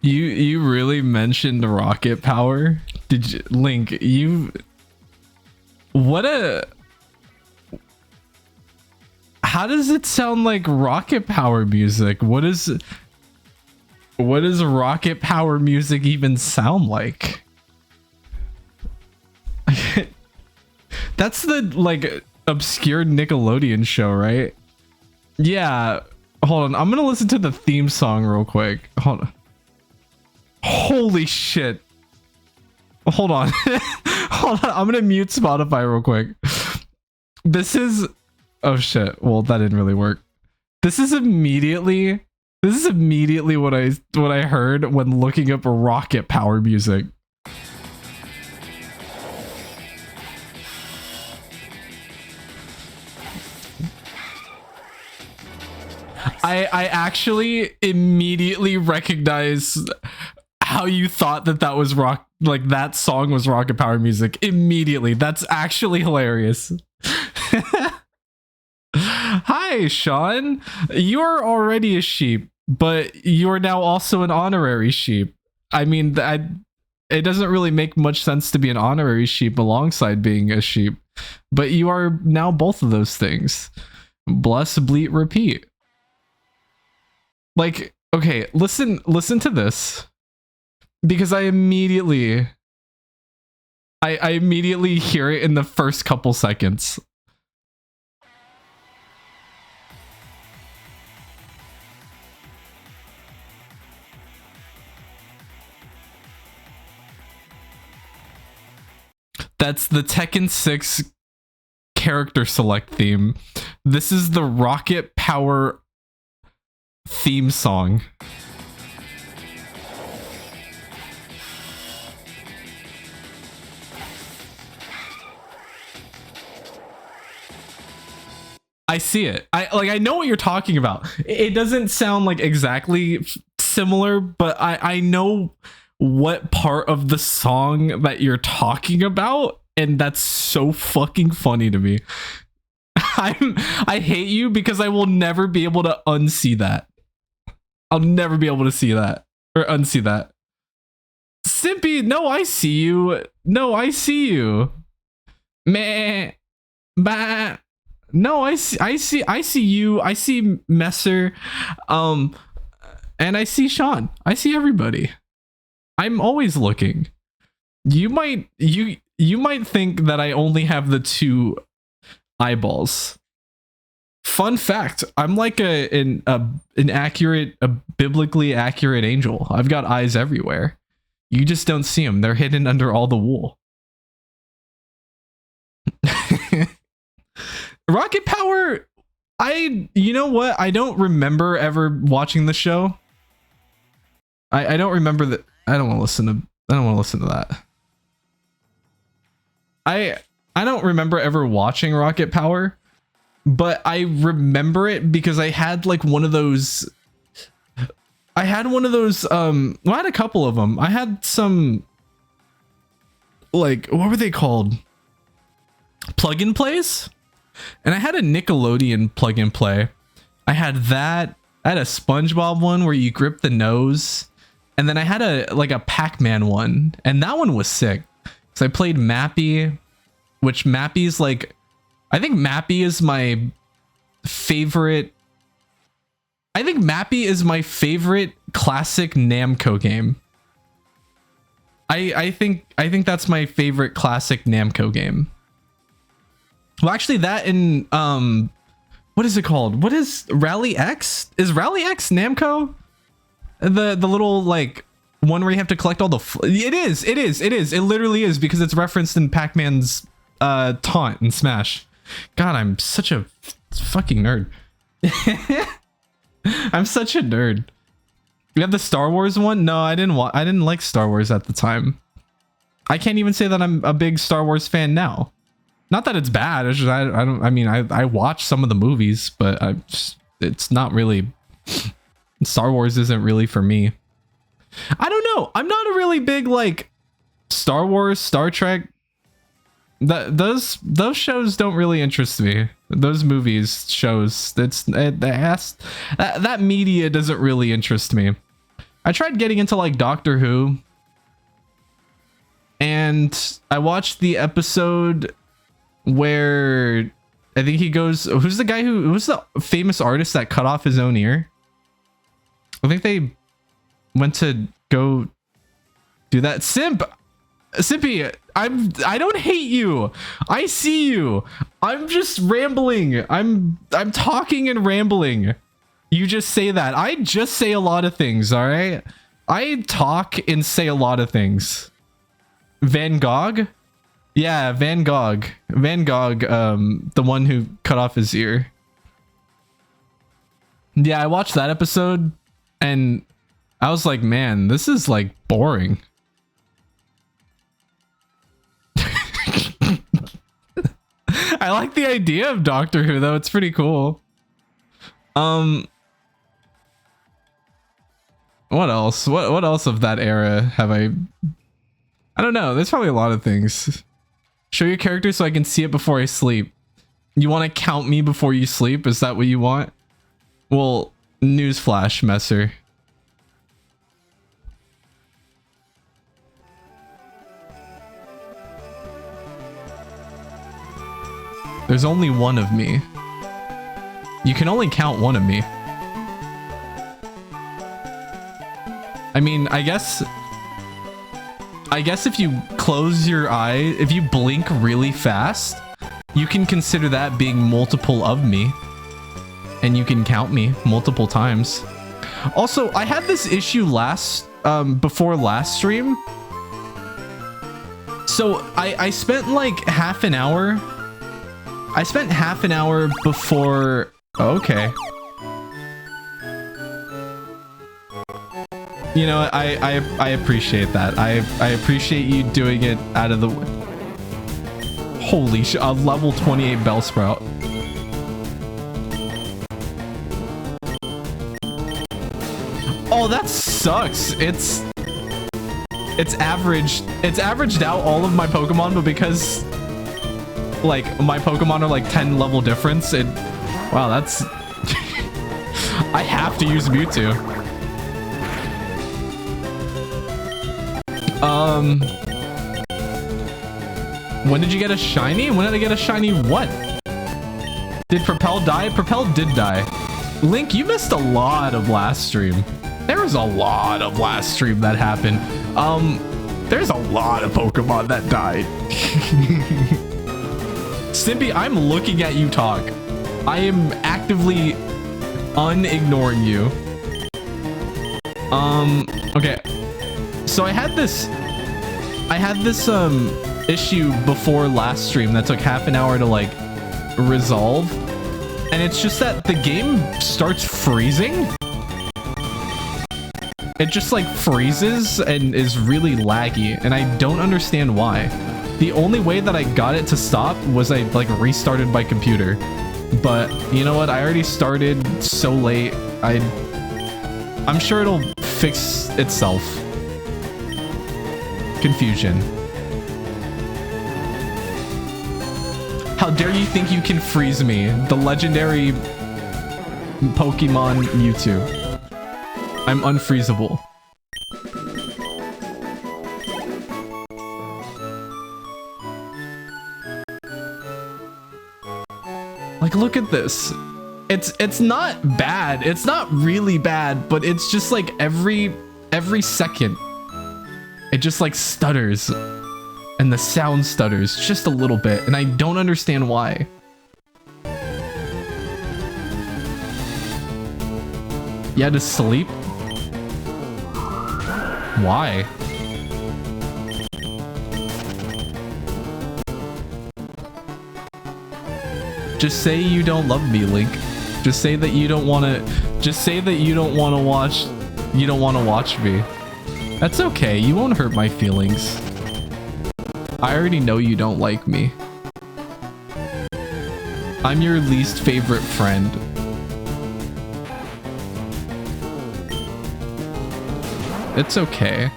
You really mentioned rocket power? Did you, Link, you what a how does it sound like rocket power music? What does rocket power music even sound like? That's the like obscure Nickelodeon show, right? Yeah. Hold on. I'm gonna listen to the theme song real quick. Hold on. Holy shit. Hold on. Hold on. I'm gonna mute Spotify real quick. This is oh shit. Well, that didn't really work. This is immediately what I heard when looking up rocket power music. I actually immediately recognize how you thought that was that song was rocket power music immediately. That's actually hilarious. Hi, Sean. You are already a sheep, but you are now also an honorary sheep. I mean, it doesn't really make much sense to be an honorary sheep alongside being a sheep, but you are now both of those things. Bless, bleat, repeat. Like, okay, listen to this, because I immediately hear it in the first couple seconds. That's the Tekken 6 character select theme. This is the rocket power theme song. I see it. I know what you're talking about. It doesn't sound like exactly similar, but I know what part of the song that you're talking about, and that's so fucking funny to me. I hate you because I will never be able to unsee that. I'll never be able to see that or unsee that. Simpy, no, I see you. No, I see you. Meh. Bah. No, I see you. I see Messer. And I see Sean. I see everybody. I'm always looking. You might think that I only have the two eyeballs. Fun fact, I'm like an biblically accurate angel. I've got eyes everywhere. You just don't see them. They're hidden under all the wool. Rocket power, you know what? I don't remember ever watching the show. I don't remember that. I don't want to listen to that. I don't remember ever watching Rocket Power, but I remember it because I had like one of those. I had a couple of them. I had some, like, what were they called? Plug and plays? And I had a Nickelodeon plug and play. I had that. I had a SpongeBob one where you grip the nose. And then I had a Pac-Man one. And that one was sick. So I played Mappy, which Mappy's like, I think Mappy is my favorite. I think Mappy is my favorite classic Namco game. I think that's my favorite classic Namco game. Well, actually, that and what is it called? What is Rally X? Is Rally X Namco? The little like one where you have to collect all the. It is. It literally is, because it's referenced in Pac-Man's taunt in Smash. God, I'm such a fucking nerd. I'm such a nerd. You have the Star Wars one? No, I didn't like Star Wars at the time. I can't even say that I'm a big Star Wars fan now. Not that it's bad. It's just, I watch some of the movies, but it's not really. Star Wars isn't really for me. I don't know. I'm not a really big like Star Wars, Star Trek. Those shows don't really interest me. Those movies, shows, that media doesn't really interest me. I tried getting into like Doctor Who, and I watched the episode where I think he goes, who's the guy who's the famous artist that cut off his own ear? I think they went to go do that. Simpy, I don't hate you. I see you. I'm just rambling. I'm talking and rambling. You just say that. I just say a lot of things, all right? I talk and say a lot of things. Van Gogh? Yeah, Van Gogh. Van Gogh, the one who cut off his ear. Yeah, I watched that episode and I was like, man, this is like boring. I like the idea of Doctor Who though. It's pretty cool. What else? What else of that era have I don't know. There's probably a lot of things. Show your character so I can see it before I sleep. You want to count me before you sleep? Is that what you want? Well, newsflash, Messer. There's only one of me. You can only count one of me. I mean, I guess if you close your eye, if you blink really fast, you can consider that being multiple of me. And you can count me multiple times. Also, I had this issue before last stream. So I spent like half an hour. I spent half an hour before. Okay. You know, I appreciate that. I appreciate you doing it out of the way. Holy shit, a level 28 Bellsprout. Oh, that sucks. It's averaged out all of my Pokemon, but because like my Pokemon are like 10 level difference, wow, that's I have to use Mewtwo. When did you get a shiny? When did I get a shiny what? Did Propel die? Propel did die. Link, you missed a lot of last stream. There was a lot of last stream that happened. There's a lot of Pokemon that died. Simpy, I'm looking at you talk. I am actively unignoring you. Okay. So I had this issue before last stream that took half an hour to like resolve. And it's just that the game starts freezing. It just like freezes and is really laggy, and I don't understand why. The only way that I got it to stop was I like restarted my computer. But you know what? I already started so late. I'm sure it'll fix itself. Confusion. How dare you think you can freeze me? The legendary Pokemon Mewtwo. I'm unfreezable. Like, look at this. It's not bad. It's not really bad, but it's just like every second it just like stutters, and the sound stutters just a little bit, and I don't understand why. You had to sleep? Why? Just say you don't love me, Link. Just say that you don't want to. Just say that you don't want to watch. You don't want to watch me. That's okay. You won't hurt my feelings. I already know you don't like me. I'm your least favorite friend. It's okay.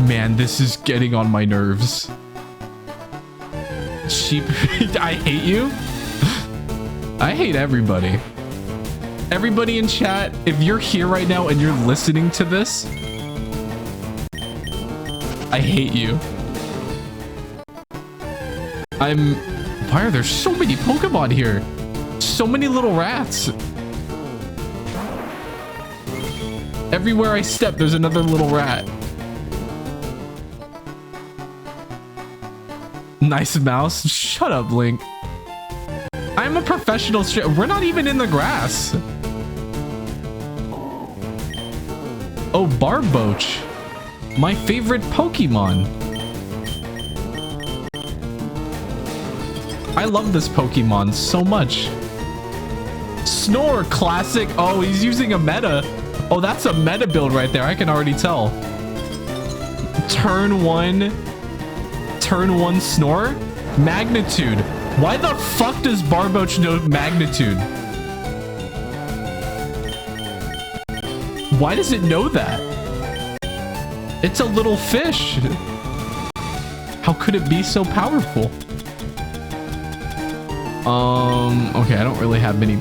Man, this is getting on my nerves. Sheep, I hate you. I hate everybody. Everybody in chat, if you're here right now and you're listening to this, I hate you. Why are there so many Pokemon here? So many little rats. Everywhere I step, there's another little rat. Nice mouse. Shut up, Link. I'm a professional. We're not even in the grass. Oh, Barboach. My favorite Pokemon. I love this Pokemon so much. Snore, classic. Oh, he's using a meta. Oh, that's a meta build right there. I can already tell. Turn one Snore. Magnitude. Why the fuck does Barboach know Magnitude? Why does it know that? It's a little fish. How could it be so powerful? Okay, I don't really have many.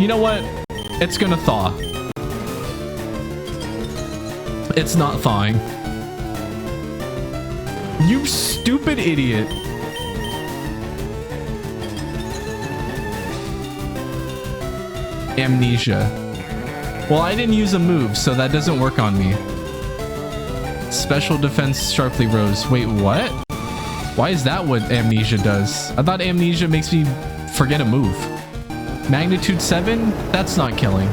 You know what? It's gonna thaw. It's not thawing. You stupid idiot. Amnesia. Well, I didn't use a move, so that doesn't work on me. Special defense sharply rose. Wait, what? Why is that what amnesia does? I thought amnesia makes me forget a move. Magnitude 7? That's not killing.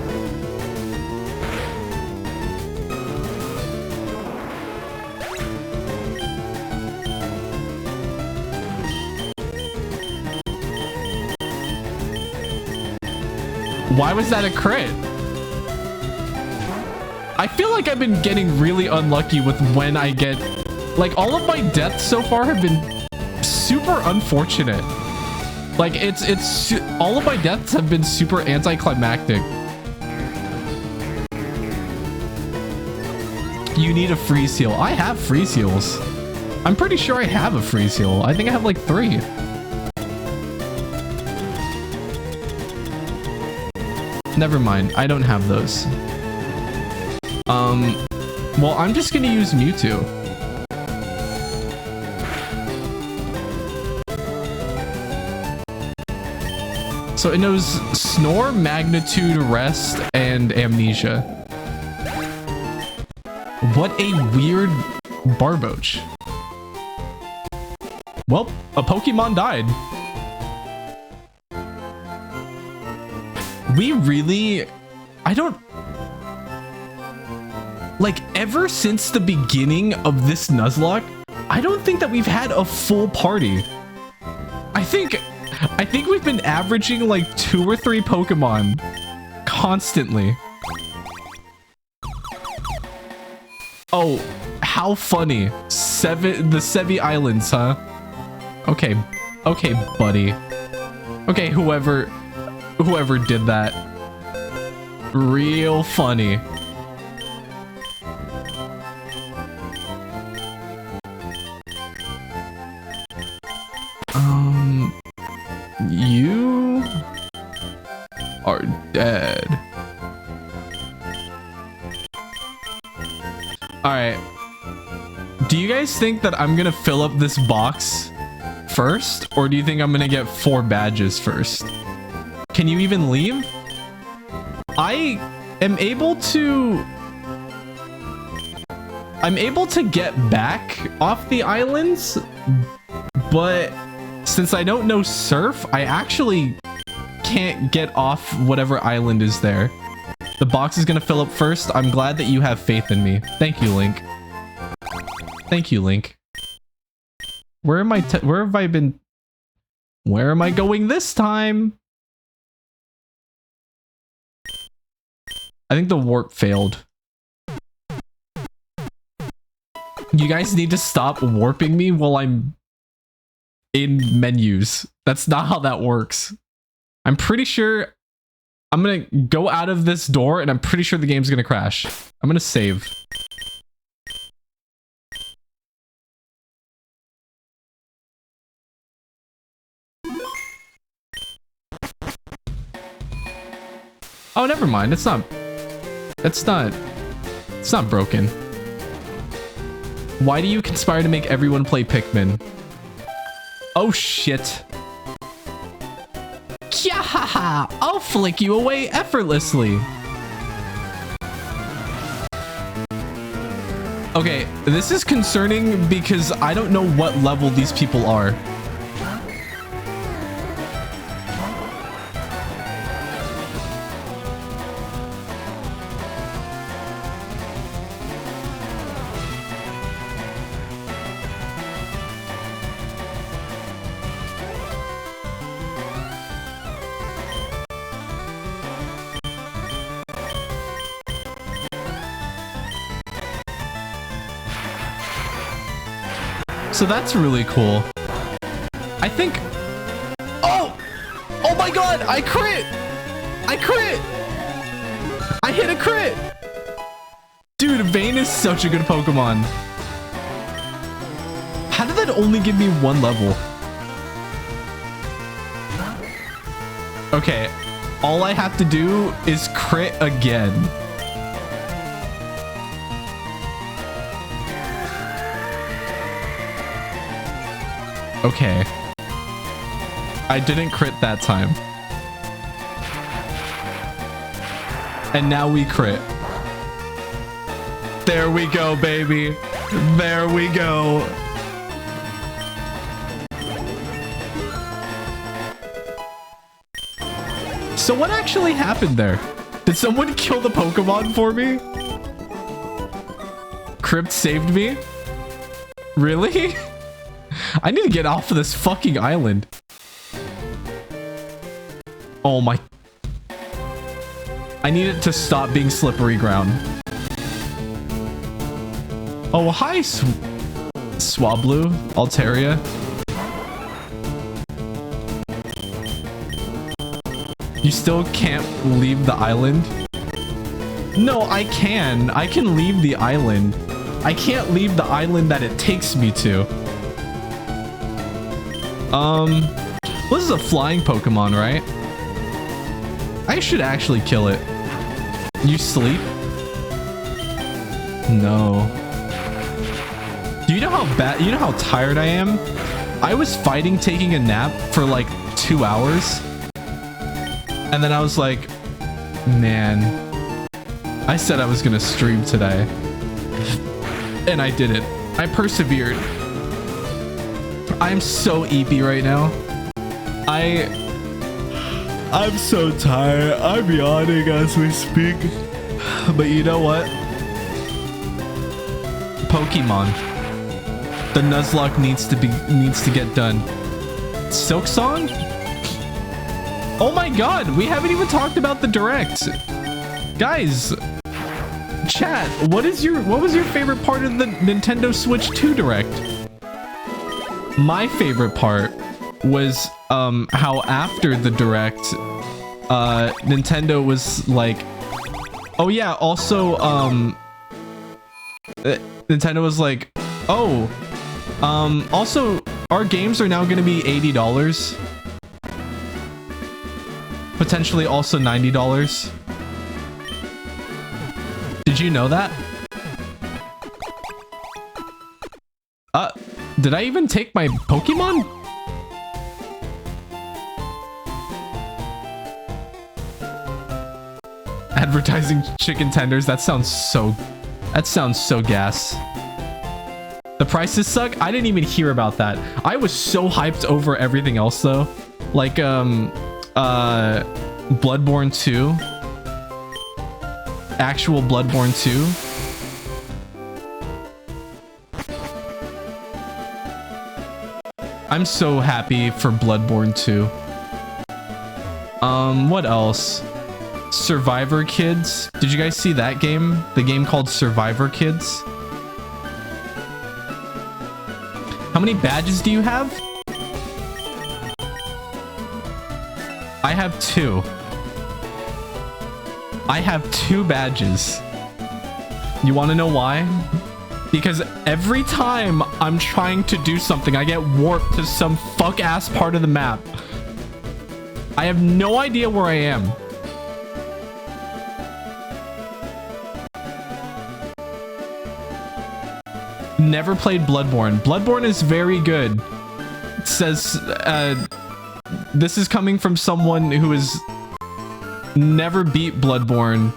Why was that a crit? I feel like I've been getting really unlucky with when I get... Like, all of my deaths so far have been super unfortunate. Like, it's all of my deaths have been super anticlimactic. You need a freeze heal. I have freeze heals. I'm pretty sure I have a freeze heal. I think I have like 3. Never mind. I don't have those. Well, I'm just gonna use Mewtwo. So it knows Snore, Magnitude, Rest, and Amnesia. What a weird Barboach. Well, a Pokemon died. We really... I don't... Like, ever since the beginning of this Nuzlocke, I don't think that we've had a full party. I think we've been averaging like 2 or 3 Pokemon constantly. Oh, how funny. The Sevi Islands, huh? Okay, buddy. Okay, whoever did that. Real funny. You are dead. Alright. Do you guys think that I'm gonna fill up this box first? Or do you think I'm gonna get 4 badges first? Can you even leave? I am able to... I'm able to get back off the islands, but since I don't know Surf, I actually can't get off whatever island is there. The box is gonna fill up first. I'm glad that you have faith in me. Thank you, Link. Thank you, Link. Where am I? Where have I been? Where am I going this time? I think the warp failed. You guys need to stop warping me while I'm in menus. That's not how that works. I'm pretty sure I'm gonna go out of this door and I'm pretty sure the game's gonna crash. I'm gonna save. Oh, never mind. It's not broken. Why do you conspire to make everyone play Pikmin? Oh shit. Kyahaha! I'll flick you away effortlessly. Okay, this is concerning because I don't know what level these people are. So that's really cool. I think... Oh! Oh my god! I crit! I crit! I hit a crit! Dude, Vayne is such a good Pokemon. How did that only give me one level? Okay, all I have to do is crit again. Okay. I didn't crit that time. And now we crit. There we go, baby. There we go. So what actually happened there? Did someone kill the Pokemon for me? Crypt saved me? Really? I need to get off of this fucking island. Oh my... I need it to stop being slippery ground. Oh, hi, Swablu, Altaria. You still can't leave the island? No, I can. I can leave the island. I can't leave the island that it takes me to. This is a flying Pokemon, right? I should actually kill it. You sleep? No. Do you know how bad, you know how tired I am? I was fighting taking a nap for like 2 hours. And then I was like, man, I said I was gonna stream today. And I did it. I persevered. I'm so eepy right now. I'm so tired. I'm yawning as we speak. But you know what? Pokemon. The Nuzlocke needs to get done. Silk Song? Oh my god, we haven't even talked about the direct. Guys, chat, what was your favorite part of the Nintendo Switch 2 direct? My favorite part was how after the direct Nintendo was like, oh yeah, also Nintendo was like, oh also our games are now going to be $80, potentially also $90. Did you know that? Did I even take my Pokemon? Advertising chicken tenders. That sounds so gas. The prices suck. I didn't even hear about that. I was so hyped over everything else though. Like Bloodborne 2. Actual Bloodborne 2. I'm so happy for Bloodborne 2. What else? Survivor Kids. Did you guys see that game? The game called Survivor Kids. How many badges do you have? I have 2. I have 2 badges. You want to know why? Because every time I'm trying to do something, I get warped to some fuck-ass part of the map. I have no idea where I am. Never played Bloodborne. Bloodborne is very good. It says, this is coming from someone who has never beat Bloodborne,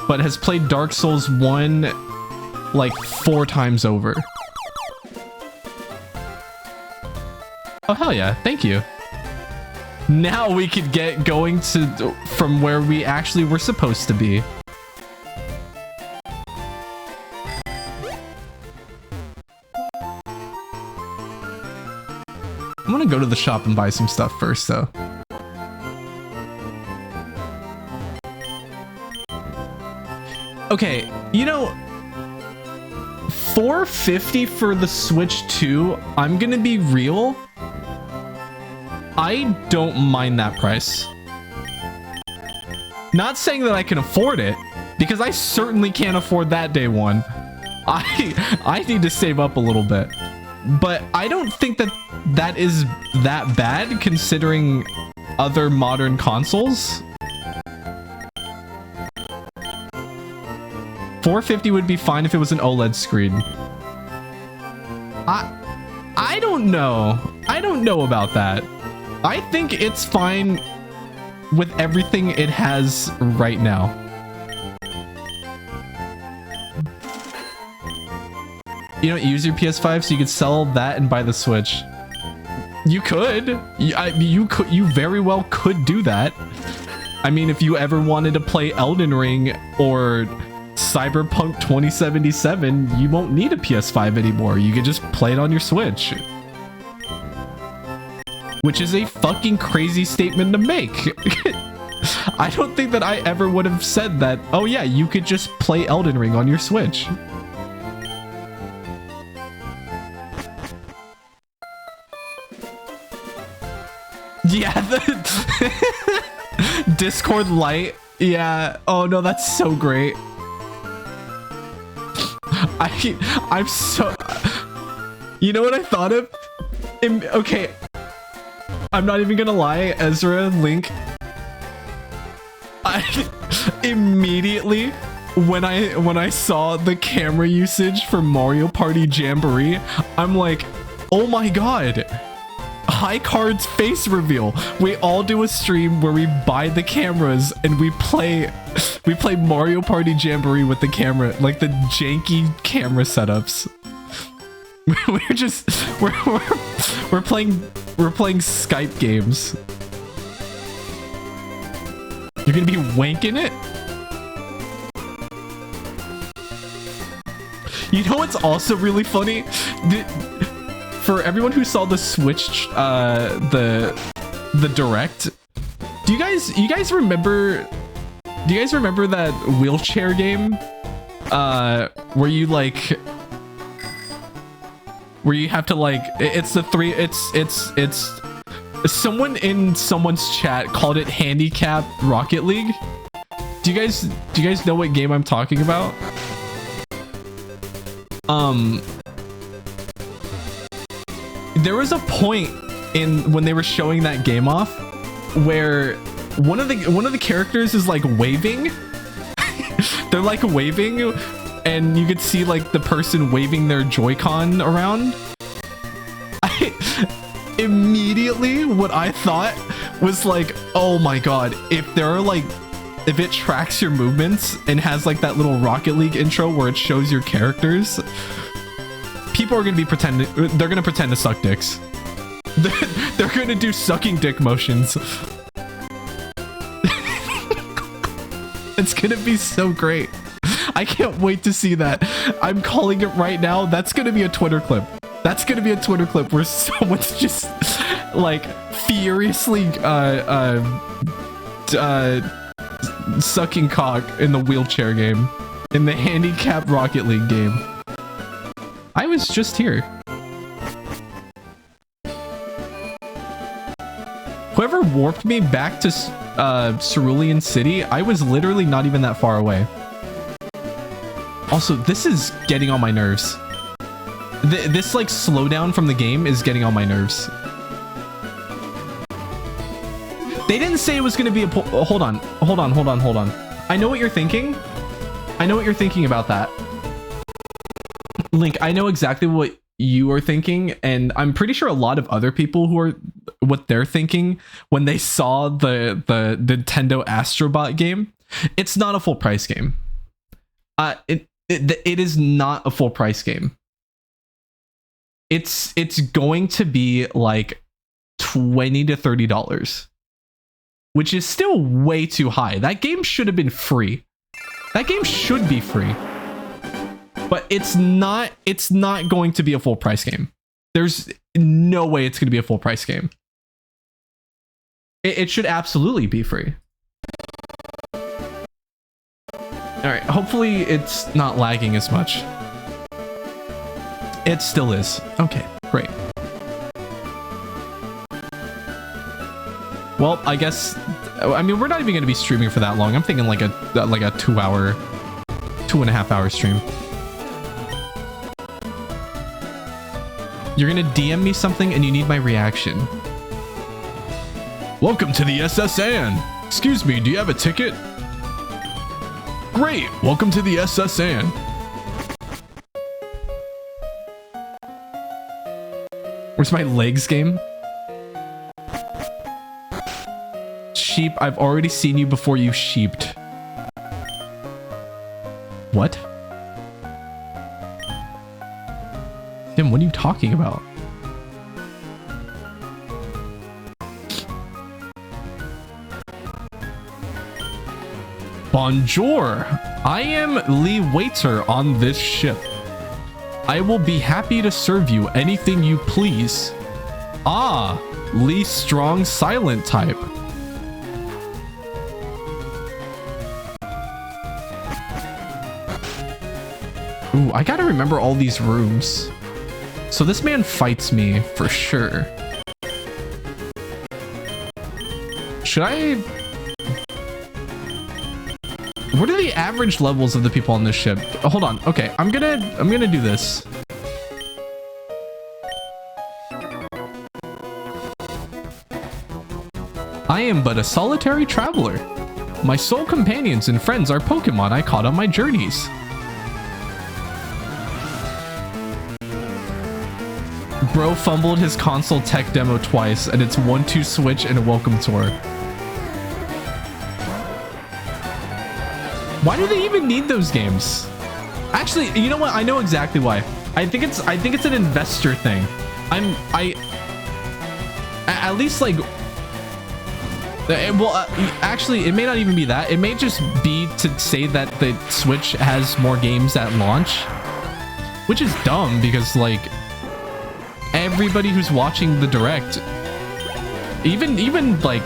but has played Dark Souls 1 like 4 times over. Oh, hell yeah. Thank you. Now we could get going from where we actually were supposed to be. I'm gonna go to the shop and buy some stuff first, though. Okay, you know, $450 for the Switch 2, I'm gonna be real. I don't mind that price. Not saying that I can afford it, because I certainly can't afford that day one. I need to save up a little bit. But I don't think that that is that bad considering other modern consoles. $450 would be fine if it was an OLED screen. I don't know. I don't know about that. I think it's fine with everything it has right now. You don't use your PS5, so you could sell that and buy the Switch. You could. You very well could do that. I mean, if you ever wanted to play Elden Ring or Cyberpunk 2077, you won't need a PS5 anymore. You could just play it on your Switch. Which is a fucking crazy statement to make. I don't think that I ever would have said that, oh yeah, you could just play Elden Ring on your Switch. Yeah, the Discord Lite. Yeah. Oh no, that's so great. I'm so... You know what I thought of? Okay. I'm not even gonna lie, Ezra, Link. I immediately, when I saw the camera usage for Mario Party Jamboree, I'm like, oh my god. High Card's face reveal. We all do a stream where we buy the cameras and we play Mario Party Jamboree with the camera, like the janky camera setups. we're playing Skype games. You're gonna be wanking it? You know what's also really funny? For everyone who saw the Switch, the Direct, do you guys remember? Do you guys remember that wheelchair game? Where you like, where you have to like, it's the three. It's someone in someone's chat called it Handicap Rocket League. Do you guys know what game I'm talking about? There was a point in when they were showing that game off where one of the characters is like waving. They're like waving, and you could see like the person waving their Joy-Con around. Immediately what I thought was like, oh my god, if it tracks your movements and has like that little Rocket League intro where it shows your characters, people are gonna be they're gonna pretend to suck dicks. They're gonna do sucking dick motions. It's gonna be so great. I can't wait to see that. I'm calling it right now. That's gonna be a Twitter clip. That's gonna be a Twitter clip where someone's just like furiously sucking cock in the wheelchair game, in the Handicap Rocket League game. I was just here. Whoever warped me back to Cerulean City, I was literally not even that far away. Also, this is getting on my nerves. This like slowdown from the game is getting on my nerves. They didn't say it was going to be a hold on. I know what you're thinking. I know what you're thinking about that. Link, I know exactly what you are thinking, and I'm pretty sure a lot of other people who are what they're thinking when they saw the Nintendo Astrobot game. It's not a full price game. It is not a full price game. It's going to be like $20 to $30, which is still way too high. That game should have been free. That game should be free. But it's not going to be a full price game. There's no way it's going to be a full price game. It should absolutely be free. All right, hopefully it's not lagging as much. It still is. Okay, great. Well, I guess, I mean, we're not even going to be streaming for that long. I'm thinking like a 2-hour, 2.5-hour stream. You're gonna DM me something and you need my reaction. Welcome to the SSN. Excuse me, do you have a ticket? Great, welcome to the SSN. Where's my legs game? Sheep, I've already seen you before you sheeped. What? Tim, what are you talking about? Bonjour! I am Lee Waiter on this ship. I will be happy to serve you anything you please. Ah, Lee Strong Silent type. Ooh, I gotta remember all these rooms. So this man fights me for sure. Should I? What are the average levels of the people on this ship? Hold on. Okay, I'm gonna do this. I am but a solitary traveler. My sole companions and friends are Pokemon I caught on my journeys. Bro fumbled his console tech demo twice, and it's 1-2 switch and a welcome tour. Why do they even need those games? Actually, you know what? I know exactly why. I think it's an investor thing. At least like, well, actually, it may not even be that. It may just be to say that the Switch has more games at launch, which is dumb because like, everybody who's watching the direct, even like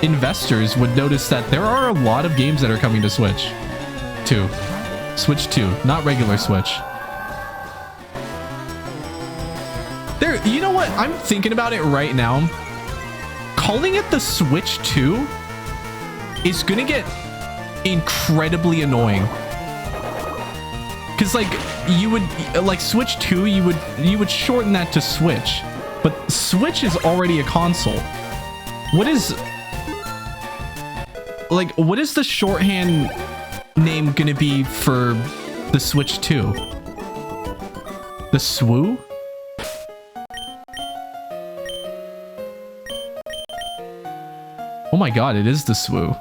investors would notice that there are a lot of games that are coming to Switch 2, not regular Switch. There, you know what? I'm thinking about it right now. Calling it the Switch 2 is gonna get incredibly annoying. Cause like you would like Switch 2, you would shorten that to Switch, but Switch is already a console. What is the shorthand name gonna be for the Switch 2? The SWU? Oh my god, it is the SWU.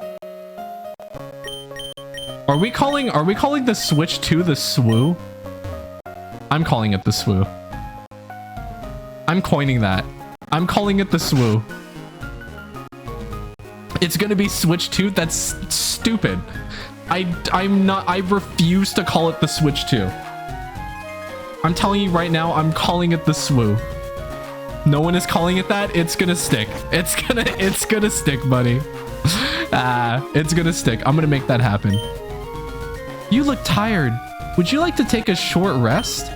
Are we calling the Switch 2 the SWU? I'm calling it the SWU. I'm coining that. I'm calling it the SWU. It's gonna be Switch 2? That's stupid. I refuse to call it the Switch 2. I'm telling you right now, I'm calling it the SWU. No one is calling it that. It's gonna stick. It's gonna stick, buddy. It's gonna stick. I'm gonna make that happen. You look tired. Would you like to take a short rest?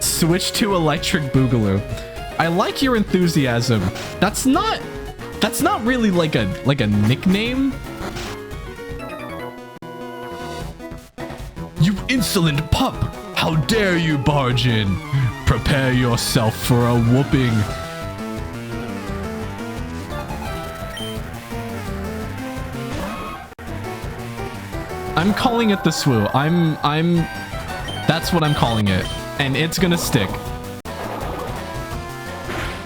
Switch to Electric Boogaloo. I like your enthusiasm. That's not really like a nickname. You insolent pup! How dare you barge in? Prepare yourself for a whooping. I'm calling it the swoo. That's what I'm calling it. And it's gonna stick.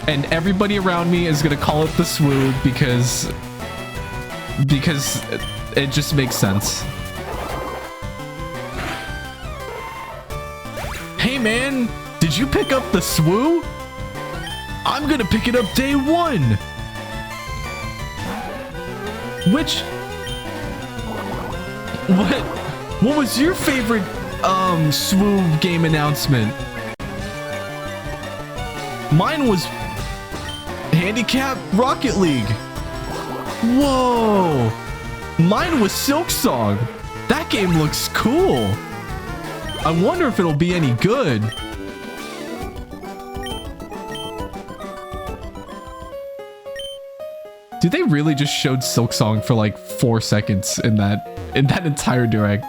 And everybody around me is gonna call it the swoo because it just makes sense. Hey man, did you pick up the swoo? I'm gonna pick it up day one. Which... What was your favorite swoo game announcement? Mine was Handicap Rocket League. Whoa. Mine was Silksong. That game looks cool. I wonder if it'll be any good. Dude, they really just showed Silksong for like 4 seconds in that entire direct.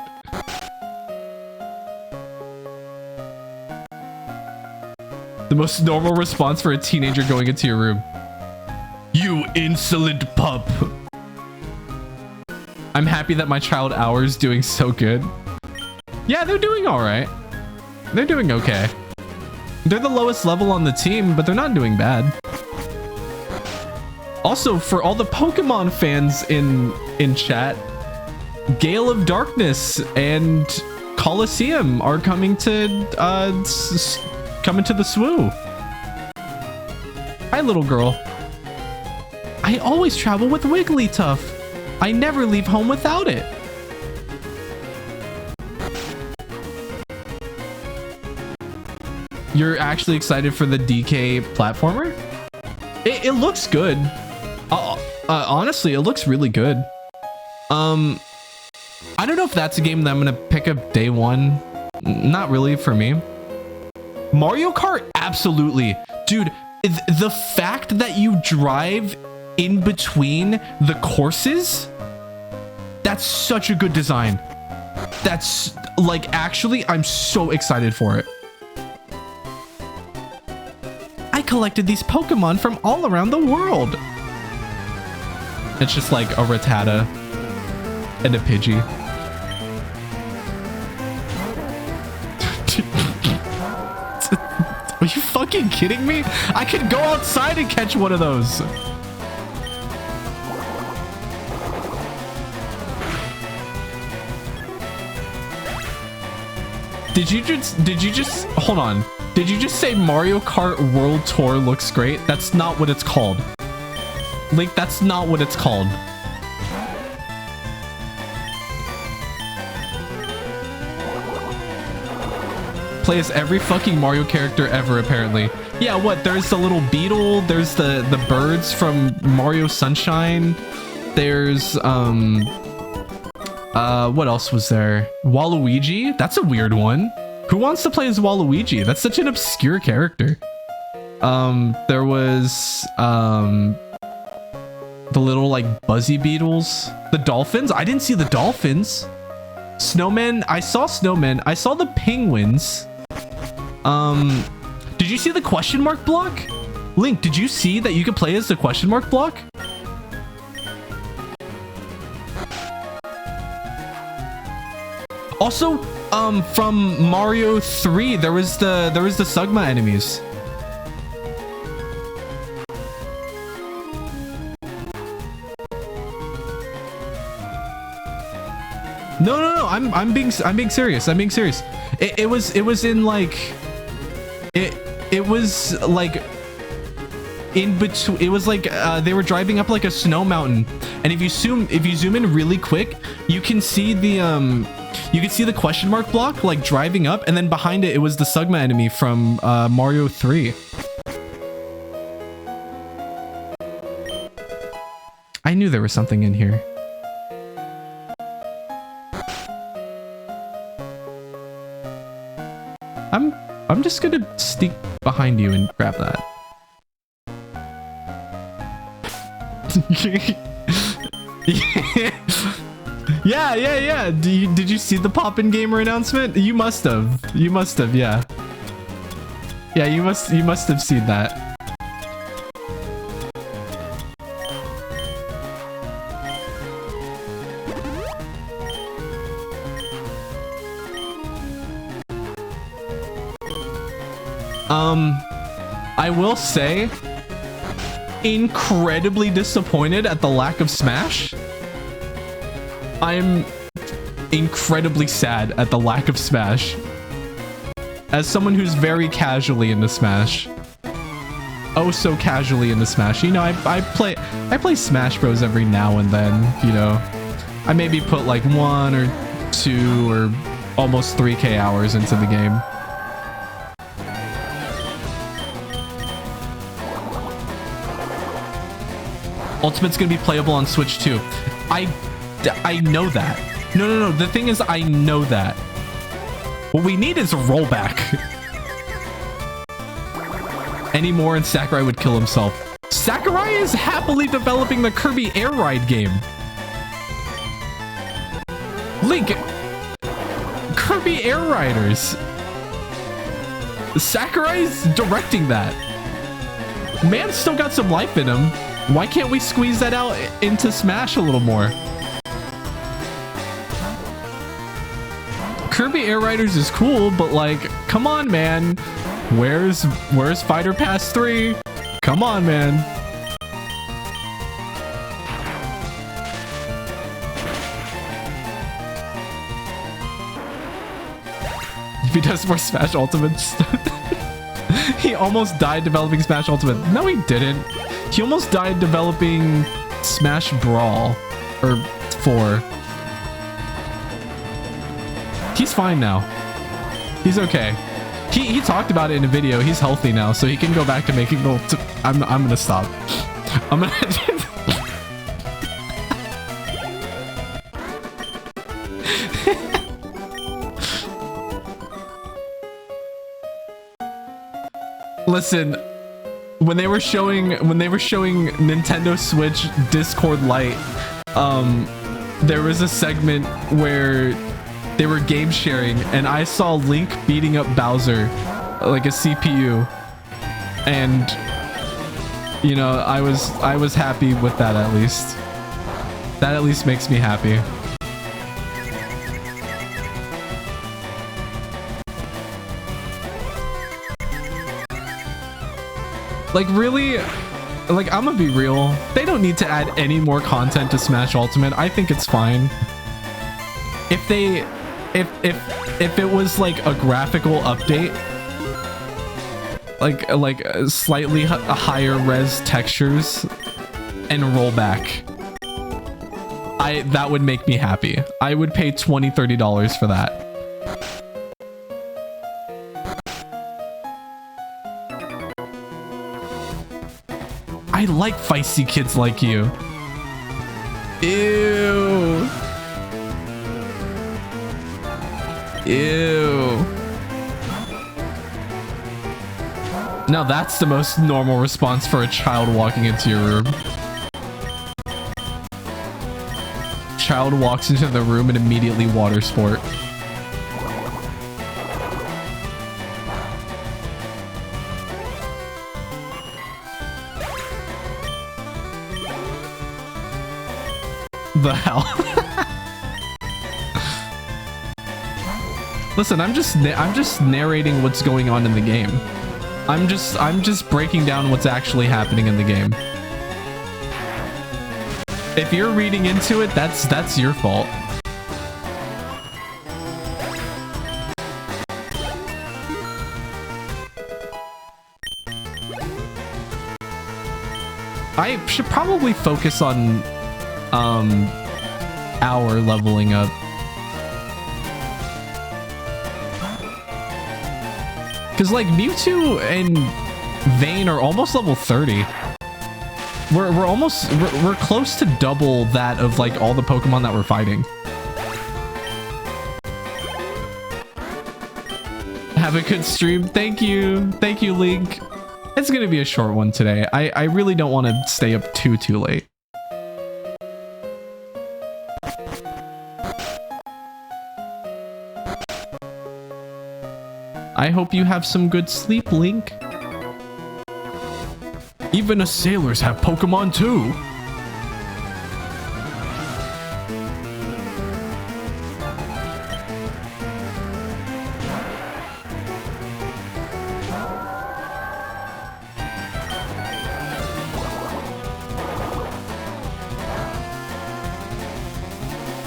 The most normal response for a teenager going into your room. You insolent pup. I'm happy that my child Hour's doing so good. Yeah, they're doing all right. They're doing okay. They're the lowest level on the team, but they're not doing bad. Also, for all the Pokemon fans in chat, Gale of Darkness and Coliseum are coming to the swoo. Hi, little girl. I always travel with Wigglytuff. I never leave home without it. You're actually excited for the DK platformer? It looks good. Honestly, it looks really good. I don't know if that's a game that I'm gonna pick up day one. Not really for me. Mario Kart, absolutely. Dude, the fact that you drive in between the courses, that's such a good design. That's like, actually, I'm so excited for it. I collected these Pokemon from all around the world. It's just like a Rattata and a Pidgey. Are you fucking kidding me? I could go outside and catch one of those. Did you just hold on? Did you just say Mario Kart World Tour looks great? That's not what it's called. Link, that's not what it's called. Play as every fucking Mario character ever, apparently. Yeah, what? There's the little beetle. There's the birds from Mario Sunshine. There's what else was there? Waluigi. That's a weird one. Who wants to play as Waluigi? That's such an obscure character. There was the little like buzzy beetles. The dolphins. I didn't see the dolphins. Snowmen. I saw snowmen. I saw the penguins. Did you see the question mark block? Link, did you see that you could play as the question mark block? Also, from Mario 3, there was the Sugma enemies. No, I'm being serious. I'm being serious. It was in like it was like in between. It was like they were driving up like a snow mountain, and if you zoom in really quick, you can see the question mark block like driving up, and then behind it was the Sugma enemy from Mario 3. I knew there was something in here. I'm just gonna sneak behind you and grab that. Yeah. Did you see the Poppin' Gamer announcement? You must have. Yeah. Yeah, you must have seen that. I will say, incredibly disappointed at the lack of Smash. I'm incredibly sad at the lack of Smash. As someone who's very casually into Smash. Oh, so casually into Smash. You know, I play Smash Bros every now and then, you know. I maybe put like 1 or 2 or almost 3K hours into the game. Ultimate's gonna be playable on Switch too. I know that. No. The thing is, I know that. What we need is a rollback. Any more and Sakurai would kill himself. Sakurai is happily developing the Kirby Air Ride game. Link, Kirby Air Riders. Sakurai's directing that. Man's still got some life in him. Why can't we squeeze that out into Smash a little more? Kirby Air Riders is cool, but like, come on, man. Where's Fighter Pass 3? Come on, man. If he does more Smash Ultimates. He almost died developing Smash Ultimate. No, he didn't. He almost died developing Smash Brawl. Or 4. He's fine now. He's okay. He talked about it in a video. He's healthy now, so he can go back to making gold. I'm gonna stop. I'm gonna... Listen, when they were showing Nintendo Switch Discord Lite, there was a segment where they were game sharing and I saw Link beating up Bowser like a CPU, and you know, I was happy with that. At least that at least makes me happy. Like, really, like, I'm gonna be real. They don't need to add any more content to Smash Ultimate. I think it's fine. If it was like a graphical update, like slightly higher res textures and rollback, that would make me happy. I would pay $20-$30 for that. I like feisty kids like you. Ew. Ew. Now that's the most normal response for a child walking into your room. Child walks into the room and immediately water sport. The hell? Listen, I'm just narrating what's going on in the game. I'm just breaking down what's actually happening in the game. If you're reading into it, that's your fault. I should probably focus on our leveling up. Because like Mewtwo and Vayne are almost level 30. We're close to double that of like all the Pokemon that we're fighting. Have a good stream. Thank you, Link. It's gonna be a short one today. I really don't want to stay up too late. I hope you have some good sleep, Link. Even us sailors have Pokemon too.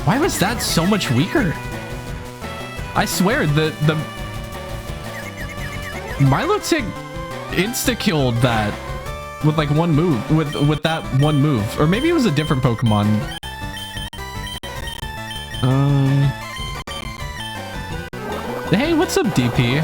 Why was that so much weaker? I swear the Milotic insta-killed that with like one move, with that one move. Or maybe it was a different Pokemon. Hey, what's up, DP?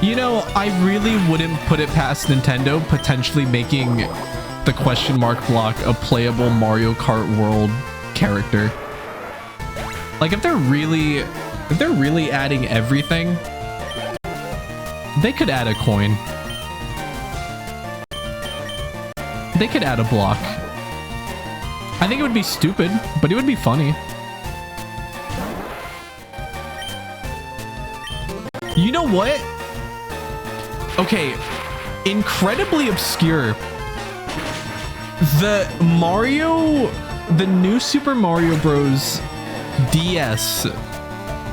You know, I really wouldn't put it past Nintendo potentially making the question mark block a playable Mario Kart World character. Like if they're really adding everything, they could add a coin. They could add a block. I think it would be stupid, but it would be funny. You know what? Okay, incredibly obscure. The new Super Mario Bros. DS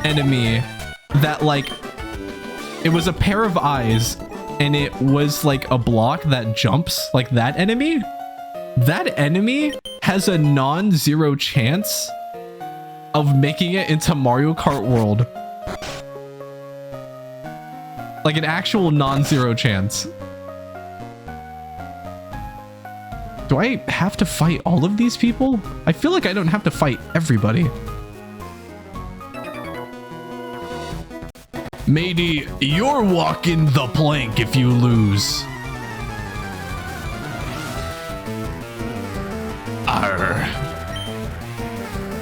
enemy that like, it was a pair of eyes and it was like a block that jumps, like that enemy has a non-zero chance of making it into Mario Kart World. Like an actual non-zero chance. Do I have to fight all of these people? I feel like I don't have to fight everybody. Matey, you're walking the plank if you lose. Arr.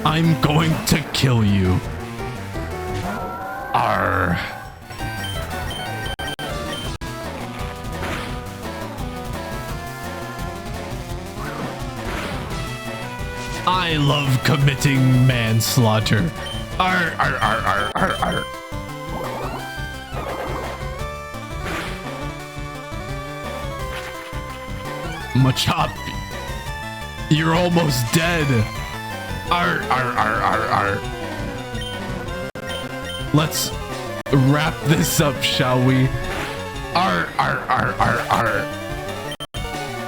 I'm going to kill you. Arr. I love committing manslaughter. Arr, arr, arr, arr, arr, arr. Machop, you're almost dead. Arr, arr, arr, arr, arr. Let's wrap this up, shall we? Arr, arr, arr, arr, arr.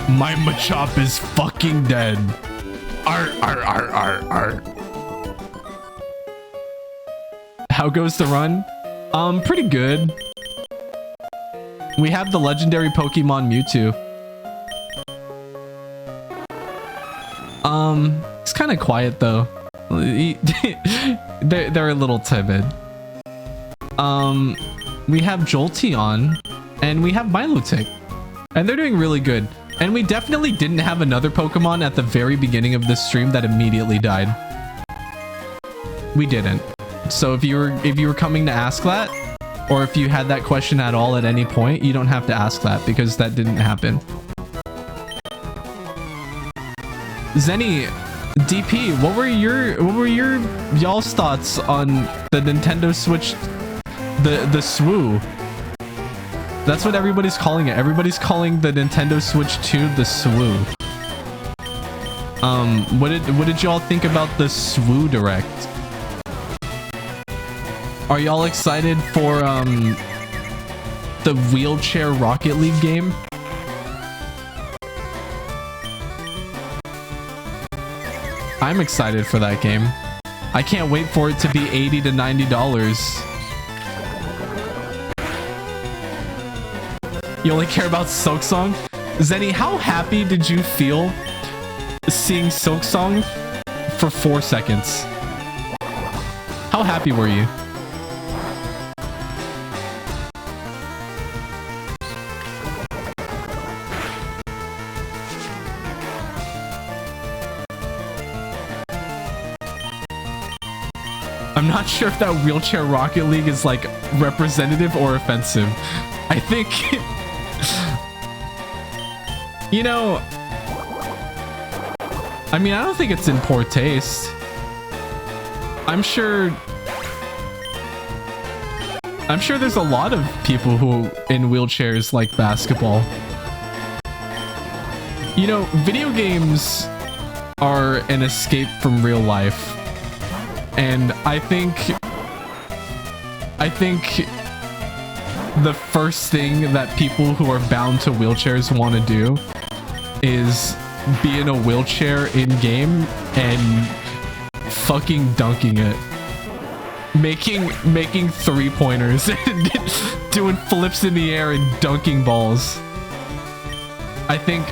My Machop is fucking dead. Arr, arr, arr, arr, arr. How goes the run? Pretty good. We have the legendary Pokemon Mewtwo. It's kind of quiet though. They're a little timid. We have Jolteon and we have Milotic, and they're doing really good. And we definitely didn't have another Pokemon at the very beginning of this stream that immediately died. We didn't. So if you were coming to ask that, or if you had that question at all at any point, you don't have to ask that because that didn't happen. Zenny, DP, what were your y'all's thoughts on the Nintendo Switch, the SWU? That's what everybody's calling it. Everybody's calling the Nintendo Switch 2 the SWU. What did y'all think about the SWU Direct? Are y'all excited for the Wheelchair Rocket League game? I'm excited for that game. I can't wait for it to be $80 to $90. You only care about Silksong? Zenny, how happy did you feel seeing Silksong for 4 seconds? How happy were you? I'm not sure if that Wheelchair Rocket League is like representative or offensive. I think, you know, I mean, I don't think it's in poor taste. I'm sure there's a lot of people who in wheelchairs like basketball. You know, video games are an escape from real life. And I think the first thing that people who are bound to wheelchairs want to do is be in a wheelchair in game and fucking dunking it. Making 3-pointers and doing flips in the air and dunking balls. I think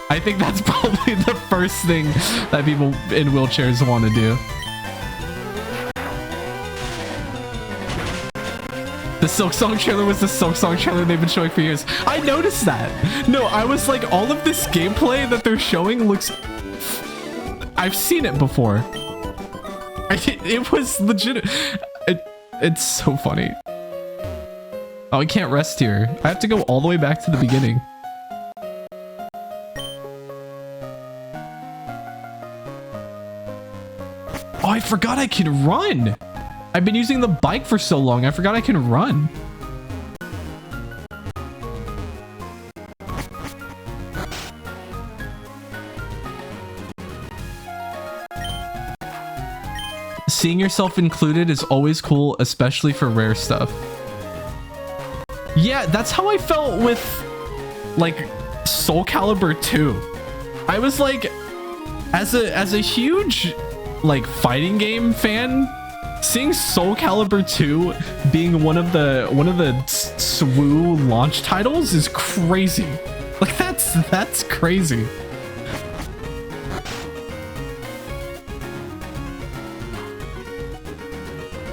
that's probably the first thing that people in wheelchairs want to do. The Silk Song trailer was the Silk Song trailer they've been showing for years. I noticed that. No, I was like, all of this gameplay that they're showing looks... I've seen it before. It was legit. It's so funny. Oh, I can't rest here. I have to go all the way back to the beginning. Oh, I forgot I can run. I've been using the bike for so long. I forgot I can run. Seeing yourself included is always cool, especially for rare stuff. Yeah, that's how I felt with like Soul Calibur 2. I was like, as a huge like fighting game fan, seeing Soul Calibur 2 being one of the SWU launch titles is crazy. Like that's crazy.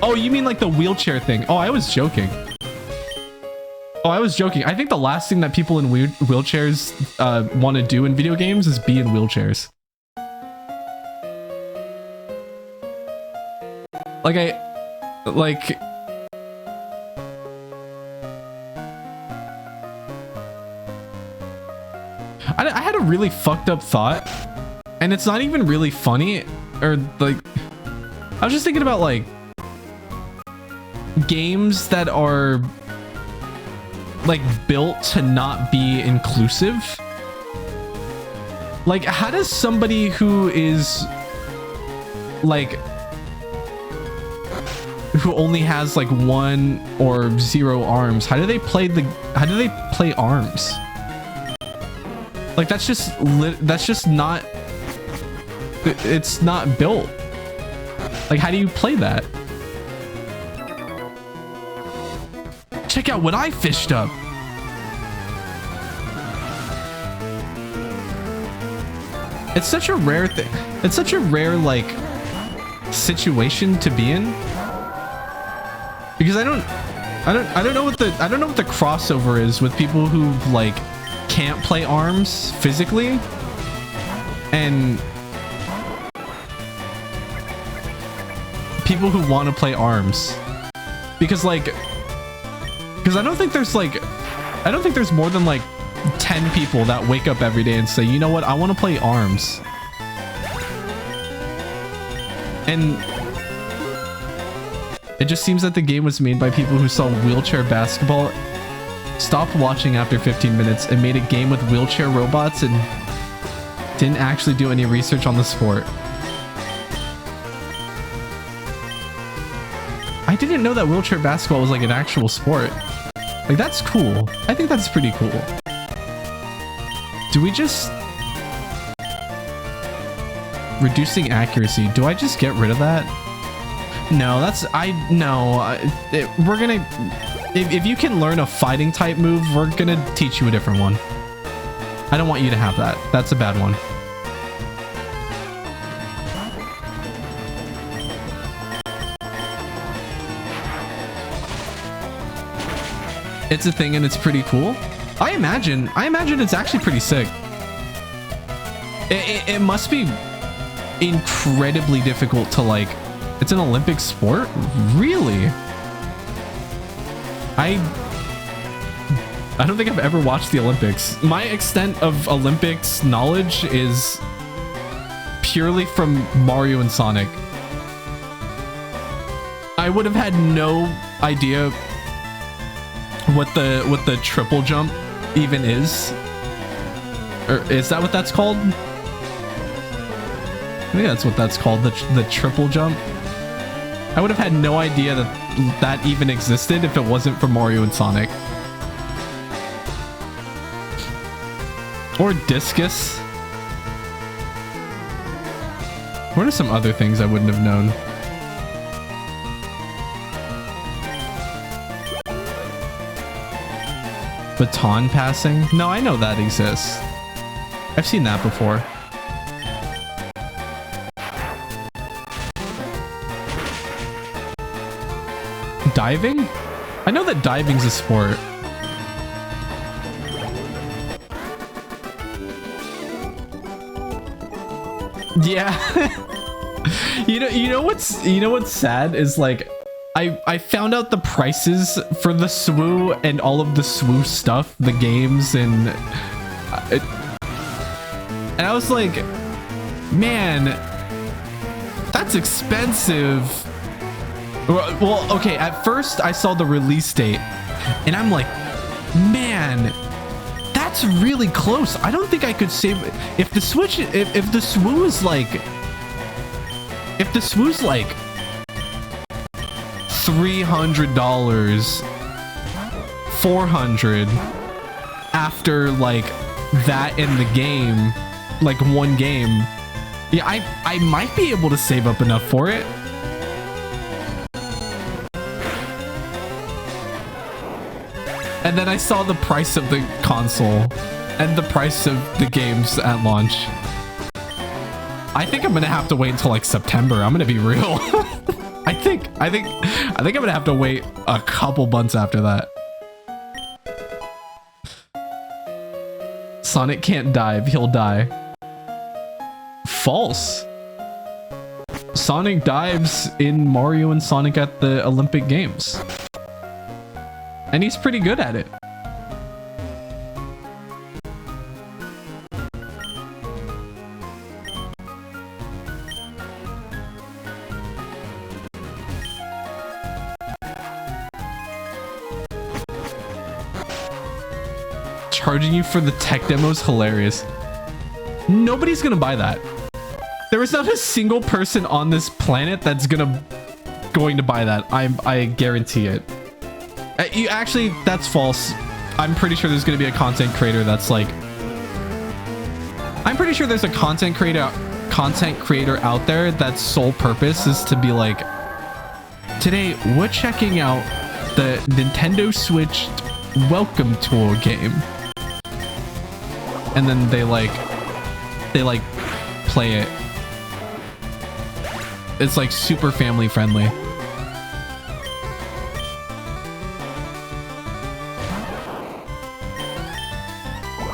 Oh, you mean like the wheelchair thing? Oh, I was joking. Oh, I was joking. I think the last thing that people in wheelchairs want to do in video games is be in wheelchairs. Like I had a really fucked up thought, and it's not even really funny, or like, I was just thinking about like games that are like built to not be inclusive. Like, how does somebody who is like, who only has like 1 or 0 arms, how do they play arms? Like, that's just not, it's not built. Like, how do you play that? Check out what I fished up. It's such a rare thing. It's such a rare like situation to be in, because I don't know what the crossover is with people who like can't play arms physically and people who want to play arms, because I don't think there's more than like 10 people that wake up every day and say, you know what, I want to play arms. And it just seems that the game was made by people who saw wheelchair basketball, stopped watching after 15 minutes, and made a game with wheelchair robots and didn't actually do any research on the sport. I didn't know that wheelchair basketball was like an actual sport. Like, that's cool. I think that's pretty cool. Do we just... Reducing accuracy. Do I just get rid of that? No, that's... we're gonna... If you can learn a fighting type move, we're gonna teach you a different one. I don't want you to have that. That's a bad one. It's a thing and it's pretty cool. I imagine it's actually pretty sick. It must be incredibly difficult to like, it's an Olympic sport? Really? I don't think I've ever watched the Olympics. My extent of Olympics knowledge is purely from Mario and Sonic. I would have had no idea what the triple jump even is. Or is that what that's called? I think that's what that's called, the triple jump. I would have had no idea that that even existed if it wasn't for Mario and Sonic. Or discus. What are some other things I wouldn't have known? Baton passing? No, I know that exists. I've seen that before. Diving? I know that diving's a sport. Yeah. you know what's sad is like I found out the prices for the SWU and all of the SWU stuff, the games, and I was like, man, that's expensive. Well, okay, at first I saw the release date and I'm like, man, that's really close. I don't think I could save if the Switch, if the SWU is like, if the SWU's like $300, $400 after like that in the game, like one game, yeah, I might be able to save up enough for it. And then I saw the price of the console and the price of the games at launch. I think I'm gonna have to wait until like September. I'm gonna be real. I think I'm gonna have to wait a couple months after that. Sonic can't dive, he'll die. False. Sonic dives in Mario and Sonic at the Olympic Games. And he's pretty good at it. Charging you for the tech demo is hilarious. Nobody's gonna buy that. There is not a single person on this planet that's going to buy that. I guarantee it. You actually, that's false. I'm pretty sure there's going to be a content creator that's like, I'm pretty sure there's a content creator out there that's sole purpose is to be like, today we're checking out the Nintendo Switch welcome tour game, and then they play it. It's like super family friendly.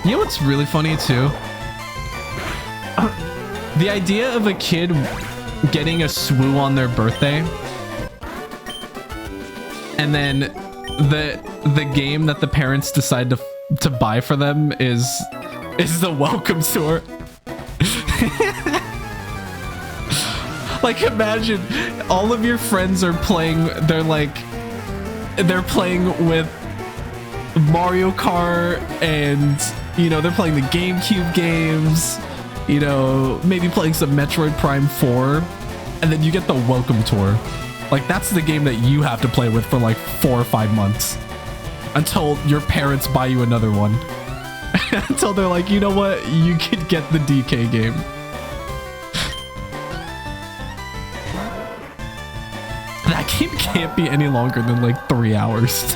You know what's really funny too? The idea of a kid getting a SWU on their birthday, and then the game that the parents decide to buy for them is the welcome tour. Like, imagine all of your friends are playing, they're playing with Mario Kart, and they're playing the GameCube games, maybe playing some Metroid Prime 4, and then you get the welcome tour. Like, that's the game that you have to play with for like 4 or 5 months until your parents buy you another one. Until they're like, you know what, you could get the DK game. That game can't be any longer than like 3 hours.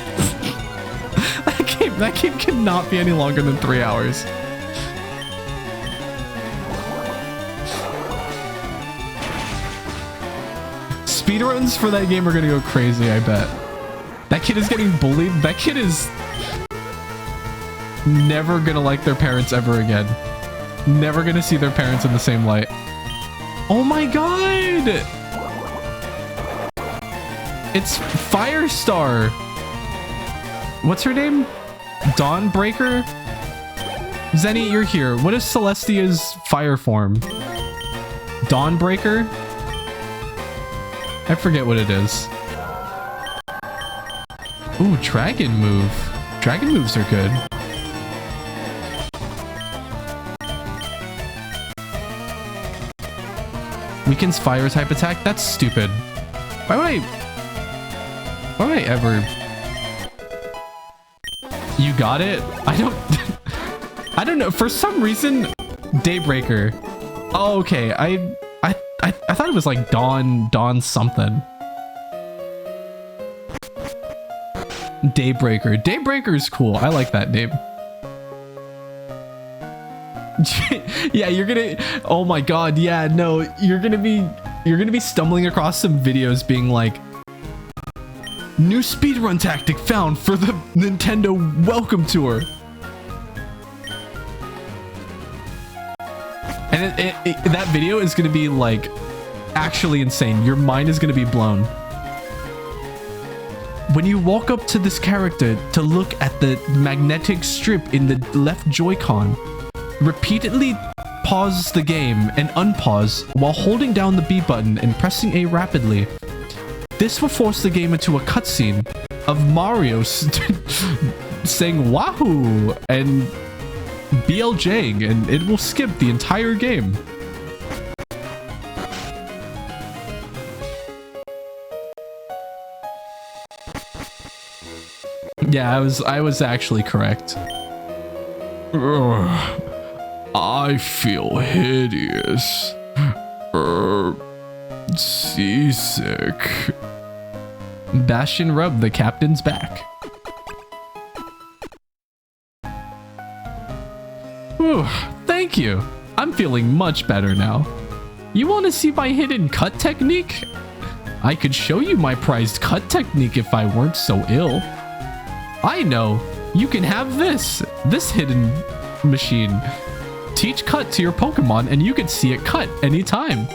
That game cannot be any longer than 3 hours. Speedruns for that game are gonna go crazy, I bet. That kid is getting bullied. That kid is never gonna like their parents ever again. Never gonna see their parents in the same light. Oh my god! It's Firestar. What's her name? Dawnbreaker? Zenny, you're here. What is Celestia's fire form? Dawnbreaker? I forget what it is. Ooh, dragon move. Dragon moves are good. Weakens fire type attack? That's stupid. Why would I... Why would I ever... You got it? I don't... I don't know. For some reason, Daybreaker. Oh, okay. I thought it was like Dawn something. Daybreaker. Daybreaker is cool. I like that name. Yeah, you're gonna... Oh my god. Yeah, no. You're gonna be stumbling across some videos being like, new speedrun tactic found for the Nintendo Welcome Tour. And that video is going to be like actually insane. Your mind is going to be blown. When you walk up to this character to look at the magnetic strip in the left Joy-Con, repeatedly pause the game and unpause while holding down the B button and pressing A rapidly. This will force the game into a cutscene of Mario saying Wahoo and BLJing, and it will skip the entire game. Yeah, I was actually correct. I feel hideous. Seasick. Bash and rub the captain's back. Whew, thank you. I'm feeling much better now. You want to see my hidden cut technique? I could show you my prized cut technique if I weren't so ill. I know. You can have this hidden machine. Teach cut to your Pokemon and you can see it cut anytime.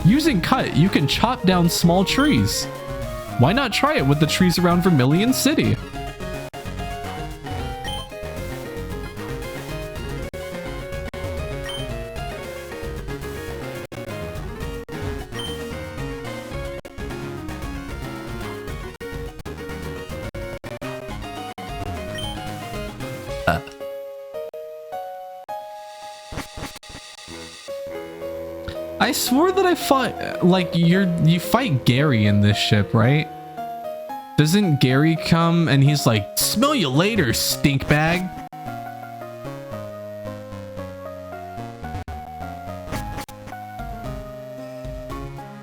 Using cut, you can chop down small trees. Why not try it with the trees around Vermilion City? I swore that I fought, like, you fight Gary in this ship, right? Doesn't Gary come and he's like, smell you later, stink bag?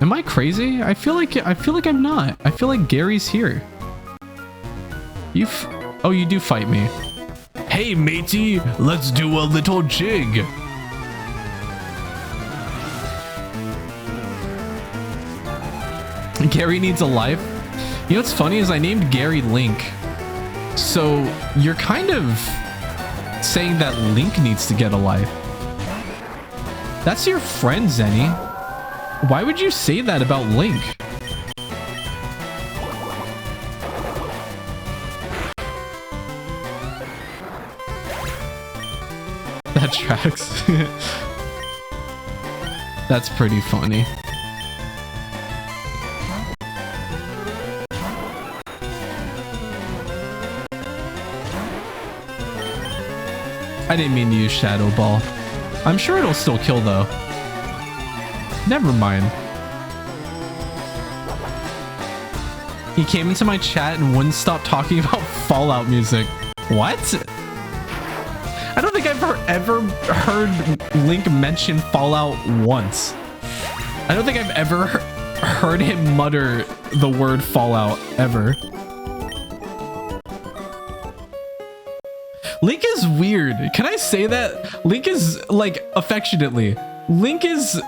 Am I crazy? I feel like I'm not. I feel like Gary's here. Oh, you do fight me. Hey, matey, let's do a little jig. Gary needs a life. You know what's funny is I named Gary Link. So you're kind of saying that Link needs to get a life. That's your friend, Zenny. Why would you say that about Link? That tracks. That's pretty funny. I didn't mean to use Shadow Ball. I'm sure it'll still kill though. Never mind. He came into my chat and wouldn't stop talking about Fallout music. What? I don't think I've ever heard Link mention Fallout once. I don't think I've ever heard him mutter the word Fallout ever. Link is weird. Can I say that? Link is, like, affectionately. Link is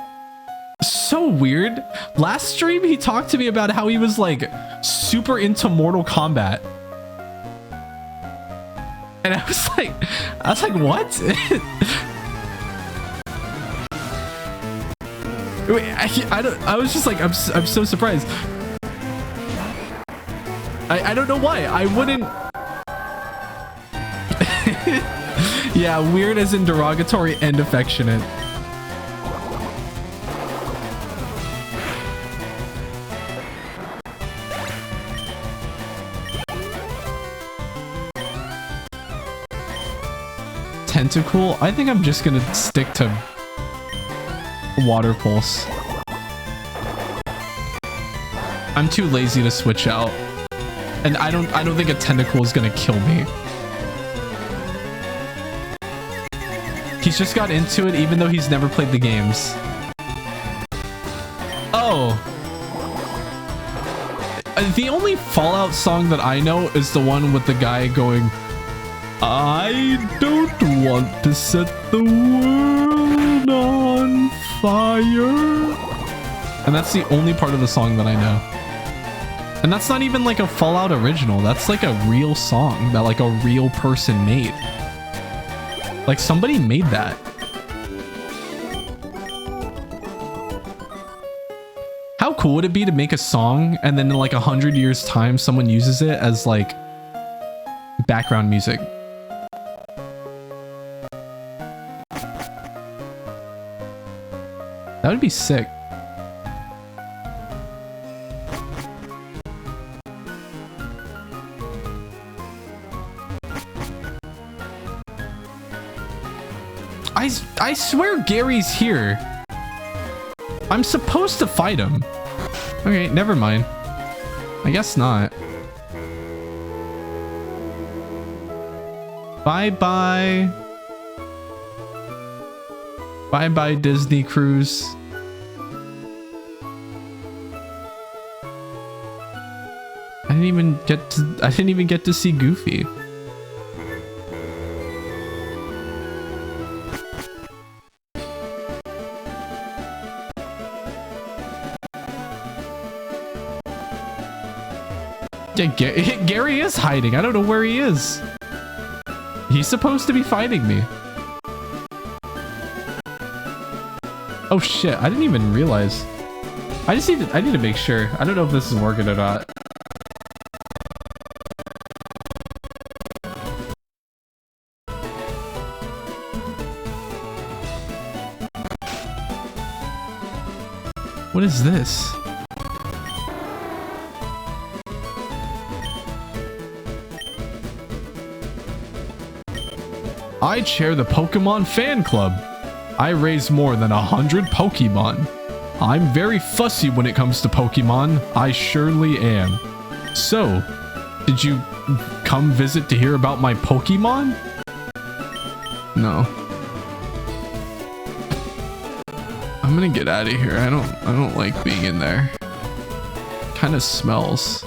so weird. Last stream, he talked to me about how he was, like, super into Mortal Kombat. And I was like, what? Wait, I was just like, I'm so surprised. I don't know why. I wouldn't. Yeah, weird as in derogatory and affectionate. Tentacool? I think I'm just gonna stick to Water Pulse. I'm too lazy to switch out. And I don't think a tentacle is gonna kill me. He's just got into it even though he's never played the games. Oh. The only Fallout song that I know is the one with the guy going, I don't want to set the world on fire. And that's the only part of the song that I know. And that's not even like a Fallout original. That's like a real song that like a real person made. Like somebody made that. How cool would it be to make a song and then in like 100 years time someone uses it as like background music? That would be sick. I swear Gary's here. I'm supposed to fight him. Okay, never mind. I guess not. Bye-bye. Bye-bye, Disney Cruise. I didn't even get to see Goofy. Yeah, Gary is hiding. I don't know where he is. He's supposed to be fighting me. Oh shit, I didn't even realize. I need to make sure. I don't know if this is working or not. What is this? I chair the Pokemon fan club. I raise more than 100 Pokemon. I'm very fussy when it comes to Pokemon. I surely am. So, did you come visit to hear about my Pokemon? No. I'm gonna get out of here. I don't like being in there. Kind of smells.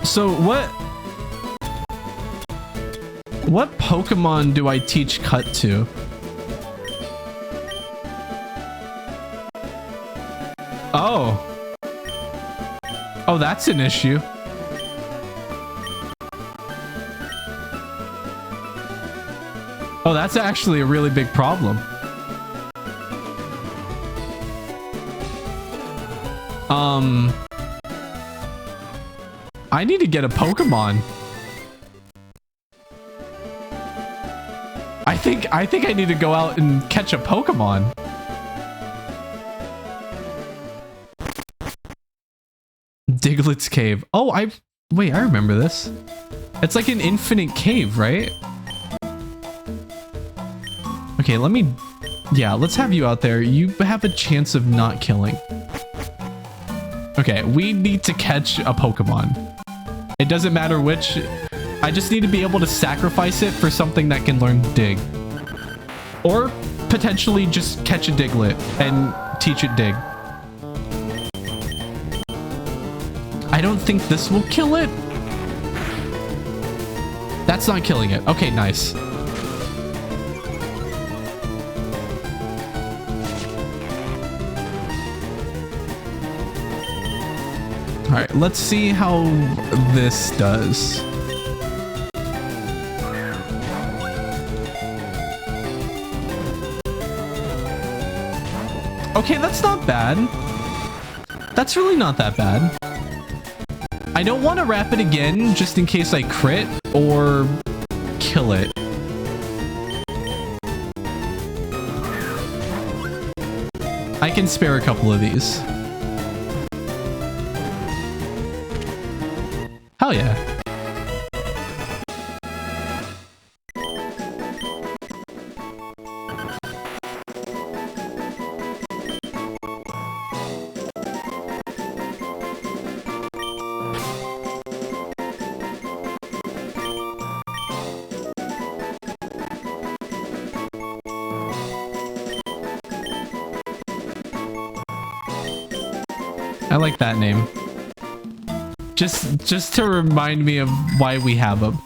So what Pokemon do I teach Cut to? Oh. Oh, that's an issue. Oh, that's actually a really big problem. I need to get a Pokemon. I think I need to go out and catch a Pokemon. Diglett's Cave. Oh, wait, I remember this. It's like an infinite cave, right? Okay, let's have you out there. You have a chance of not killing. Okay, we need to catch a Pokemon. It doesn't matter which. I just need to be able to sacrifice it for something that can learn Dig. Or potentially just catch a Diglett and teach it Dig. I don't think this will kill it. That's not killing it. Okay, nice. All right, let's see how this does. Okay, that's not bad. That's really not that bad. I don't want to wrap it again just in case I crit or kill it. I can spare a couple of these. Hell yeah. I like that name. Just to remind me of why we have him.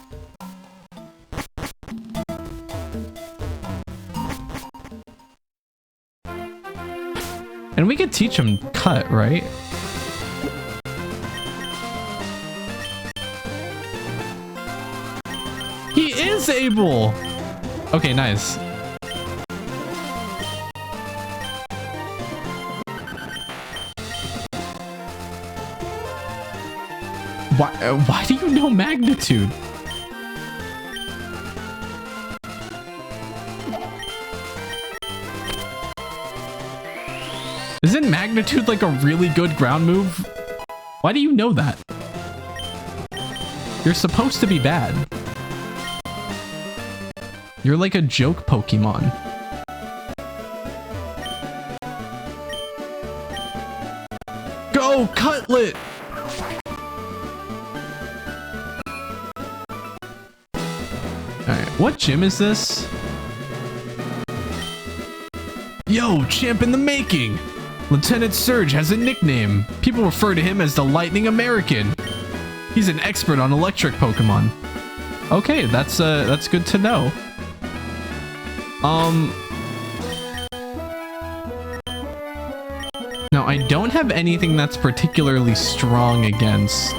And we could teach him cut, right? He is able. Okay, nice. Why do you know magnitude? Isn't magnitude like a really good ground move? Why do you know that? You're supposed to be bad. You're like a joke Pokemon. Go, Cutlet! Alright, what gym is this? Yo, champ in the making! Lieutenant Surge has a nickname. People refer to him as the Lightning American. He's an expert on electric Pokemon. Okay, that's good to know. Now I don't have anything that's particularly strong against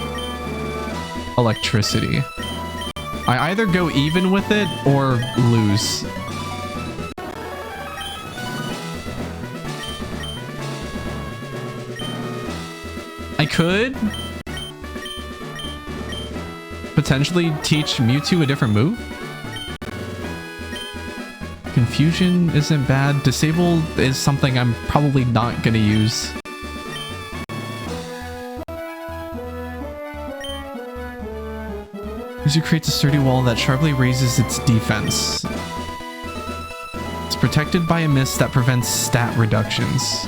electricity. I either go even with it or lose. I could potentially teach Mewtwo a different move. Confusion isn't bad. Disable is something I'm probably not gonna use. User creates a sturdy wall that sharply raises its defense. It's protected by a mist that prevents stat reductions.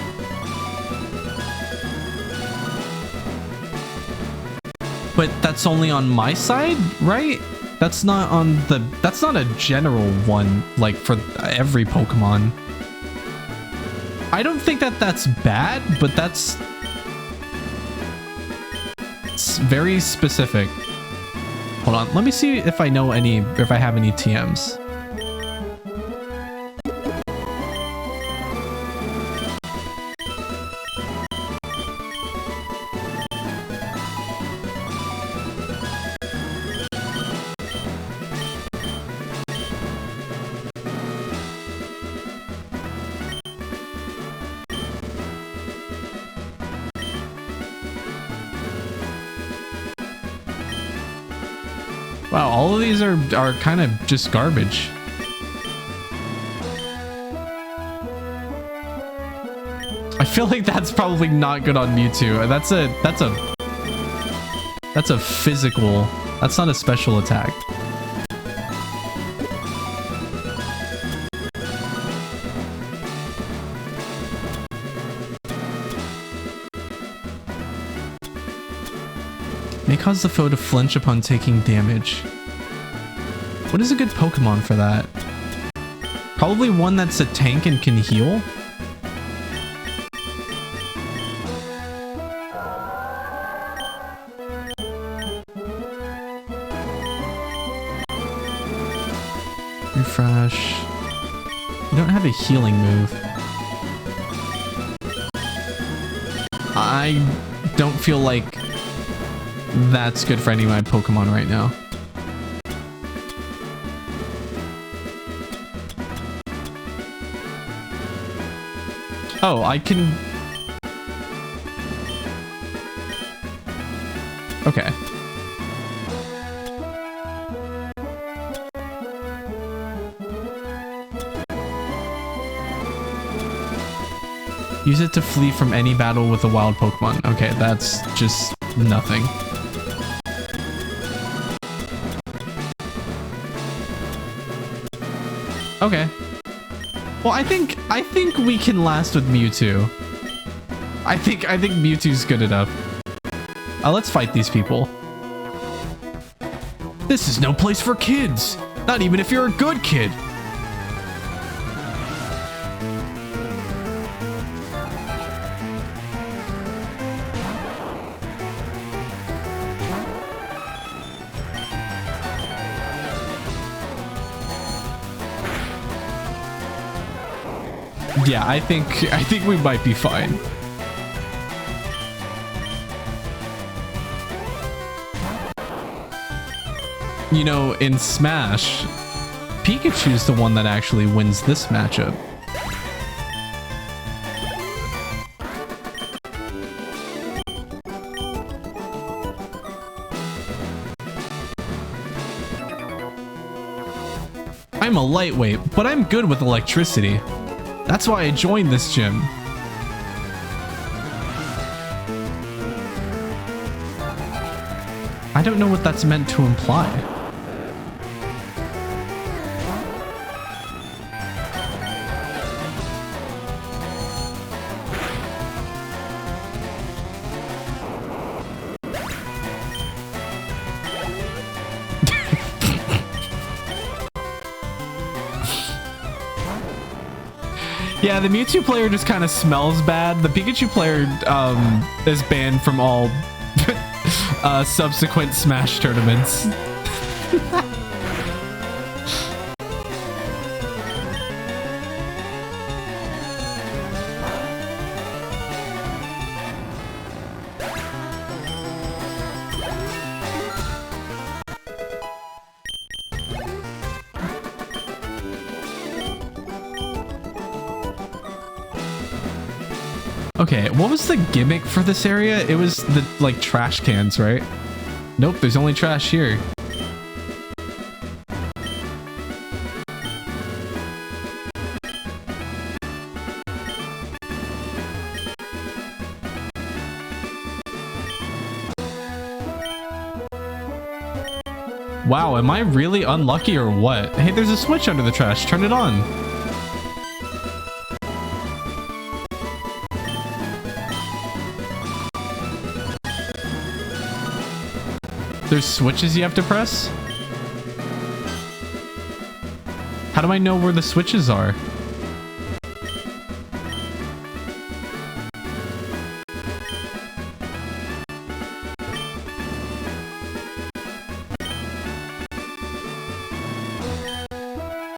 But that's only on my side, right? That's not on the... That's not a general one, like, for every Pokemon. I don't think that that's bad, but that's... It's very specific. Hold on, let me see if I know any... If I have any TMs. Wow, all of these are kind of just garbage. I feel like that's probably not good on Mewtwo. That's a physical. That's not a special attack. May cause the foe to flinch upon taking damage. What is a good Pokemon for that? Probably one that's a tank and can heal? Refresh. You don't have a healing move. I don't feel like that's good for any of my Pokemon right now. Oh, I can... Okay. Use it to flee from any battle with a wild Pokemon. Okay, that's just nothing. Okay. Well, I think we can last with Mewtwo. I think Mewtwo's good enough. Let's fight these people. This is no place for kids. Not even if you're a good kid. Yeah, I think we might be fine. You know, in Smash, Pikachu's the one that actually wins this matchup. I'm a lightweight, but I'm good with electricity. That's why I joined this gym. I don't know what that's meant to imply. Yeah, the Mewtwo player just kind of smells bad. The Pikachu player is banned from all subsequent Smash tournaments. Okay, what was the gimmick for this area? It was the, like, trash cans, right? Nope, there's only trash here. Wow, am I really unlucky or what? Hey, there's a switch under the trash. Turn it on. There's switches you have to press? How do I know where the switches are?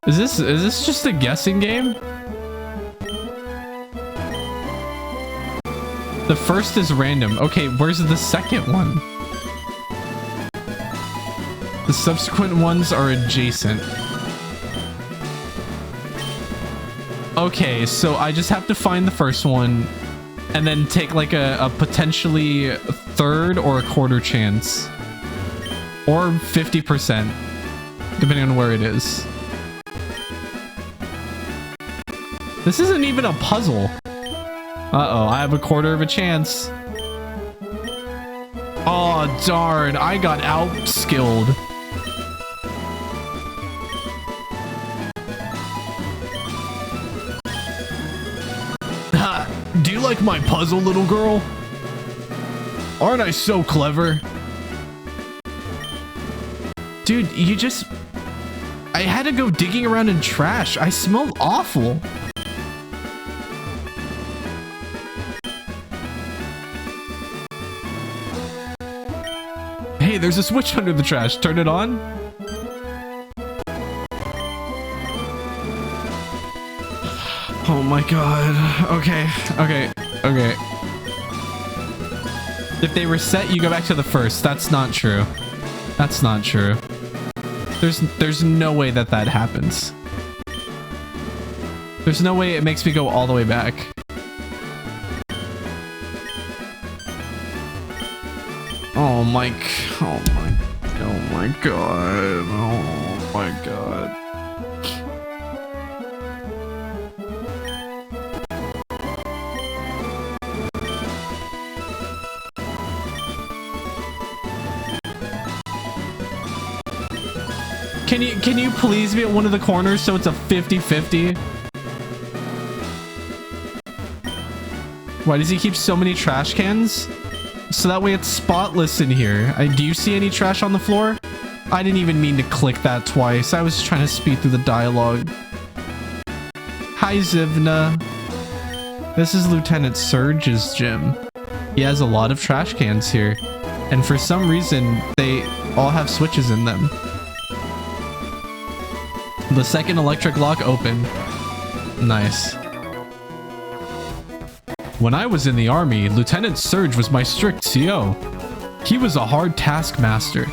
Is this just a guessing game? The first is random. Okay, where's the second one? The subsequent ones are adjacent. Okay, so I just have to find the first one and then take like a potentially third or a quarter chance. Or 50%, depending on where it is. This isn't even a puzzle. Uh-oh, I have a quarter of a chance. Oh, darn, I got outskilled. Do you like my puzzle, little girl? Aren't I so clever? Dude, you just... I had to go digging around in trash. I smelled awful. Hey, there's a switch under the trash. Turn it on. Oh my god. Okay. If they reset, you go back to the first. That's not true. That's not true. There's no way that happens. There's no way it makes me go all the way back. Oh my god. Can you please be at one of the corners so it's a 50-50? Why does he keep so many trash cans? So that way it's spotless in here. Do you see any trash on the floor? I didn't even mean to click that twice. I was trying to speed through the dialogue. Hi, Zivna. This is Lieutenant Surge's gym. He has a lot of trash cans here. And for some reason, they all have switches in them. The second electric lock opened. Nice. When I was in the army, Lieutenant Surge was my strict CO. He was a hard taskmaster.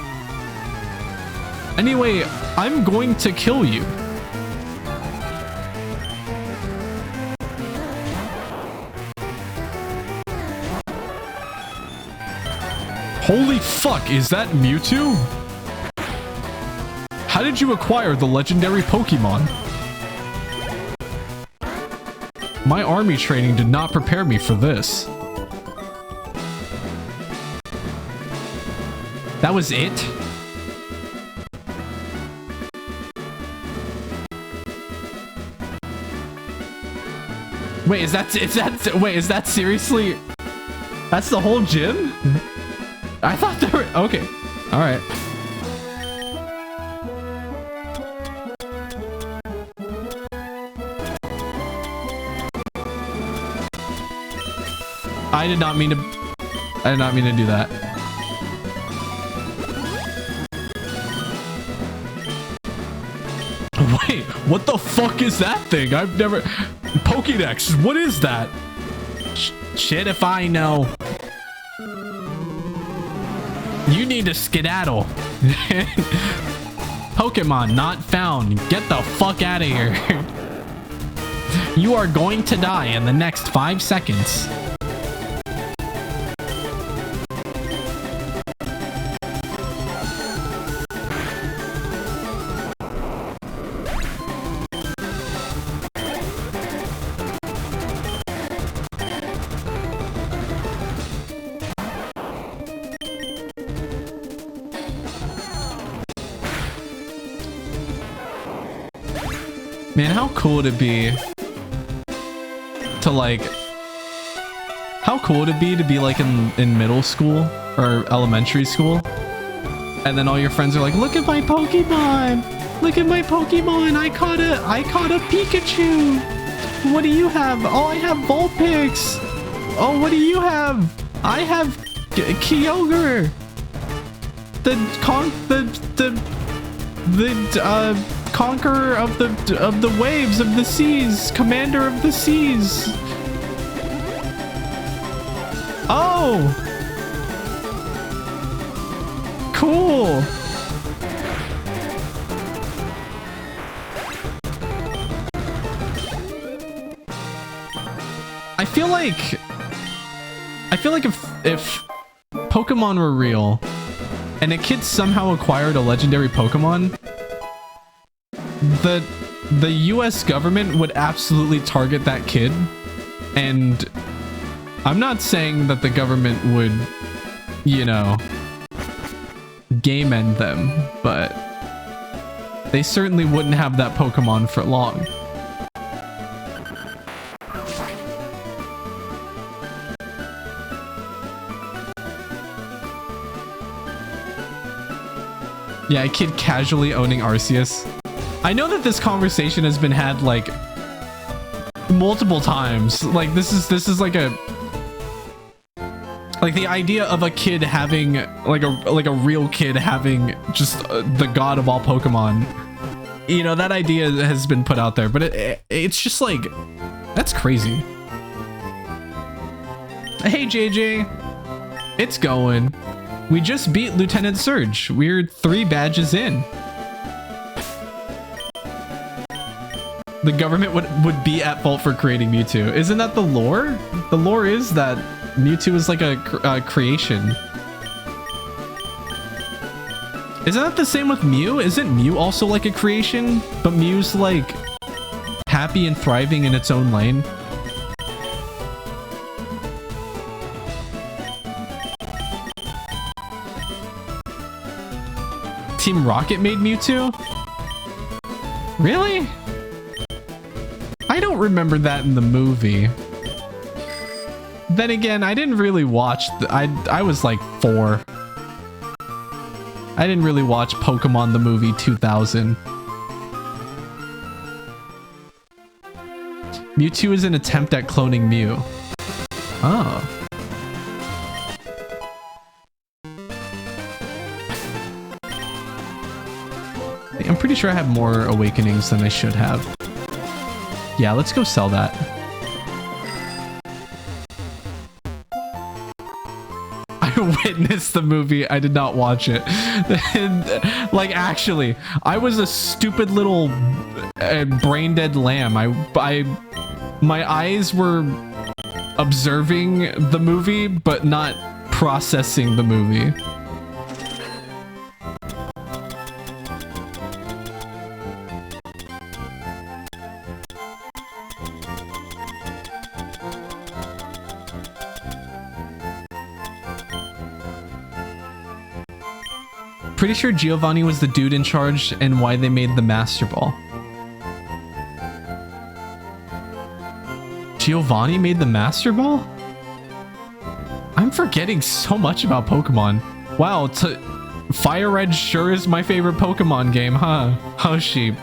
Anyway, I'm going to kill you. Holy fuck, is that Mewtwo? How did you acquire the legendary Pokemon? My army training did not prepare me for this. That was it? Wait, is that seriously? That's the whole gym? I thought there were, okay. All right. I did not mean to do that. Wait, what the fuck is that thing? I've never... Pokédex, what is that? Shit if I know. You need to skedaddle. Pokemon not found. Get the fuck out of here. You are going to die in the next 5 seconds. Man, how cool would it be to like... How cool would it be to be like in middle school or elementary school? And then all your friends are like, look at my Pokemon! Look at my Pokemon! I caught a Pikachu! What do you have? Oh, I have Vulpix! Oh, what do you have? I have Kyogre! Conqueror of the waves of the seas, commander of the seas. Oh, cool. I feel like if Pokemon were real and a kid somehow acquired a legendary Pokemon, the US government would absolutely target that kid. And I'm not saying that the government would, you know, game end them, but they certainly wouldn't have that Pokemon for long. Yeah, a kid casually owning Arceus. I know that this conversation has been had like multiple times. Like this is like a the idea of a kid having like a real kid having just the god of all Pokemon. You know, that idea has been put out there, but it's just like, that's crazy. Hey JJ, it's going. We just beat Lieutenant Surge. We're 3 badges in. The government would be at fault for creating Mewtwo. Isn't that the lore? The lore is that Mewtwo is like a creation. Isn't that the same with Mew? Isn't Mew also like a creation? But Mew's like happy and thriving in its own lane. Team Rocket made Mewtwo? Really? I don't remember that in the movie. Then again, I didn't really watch I was like 4. I didn't really watch Pokemon the movie 2000. Mewtwo is an attempt at cloning Mew. Oh. I'm pretty sure I have more awakenings than I should have. Yeah, let's go sell that. witnessed the movie. I did not watch it. And, like, actually, I was a stupid little brain dead lamb. My eyes were observing the movie, but not processing the movie. Pretty sure Giovanni was the dude in charge and why they made the Master Ball. Giovanni made the Master Ball? I'm forgetting so much about Pokemon. Wow, FireRed sure is my favorite Pokemon game, huh? Oh, sheep.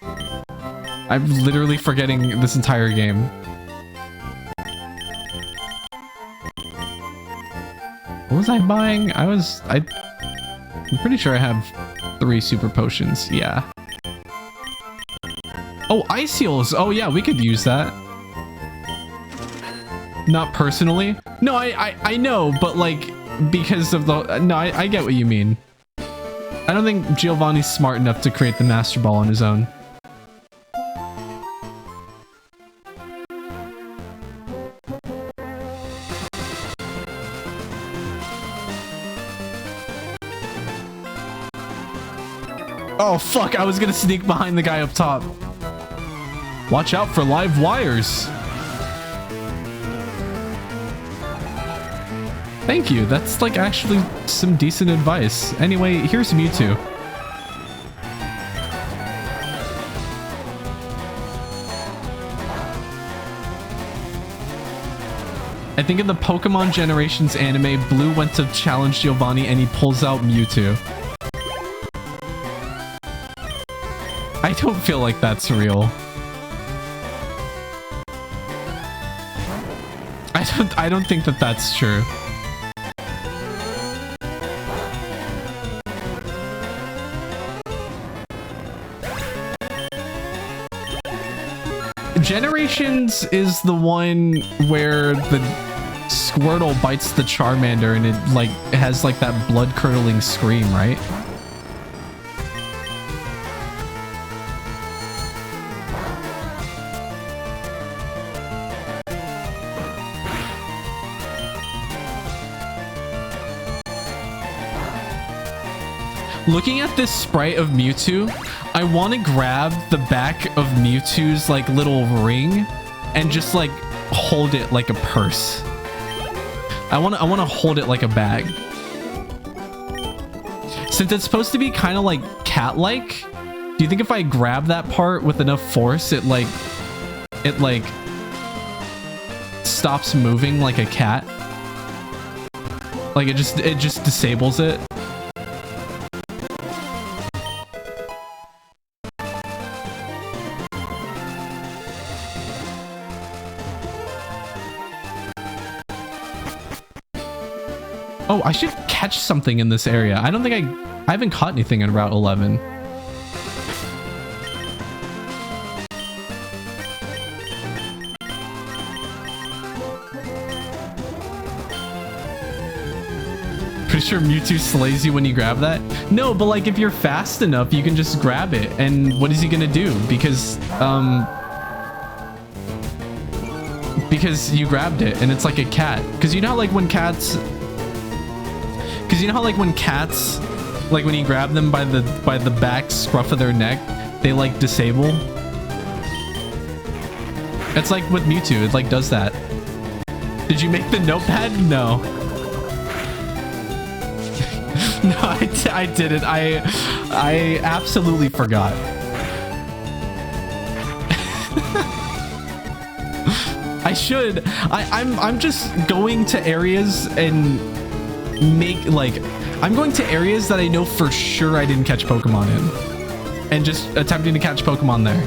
I'm literally forgetting this entire game. What was I buying? I'm pretty sure I have 3 super potions. Yeah. Oh, ice heals. Oh yeah, we could use that. Not personally. No, I know, but like because of the no, I get what you mean. I don't think Giovanni's smart enough to create the Master Ball on his own. Oh fuck, I was gonna sneak behind the guy up top. Watch out for live wires. Thank you, that's like actually some decent advice. Anyway, here's Mewtwo. I think in the Pokemon Generations anime, Blue went to challenge Giovanni and he pulls out Mewtwo. I don't feel like that's real. I don't think that that's true. Generations is the one where the Squirtle bites the Charmander and it has like that blood-curdling scream, right? Looking at this sprite of Mewtwo, I want to grab the back of Mewtwo's like little ring and just like hold it like a purse. I want to hold it like a bag. Since it's supposed to be kind of like cat-like, do you think if I grab that part with enough force, it stops moving like a cat? Like it just disables it? Oh, I should catch something in this area. I don't think I haven't caught anything in Route 11. Pretty sure Mewtwo slays you when you grab that? No, but like if you're fast enough, you can just grab it. And what is he gonna do? Because you grabbed it and it's like a cat. Because you know how like when cats... Because you know how like when cats, like when you grab them by the back scruff of their neck, they like disable? It's like with Mewtwo, it like does that. Did you make the notepad? No. No, I didn't. I absolutely forgot. I should. I'm just going to areas and I'm going to areas that I know for sure I didn't catch Pokemon in and just attempting to catch Pokemon there.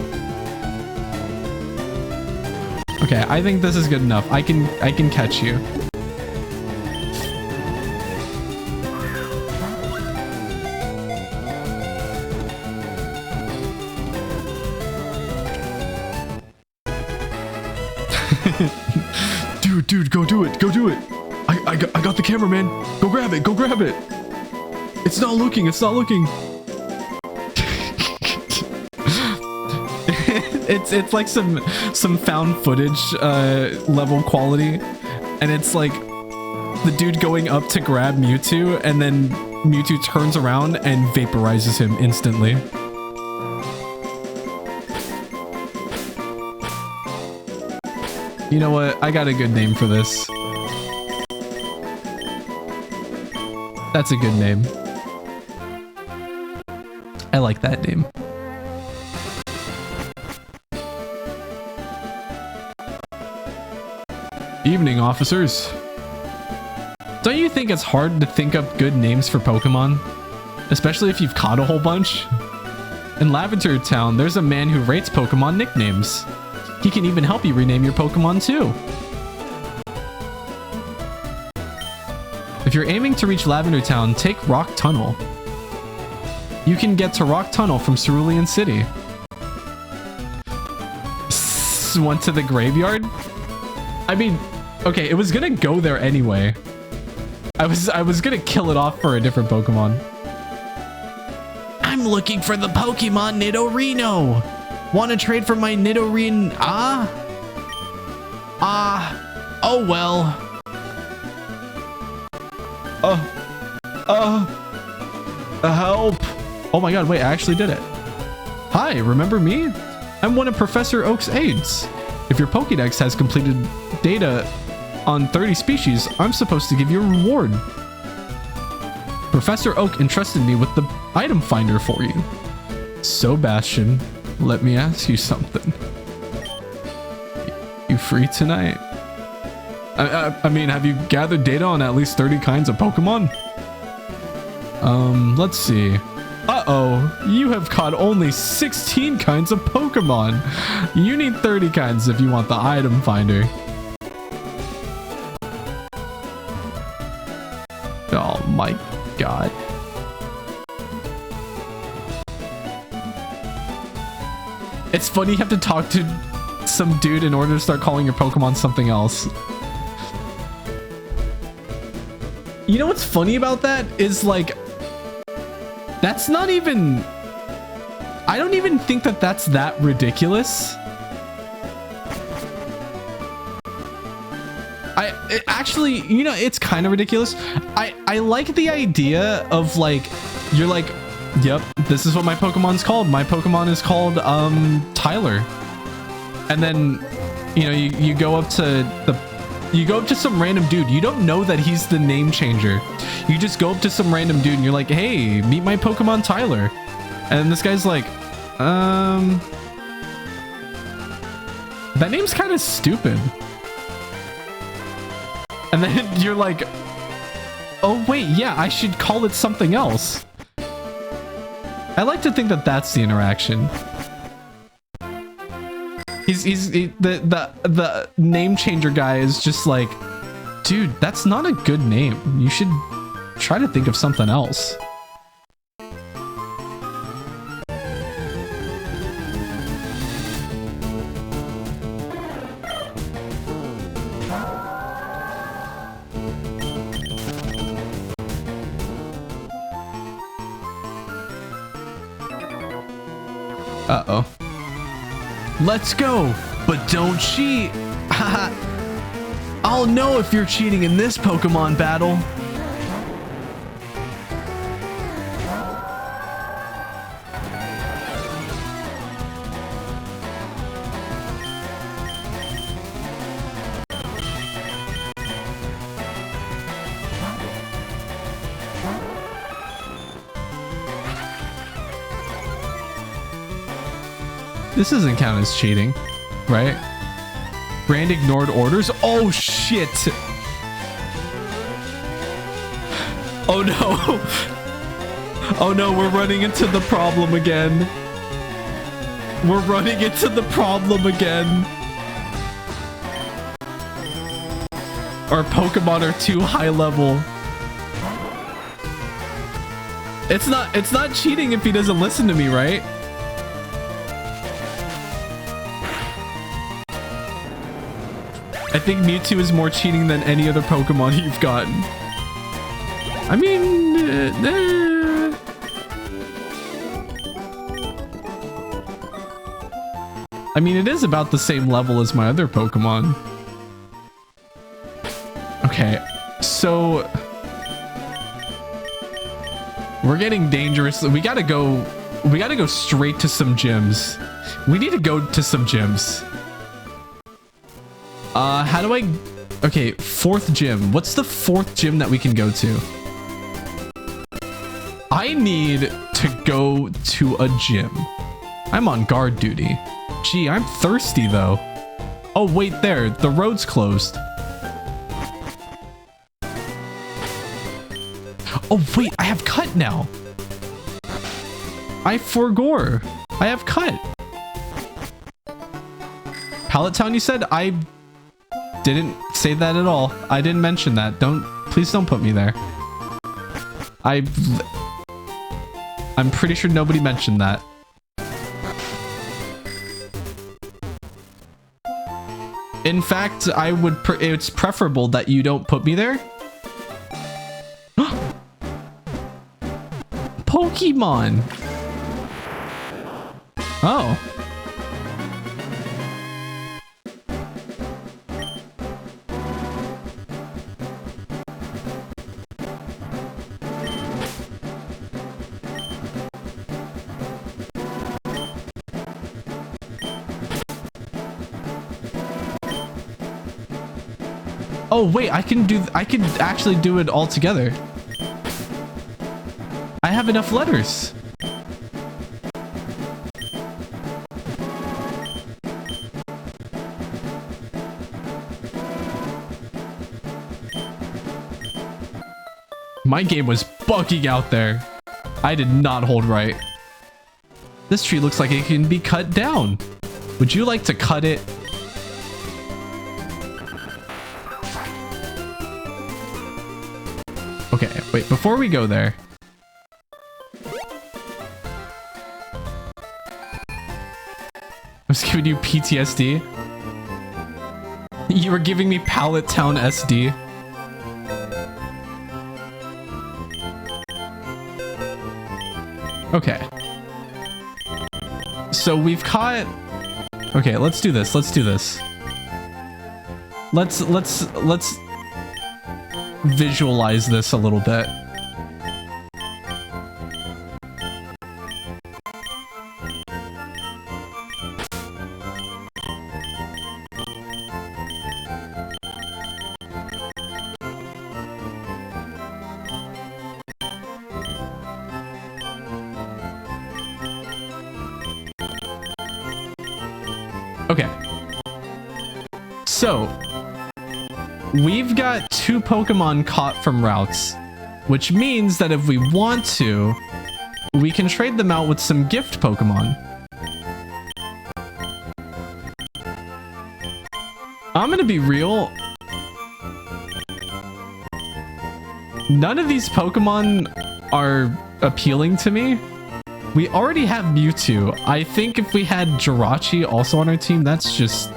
Okay, I think this is good enough. I can catch you. Dude, go do it. Go do it. I got the camera, man. Go grab it. Go grab it. It's not looking. It's not looking. it's like some found footage level quality, and it's like the dude going up to grab Mewtwo, and then Mewtwo turns around and vaporizes him instantly. You know what? I got a good name for this. That's a good name. I like that name. Evening, officers. Don't you think it's hard to think up good names for Pokemon? Especially if you've caught a whole bunch? In Lavender Town, there's a man who rates Pokemon nicknames. He can even help you rename your Pokemon too. If you're aiming to reach Lavender Town, take Rock Tunnel. You can get to Rock Tunnel from Cerulean City. Went to the graveyard? I mean, okay, it was gonna go there anyway. I was gonna kill it off for a different Pokemon. I'm looking for the Pokemon Nidorino. Want to trade for my Nidorino? Oh well. Help. Oh my god, wait, I actually did it. Hi, remember me? I'm one of Professor Oak's aides. If your Pokédex has completed data on 30 species, I'm supposed to give you a reward. Professor Oak entrusted me with the item finder for you. So, Bastion, let me ask you something. You free tonight? I mean, have you gathered data on at least 30 kinds of Pokemon? Let's see. Uh-oh, you have caught only 16 kinds of Pokemon. You need 30 kinds if you want the item finder. Oh my god. It's funny you have to talk to some dude in order to start calling your Pokemon something else. You know what's funny about that is like, that's not even, I don't even think that that's that ridiculous. Actually, you know, it's kind of ridiculous. I like the idea of like, you're like, yep, this is what my Pokemon's called. My Pokemon is called Tyler. And then, you know, you go up to some random dude. You don't know that he's the name changer. You just go up to some random dude and you're like, hey, meet my Pokemon Tyler. And this guy's like, that name's kind of stupid. And then you're like, oh wait, yeah, I should call it something else. I like to think that that's the interaction. The name changer guy is just like, dude, that's not a good name. You should try to think of something else. Uh-oh. Let's go, but don't cheat. Haha. I'll know if you're cheating in this Pokemon battle. This doesn't count as cheating, right? Brand ignored orders? Oh shit! Oh no! Oh no, we're running into the problem again. We're running into the problem again. Our Pokemon are too high level. It's not cheating if he doesn't listen to me, right? I think Mewtwo is more cheating than any other Pokemon you've gotten. I mean, I mean, it is about the same level as my other Pokemon. Okay, so we're getting dangerous. We gotta go straight to some gyms. We need to go to some gyms. How do I... Okay, 4th gym. What's the 4th gym that we can go to? I need to go to a gym. I'm on guard duty. Gee, I'm thirsty though. Oh, wait there. The road's closed. Oh, wait. I have cut now. I forgore. I have cut. Pallet Town, you said? I didn't say that at all. I didn't mention that. Please don't put me there. I'm pretty sure nobody mentioned that. In fact, it's preferable that you don't put me there. Pokemon. Oh. Oh wait, I can actually do it all together. I have enough letters. My game was bugging out there. I did not hold right. This tree looks like it can be cut down. Would you like to cut it? Okay, wait, before we go there. I was giving you PTSD. You were giving me Pallet Town SD. Okay. So we've caught... Okay, let's do this. Let's do this. Let's visualize this a little bit. Okay. So, we've got 2 Pokemon caught from routes, which means that if we want to, we can trade them out with some gift Pokemon. I'm gonna be real. None of these Pokemon are appealing to me. We already have Mewtwo. I think if we had Jirachi also on our team, that's just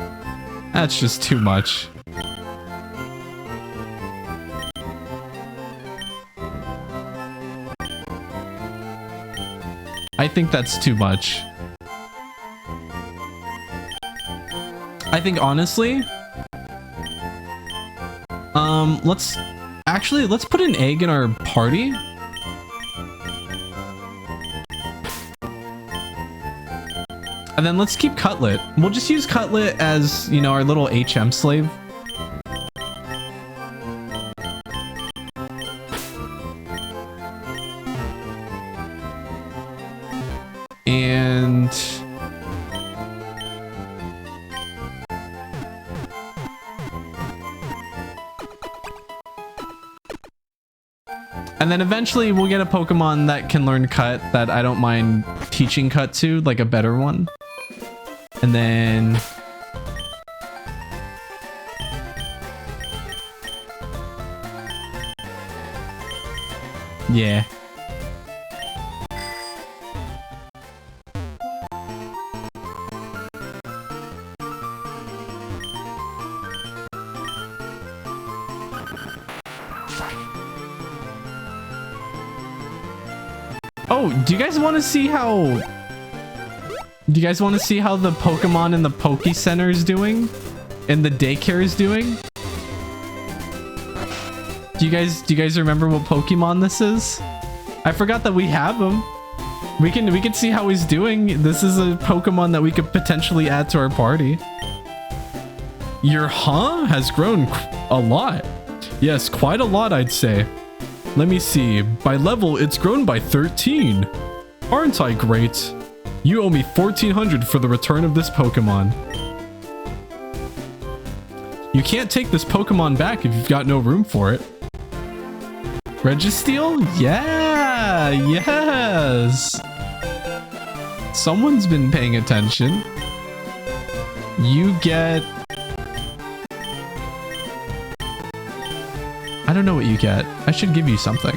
too much. I think that's too much. I think honestly, let's put an egg in our party. And then let's keep Cutlet. We'll just use Cutlet as, you know, our little HM slave. And... and then eventually we'll get a Pokemon that can learn Cut that I don't mind teaching Cut to, like a better one. And then... yeah. Oh, do you guys want to see how... Do you guys want to see how the Pokemon in the Poke Center is doing? And the daycare is doing? Do you guys remember what Pokemon this is? I forgot that we have him. We can see how he's doing. This is a Pokemon that we could potentially add to our party. Your has grown a lot. Yes, quite a lot, I'd say. Let me see. By level, it's grown by 13. Aren't I great? You owe me 1,400 for the return of this Pokemon. You can't take this Pokemon back if you've got no room for it. Registeel? Yeah, yes. Someone's been paying attention. You get... I don't know what you get. I should give you something.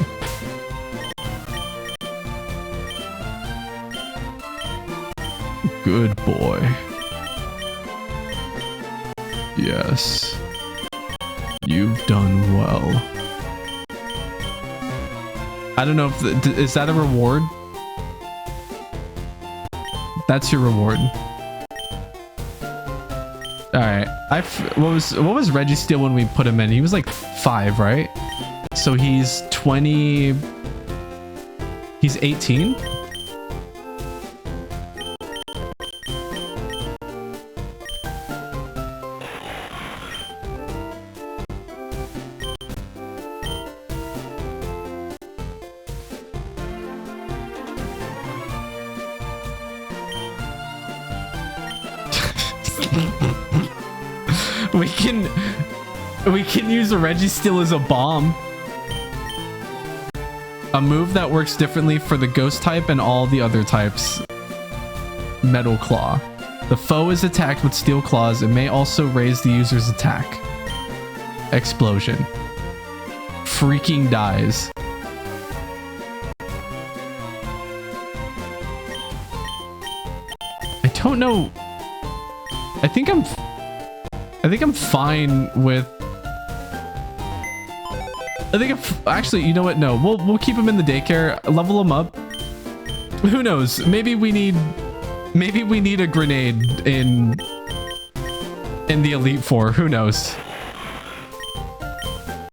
Good boy. Yes. You've done well. I don't know if... is that a reward? That's your reward. Alright. What was Registeel when we put him in? He was like 5, right? So he's 20... He's 18? We can use a Registeel as a bomb. A move that works differently for the ghost type and all the other types. Metal Claw. The foe is attacked with steel claws. It may also raise the user's attack. Explosion. Freaking dies. I don't know. I think I'm fine with... actually, you know what? No, we'll keep him in the daycare, level him up. Who knows? Maybe we need a grenade in the Elite Four. Who knows?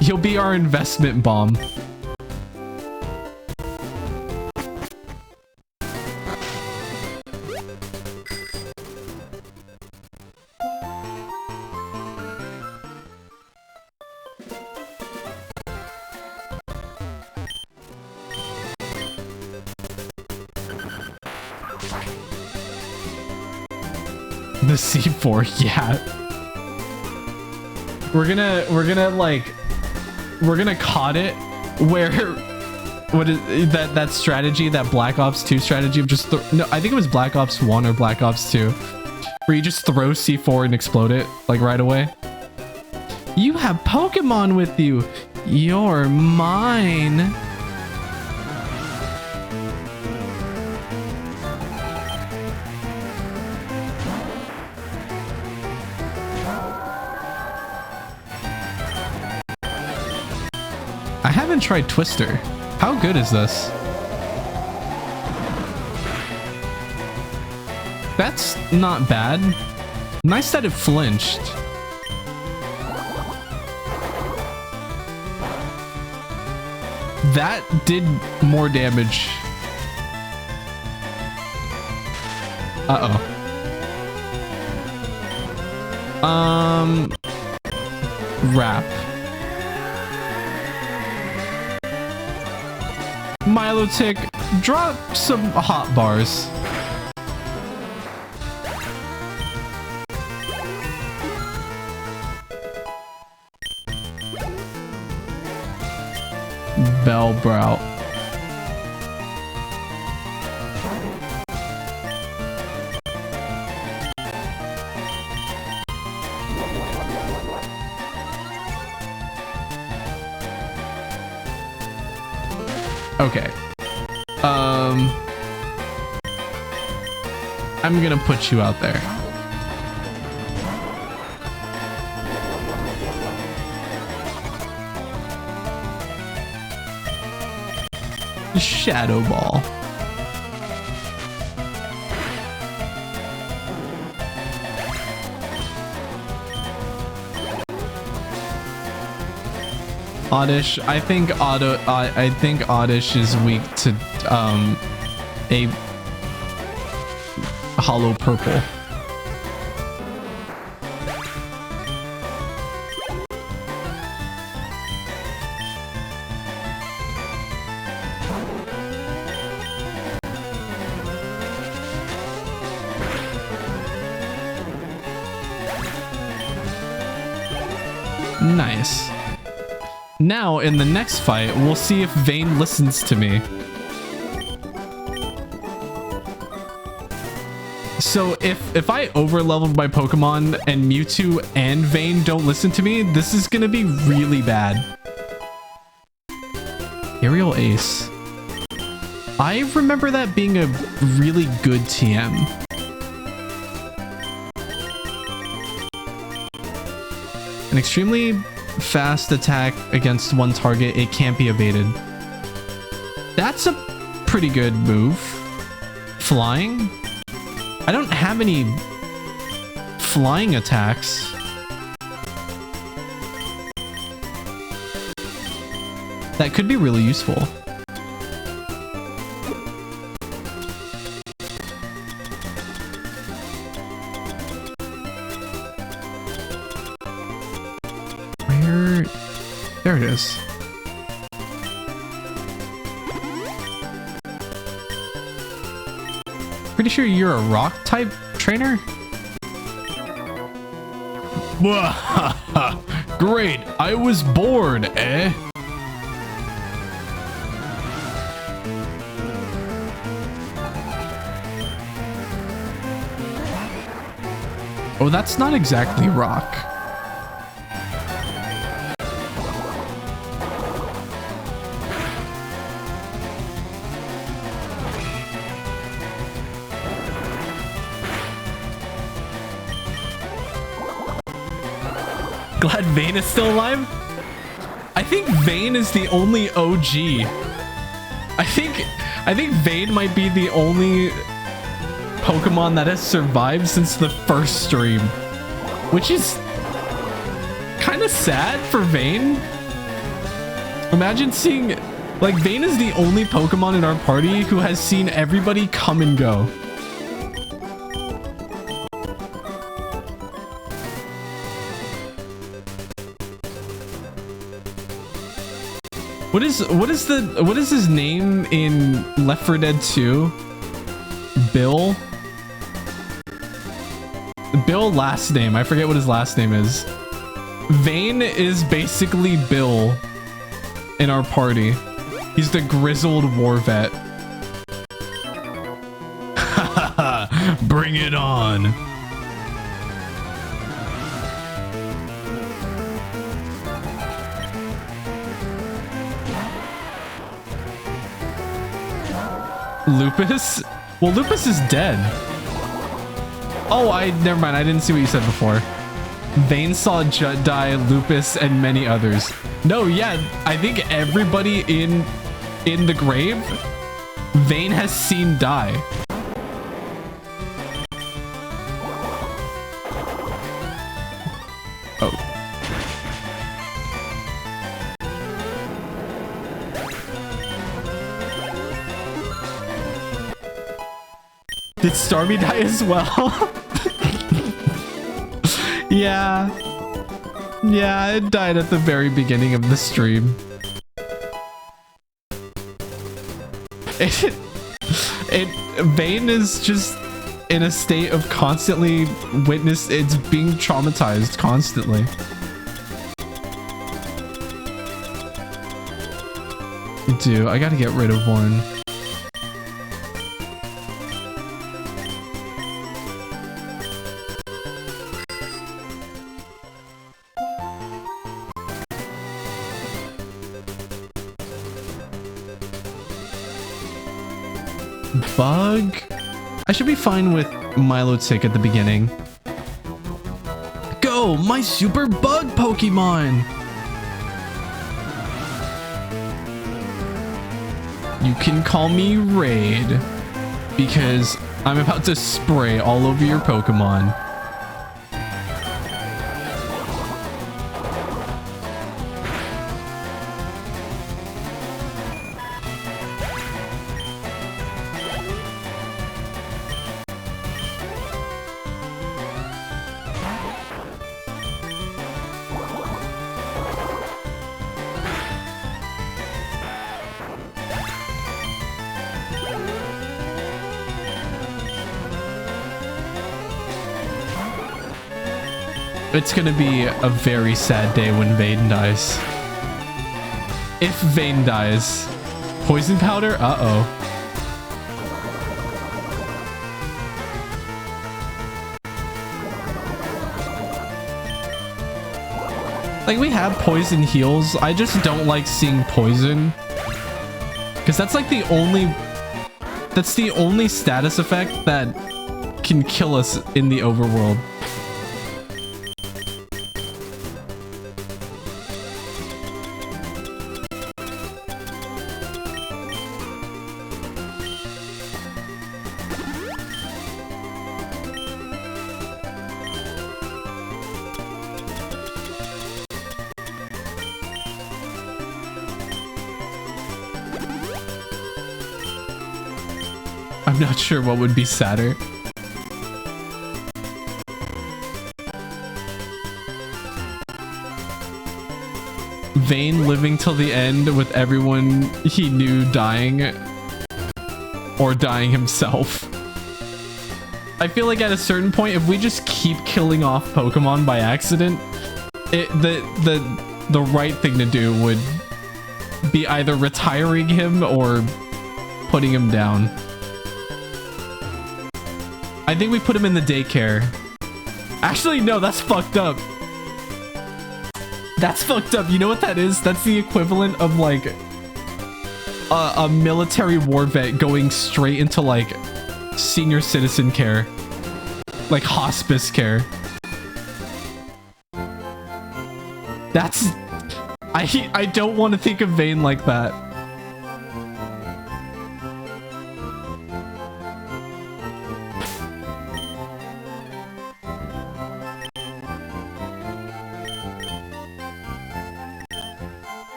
He'll be our investment bomb. The C4, yeah. We're gonna caught it where what is that strategy, that Black Ops 2 strategy of just no, I think it was Black Ops 1 or Black Ops 2, where you just throw C4 and explode it like right away. You have Pokemon with you. You're mine. I haven't tried Twister. How good is this? That's not bad. Nice that it flinched. That did more damage. Uh-oh. Wrap. Milotic, drop some hot bars. Bellbrow. Okay. I'm gonna put you out there. Shadow Ball. Oddish. I think Oddish is weak to a hollow purple. Nice. Now, in the next fight, we'll see if Vayne listens to me. So if I overleveled my Pokemon and Mewtwo and Vayne don't listen to me, this is gonna be really bad. Aerial Ace. I remember that being a really good TM. An extremely fast attack against one target, it can't be evaded. That's a pretty good move. Flying? I don't have any flying attacks. That could be really useful. There it is. Pretty sure you're a rock type trainer? Great, I was bored, eh? Oh, that's not exactly rock. Glad Vayne is still alive? I think Vayne is the only OG. I think Vayne might be the only Pokemon that has survived since the first stream, which is kind of sad for Vayne. Imagine seeing, like, Vayne is the only Pokemon in our party who has seen everybody come and go. What is his name in Left 4 Dead 2? Bill? Bill last name. I forget what his last name is. Vayne is basically Bill in our party. He's the grizzled war vet. Bring it on. Lupus? Well, Lupus is dead. Oh, never mind. I didn't see what you said before. Vayne saw Jut die, Lupus, and many others. No, yeah, I think everybody in the grave, Vayne has seen die. Oh. Did Starmie die as well? Yeah. Yeah, it died at the very beginning of the stream. Vayne is just in a state of constantly it's being traumatized constantly. I gotta get rid of one. Bug? I should be fine with Milotic at the beginning. Go, my super bug Pokemon! You can call me Raid, because I'm about to spray all over your Pokemon. it's gonna be a very sad day when Vane dies. If Vane dies. Poison powder? Uh-oh. Like, we have poison heals. I just don't like seeing poison. Because that's like the only... That's the only status effect that can kill us in the overworld. I'm not sure what would be sadder. Vane living till the end with everyone he knew dying or dying himself. I feel like at a certain point, if we just keep killing off Pokemon by accident, the right thing to do would be either retiring him or putting him down. I think we put him in the daycare. Actually, no, that's fucked up. That's fucked up. You know what that is? That's the equivalent of like a military war vet going straight into like senior citizen care. Like hospice care. That's... I don't want to think of Vane like that.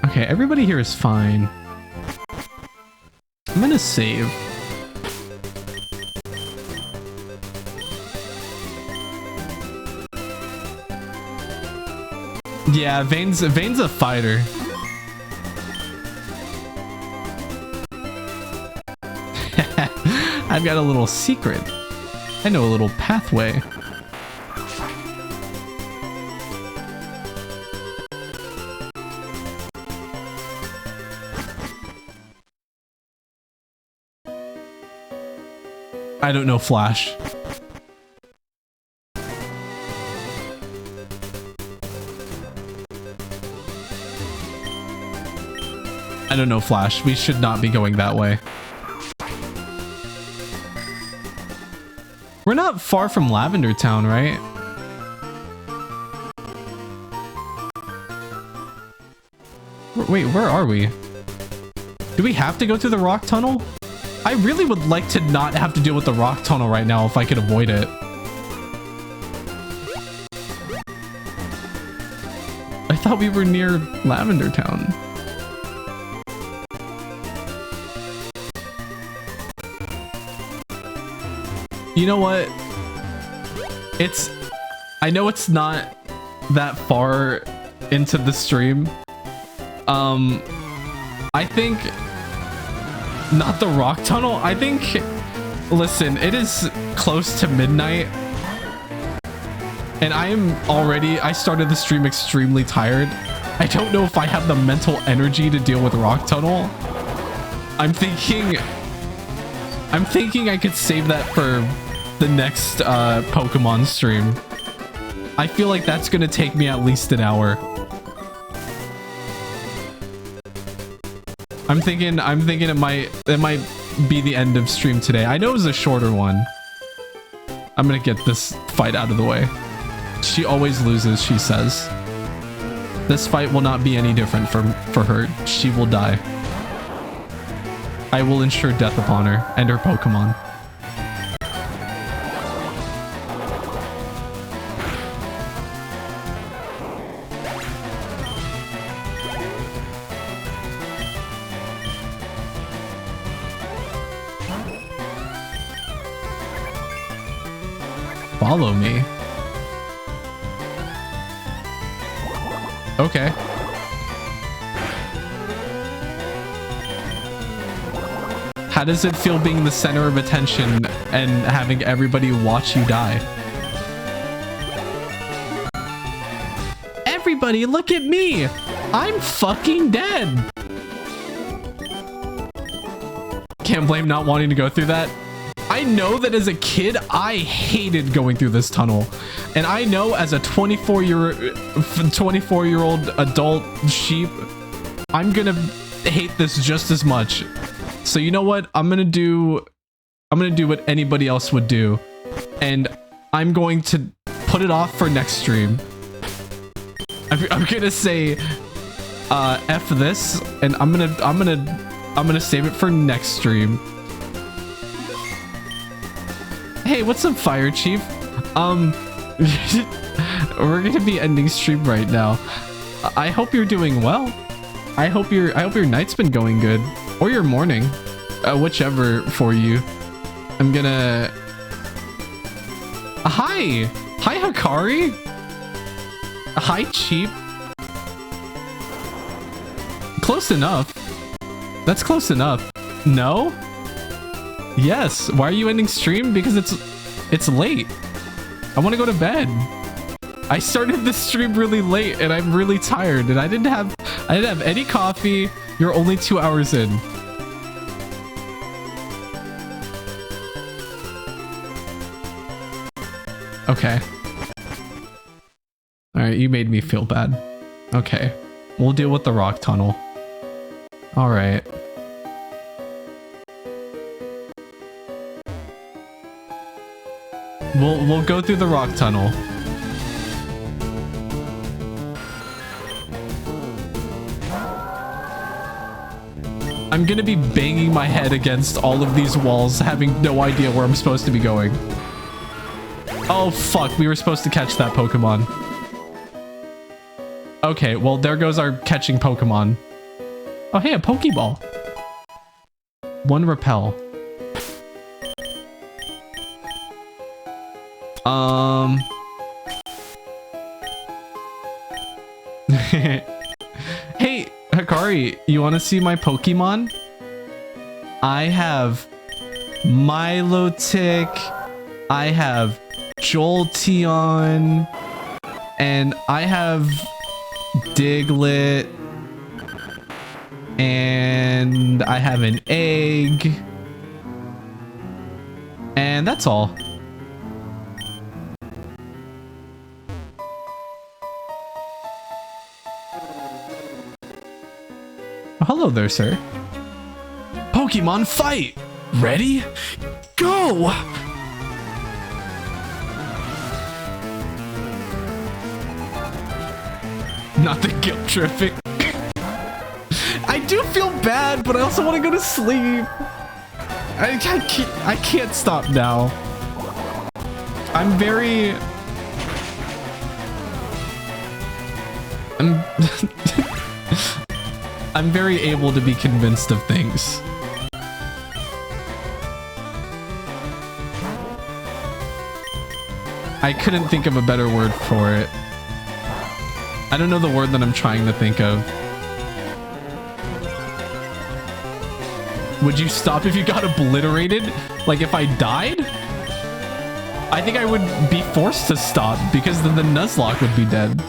Okay, everybody here is fine. I'm gonna save. Yeah, Vane's a fighter. I've got a little secret. I know a little pathway. I don't know Flash. I don't know Flash. We should not be going that way. We're not far from Lavender Town, right? Wait, where are we? Do we have to go through the rock tunnel? I really would like to not have to deal with the rock tunnel right now if I could avoid it. I thought we were near Lavender Town. You know what? I know it's not that far into the stream. I think not the rock tunnel. I think, listen, it is close to midnight and I started the stream extremely tired. I don't know if I have the mental energy to deal with rock tunnel. I'm thinking I could save that for the next Pokemon stream. I feel like that's gonna take me at least an hour. I'm thinking it might be the end of stream today. I know it was a shorter one. I'm gonna get this fight out of the way. She always loses, she says. This fight will not be any different for her. She will die. I will ensure death upon her and her Pokemon. Follow me. Okay. How does it feel being the center of attention and having everybody watch you die? Everybody, look at me! I'm fucking dead! Can't blame not wanting to go through that. I know that as a kid, I hated going through this tunnel. And I know as a 24-year-old adult sheep, I'm gonna hate this just as much. So you know what? I'm gonna do what anybody else would do. And I'm going to put it off for next stream. I'm gonna say F this, and I'm gonna save it for next stream. Hey, what's up, Fire Chief? We're gonna be ending stream right now. I hope you're doing well. I hope your night's been going good, or your morning, whichever for you. I'm gonna. Hi, Hikari. Hi, Cheap. Close enough. That's close enough. No? Yes. Why are you ending stream? Because it's late. I want to go to bed. I started this stream really late and I'm really tired and I didn't have any coffee. You're only 2 hours in. Okay. All right, you made me feel bad. Okay. We'll deal with the rock tunnel. All right. We'll go through the rock tunnel. I'm gonna be banging my head against all of these walls, having no idea where I'm supposed to be going. Oh fuck, we were supposed to catch that Pokemon. Okay, well there goes our catching Pokemon. Oh hey, a Pokeball. One repel. Hey, Hikari, you want to see my Pokemon? I have Milotic, I have Jolteon, and I have Diglett, and I have an egg, and that's all. Hello there, sir. Pokemon fight! Ready? Go! Not the guilt tripping. I do feel bad, but I also want to go to sleep. I can't stop now. I'm I'm very able to be convinced of things. I couldn't think of a better word for it. I don't know the word that I'm trying to think of. Would you stop if you got obliterated? Like if I died? I think I would be forced to stop because then the Nuzlocke would be dead.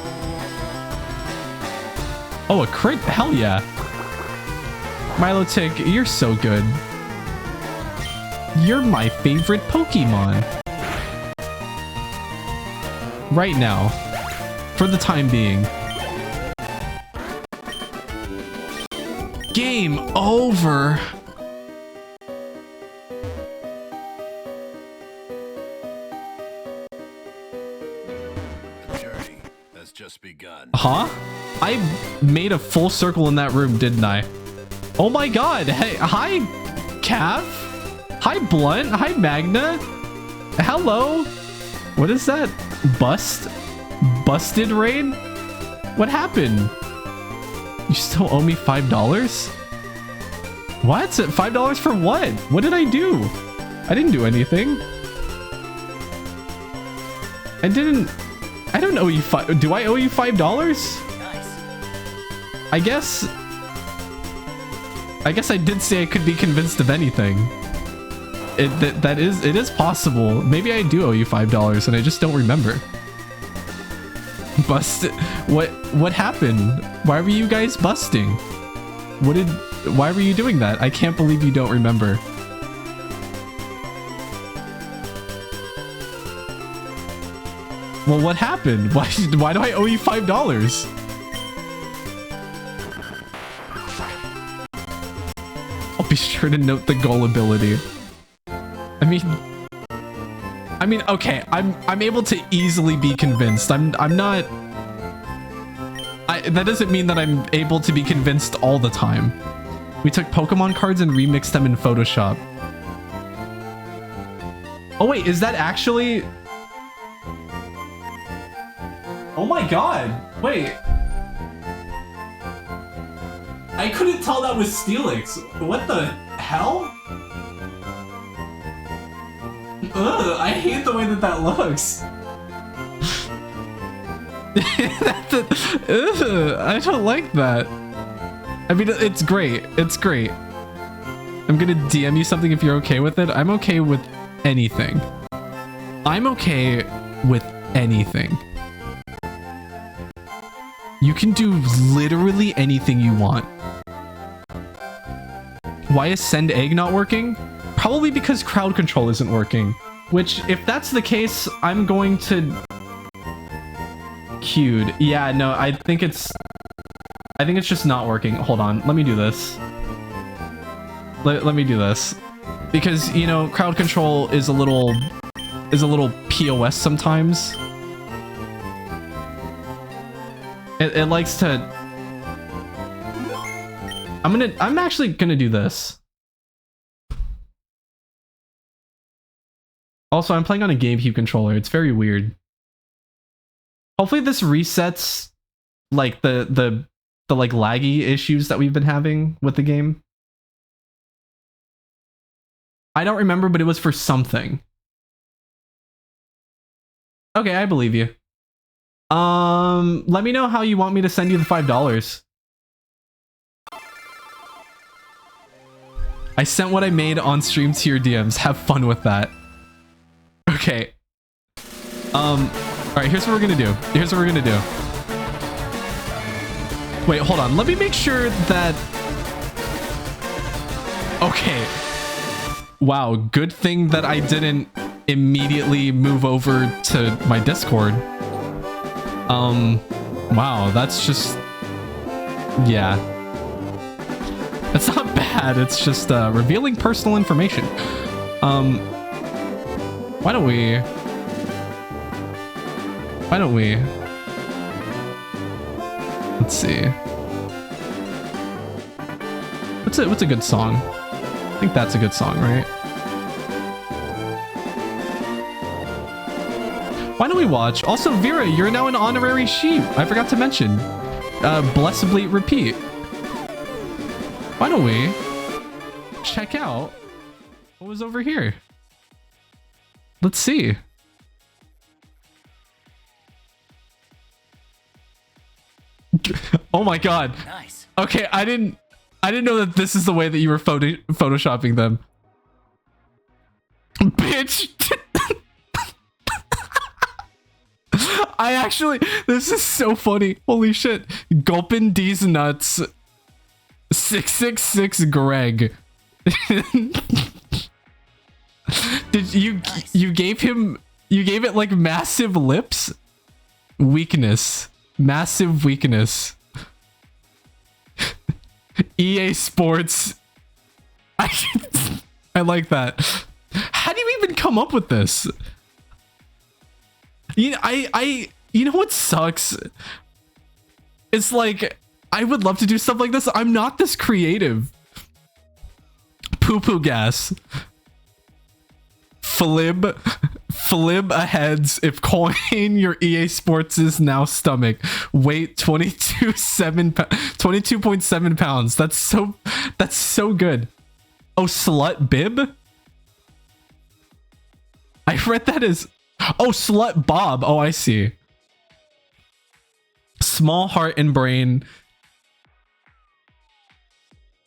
Oh, a crit? Hell yeah. Milotic, you're so good. You're my favorite Pokemon. Right now. For the time being. Game over. The journey has just begun. Huh? I made a full circle in that room, didn't I? Oh my god. Hey, hi, Cav. Hi, Blunt. Hi, Magna. Hello. What is that? Busted raid? What happened? You still owe me $5? What? $5 for what? What did I do? I didn't do anything. I don't owe you do I owe you $5? Nice. I guess I guess I did say I could be convinced of anything. It is possible. Maybe I do owe you $5 and I just don't remember. Bust. What happened? Why were you guys busting? Why were you doing that? I can't believe you don't remember. Well, what happened? Why do I owe you $5? I'll be sure to note the gullibility. I mean, okay, I'm able to easily be convinced. I'm not. That doesn't mean that I'm able to be convinced all the time. We took Pokemon cards and remixed them in Photoshop. Oh wait, is that actually? Oh my god! Wait. I couldn't tell that was Steelix. What the hell? Ugh, I hate the way that looks. I don't like that. I mean, it's great. It's great. I'm gonna DM you something if you're okay with it. I'm okay with anything. I'm okay with anything. You can do literally anything you want. Why is send egg not working? Probably because crowd control isn't working. Which, if that's the case, I'm going to... Queued. Yeah, no, I think it's just not working. Hold on, let me do this. Let me do this. Because, you know, crowd control is a little POS sometimes. It likes to... I'm actually gonna do this. Also, I'm playing on a GameCube controller. It's very weird. Hopefully this resets like the like laggy issues that we've been having with the game. I don't remember, but it was for something. Okay, I believe you. Let me know how you want me to send you the $5. I sent what I made on stream to your DMs. Have fun with that. Okay. All right, here's what we're gonna do. Here's what we're gonna do. Wait, hold on. Let me make sure that... Okay. Wow, good thing that I didn't immediately move over to my Discord. Wow, that's just... Yeah. That's not bad. It's just revealing personal information. Why don't we... Let's see. What's a good song? I think that's a good song, right? Why don't we watch? Also, Vera, you're now an honorary sheep. I forgot to mention. Blessedly repeat. Why don't we check out what was over here? Let's see. Oh my god. Nice. Okay, I didn't know that this is the way that you were photoshopping them. Bitch. I actually, this is so funny. Holy shit. Gulpin D's nuts. 666 Greg. Did you gave it like massive lips? Weakness. Massive weakness. EA Sports. I like that. How do you even come up with this? You know, you know what sucks? It's like, I would love to do stuff like this. I'm not this creative. Poo poo gas. Flib aheads if coin your EA Sports is now stomach. Weight 22.7 pounds. That's so good. Oh, slut bib? I read that as... Oh, slut Bob. Oh, I see. Small heart and brain.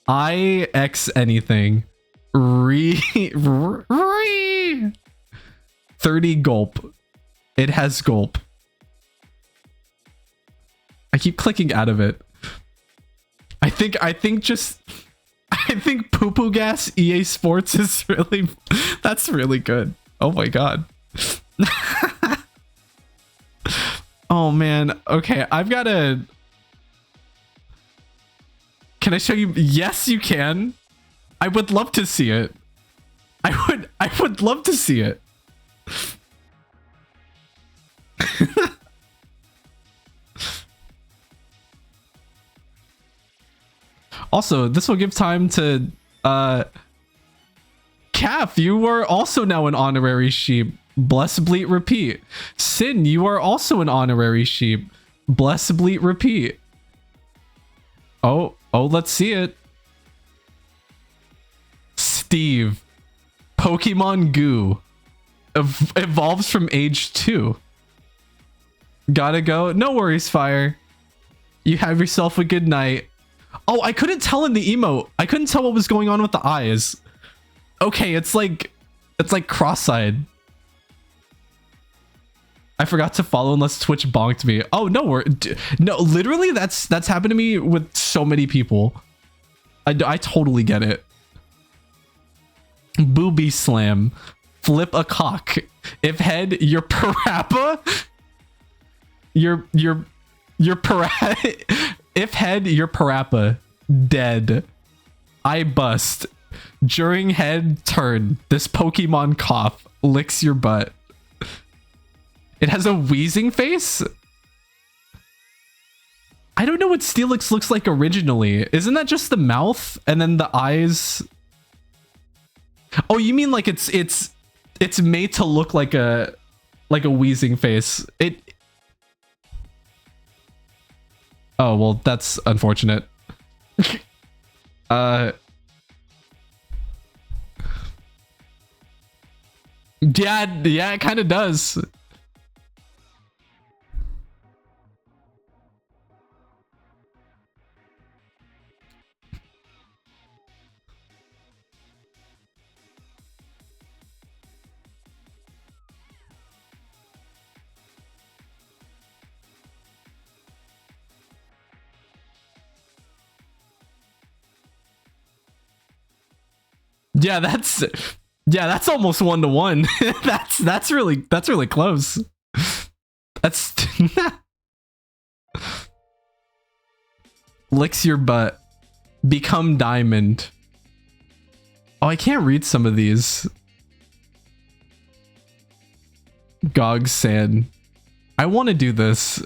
I X anything. 30 gulp. It has gulp. I keep clicking out of it. I think poo poo gas EA Sports is really, that's really good. Oh my god. Oh man. Okay, I've got to. Can I show you? Yes, you can. I would love to see it. I would love to see it. Also, this will give time to Calf, you are also now an honorary sheep. Bless Bleat repeat. Sin, you are also an honorary sheep. Bless Bleat repeat. Oh, let's see it. Steve. Pokemon Goo. Evolves from age 2. Gotta go. No worries, Fire. You have yourself a good night. Oh, I couldn't tell in the emote. I couldn't tell what was going on with the eyes. Okay, it's like cross-eyed. I forgot to follow unless Twitch bonked me. Oh, no, no, literally that's happened to me with so many people. I totally get it. Booby slam. Flip a cock. If head, you're parappa. You're parappa. If head, you're parappa. Dead. I bust. During head turn, this Pokemon cough licks your butt. It has a wheezing face? I don't know what Steelix looks like originally. Isn't that just the mouth and then the eyes? Oh, you mean like it's made to look like a wheezing face. Oh, well, that's unfortunate. Yeah, it kind of does. Yeah, that's almost 1-to-1. that's really close. That's licks your butt. Become diamond. Oh, I can't read some of these. Gog Sand. I want to do this.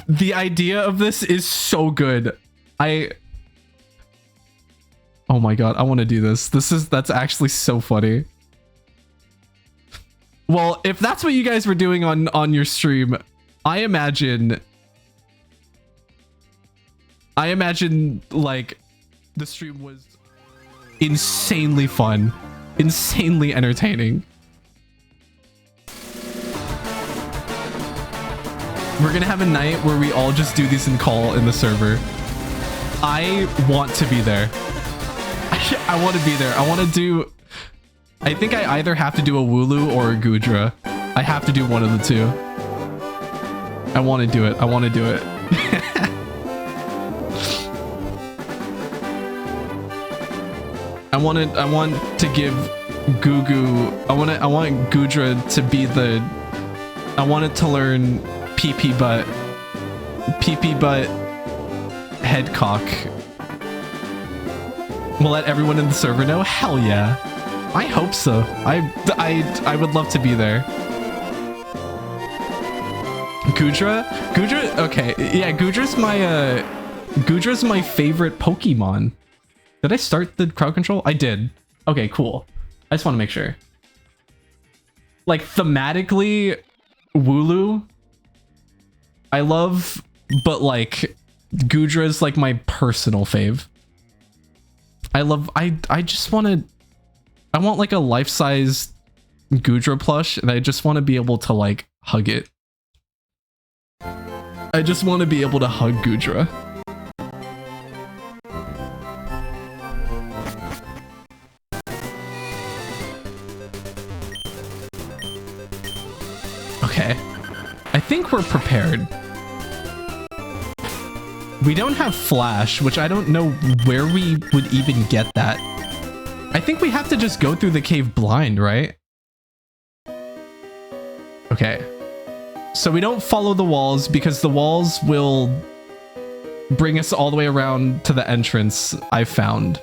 The idea of this is so good. Oh my god, I want to do this. That's actually so funny. Well, if that's what you guys were doing on your stream, I imagine like the stream was insanely fun, insanely entertaining. We're gonna have a night where we all just do these in call in the server. I want to be there. I want to be there. I want to do... I think I either have to do a Wooloo or a Goodra. I have to do one of the two. I want to do it. I want to do it. I want to give Gugu... I want Goodra to be the... I want it to learn PP butt. PP butt head cock. We'll let everyone in the server know? Hell yeah. I hope so. I would love to be there. Goodra? Goodra? Okay. Yeah, Goodra's my favorite Pokemon. Did I start the crowd control? I did. Okay, cool. I just want to make sure. Like, thematically, Wooloo, I love, but like, Goodra's like my personal fave. I just want to... I want like a life-size Goodra plush, and I just want to be able to like hug it. I just want to be able to hug Goodra. Okay. I think we're prepared. We don't have flash, which I don't know where we would even get that. I think we have to just go through the cave blind, right? Okay. So we don't follow the walls because the walls will bring us all the way around to the entrance I found.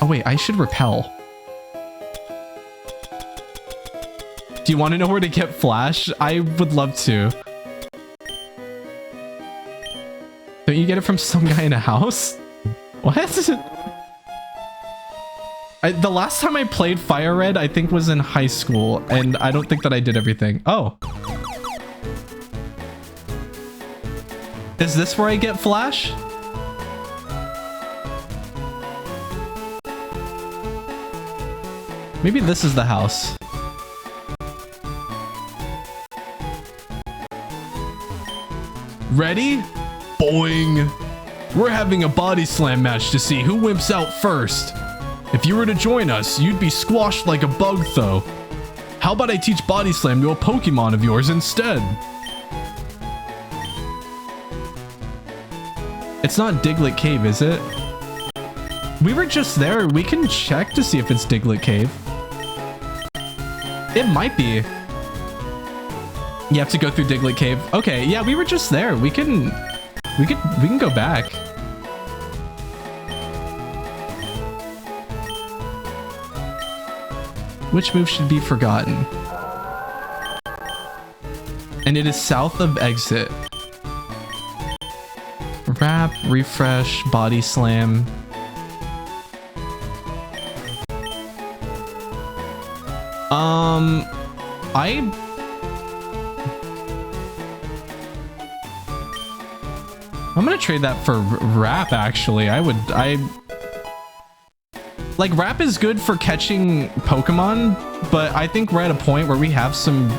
Oh wait, I should repel. Do you want to know where to get flash? I would love to. Don't you get it from some guy in a house? What? The last time I played FireRed, I think was in high school, and I don't think that I did everything. Oh. Is this where I get flash? Maybe this is the house. Ready? Boing! We're having a body slam match to see who wimps out first. If you were to join us, you'd be squashed like a bug though. How about I teach body slam to a Pokemon of yours instead? It's not Diglett Cave, is it? We were just there. We can check to see if it's Diglett Cave. It might be. You have to go through Diglett Cave. Okay, yeah, we were just there. We can go back. Which move should be forgotten? And it is south of exit. Wrap, refresh, body slam. I'm gonna trade that for wrap, actually. Like, wrap is good for catching Pokemon, but I think we're at a point where we have some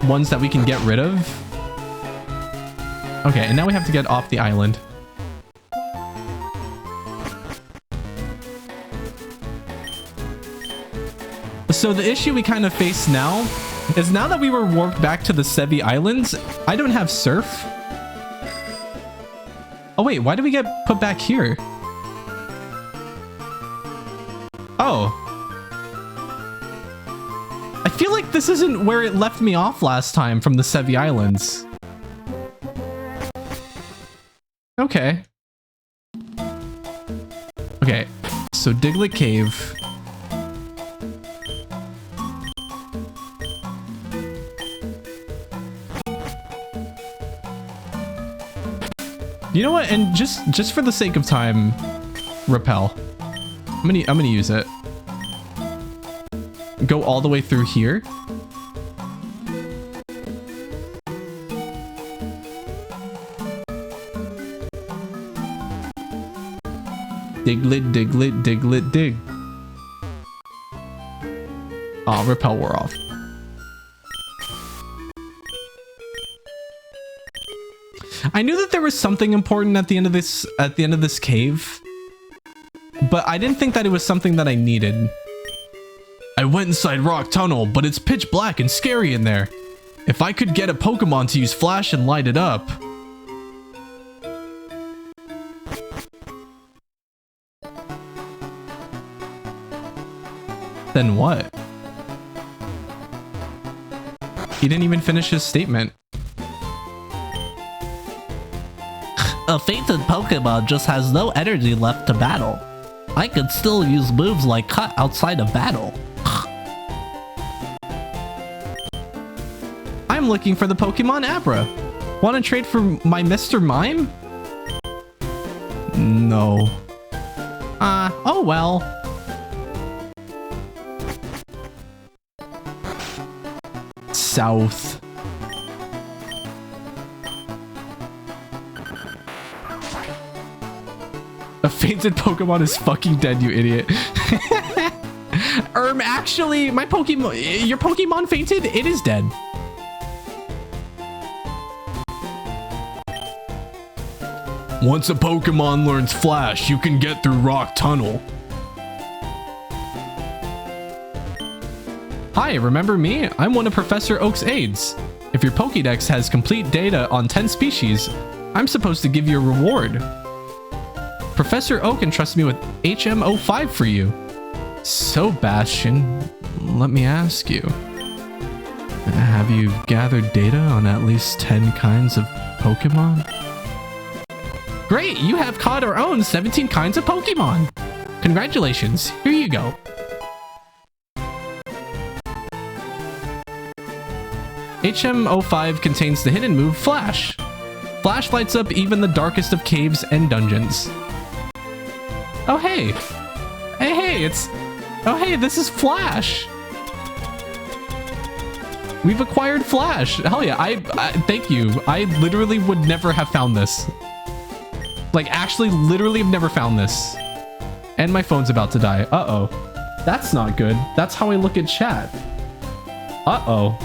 ones that we can get rid of. Okay, and now we have to get off the island. So the issue we kind of face now is now that we were warped back to the Sevi Islands, I don't have Surf. Oh wait, why did we get put back here? Oh. I feel like this isn't where it left me off last time from the Sevi Islands. Okay. Okay, so Diglett Cave. You know what? And just for the sake of time, repel. I'm gonna use it. Go all the way through here. Diglett, Diglett, Diglett, dig. Oh, repel wore off. I knew that there was something important at the end of this cave, but I didn't think that it was something that I needed. I went inside Rock Tunnel, but it's pitch black and scary in there. If I could get a Pokemon to use flash and light it up. Then what? He didn't even finish his statement. A fainted Pokemon just has no energy left to battle. I could still use moves like Cut outside of battle. I'm looking for the Pokemon Abra. Want to trade for my Mr. Mime? No. Oh well. South. A fainted Pokemon is fucking dead, you idiot. Actually, my Pokemon, your Pokemon fainted? It is dead. Once a Pokemon learns Flash, you can get through Rock Tunnel. Hi, Hi, remember me? I'm one of Professor Oak's aides. If your Pokédex has complete data on 10 species, I'm supposed to give you a reward. Professor Oak entrusts me with HM05 for you. So, Bastion, let me ask you. Have you gathered data on at least 10 kinds of Pokemon? Great, you have caught or owned 17 kinds of Pokemon. Congratulations, here you go. HM05 contains the hidden move Flash. Flash lights up even the darkest of caves and dungeons. Oh hey! Hey, oh hey, this is Flash! We've acquired Flash! Hell yeah, I thank you. I literally would never have found this. Like, actually, literally have never found this. And my phone's about to die. Uh-oh. That's not good. That's how I look at chat. Uh-oh.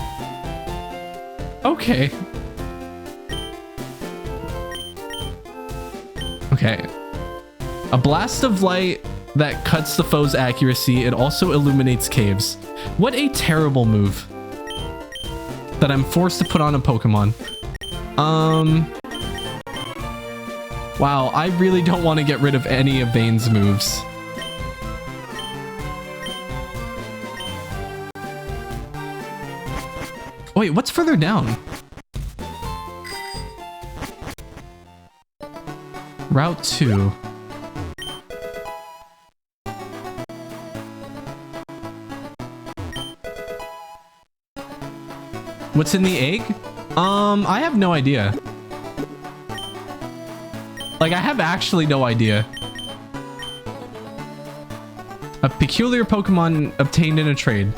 Okay. Okay. A blast of light that cuts the foe's accuracy. It also illuminates caves. What a terrible move that I'm forced to put on a Pokemon. Wow, I really don't want to get rid of any of Vane's moves. Wait, what's further down? Route 2. What's in the egg? I have no idea. Like, I have actually no idea. A peculiar Pokemon obtained in a trade.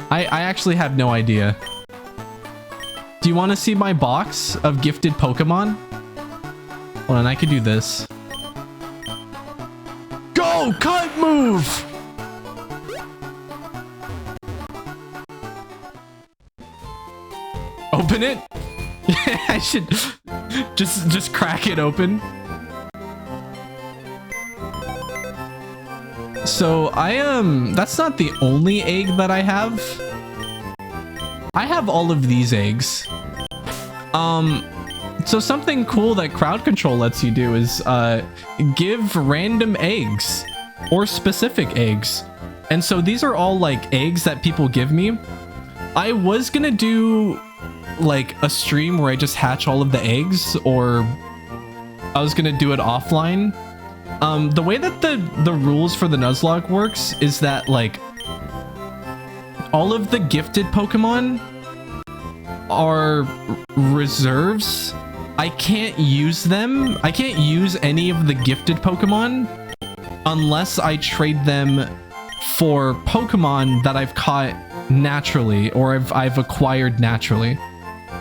I actually have no idea. Do you want to see my box of gifted Pokemon? Hold on, I could do this. Go! Cut move! Open it? I should just crack it open. So that's not the only egg that I have. I have all of these eggs. So something cool that Crowd Control lets you do is give random eggs or specific eggs. And so these are all like eggs that people give me. I was gonna do like a stream where I just hatch all of the eggs, or I was gonna do it offline. The way that the rules for the Nuzlocke works is that like all of the gifted Pokemon are reserves. I can't use them. I can't use any of the gifted Pokemon unless I trade them for Pokemon that I've caught naturally or I've acquired naturally,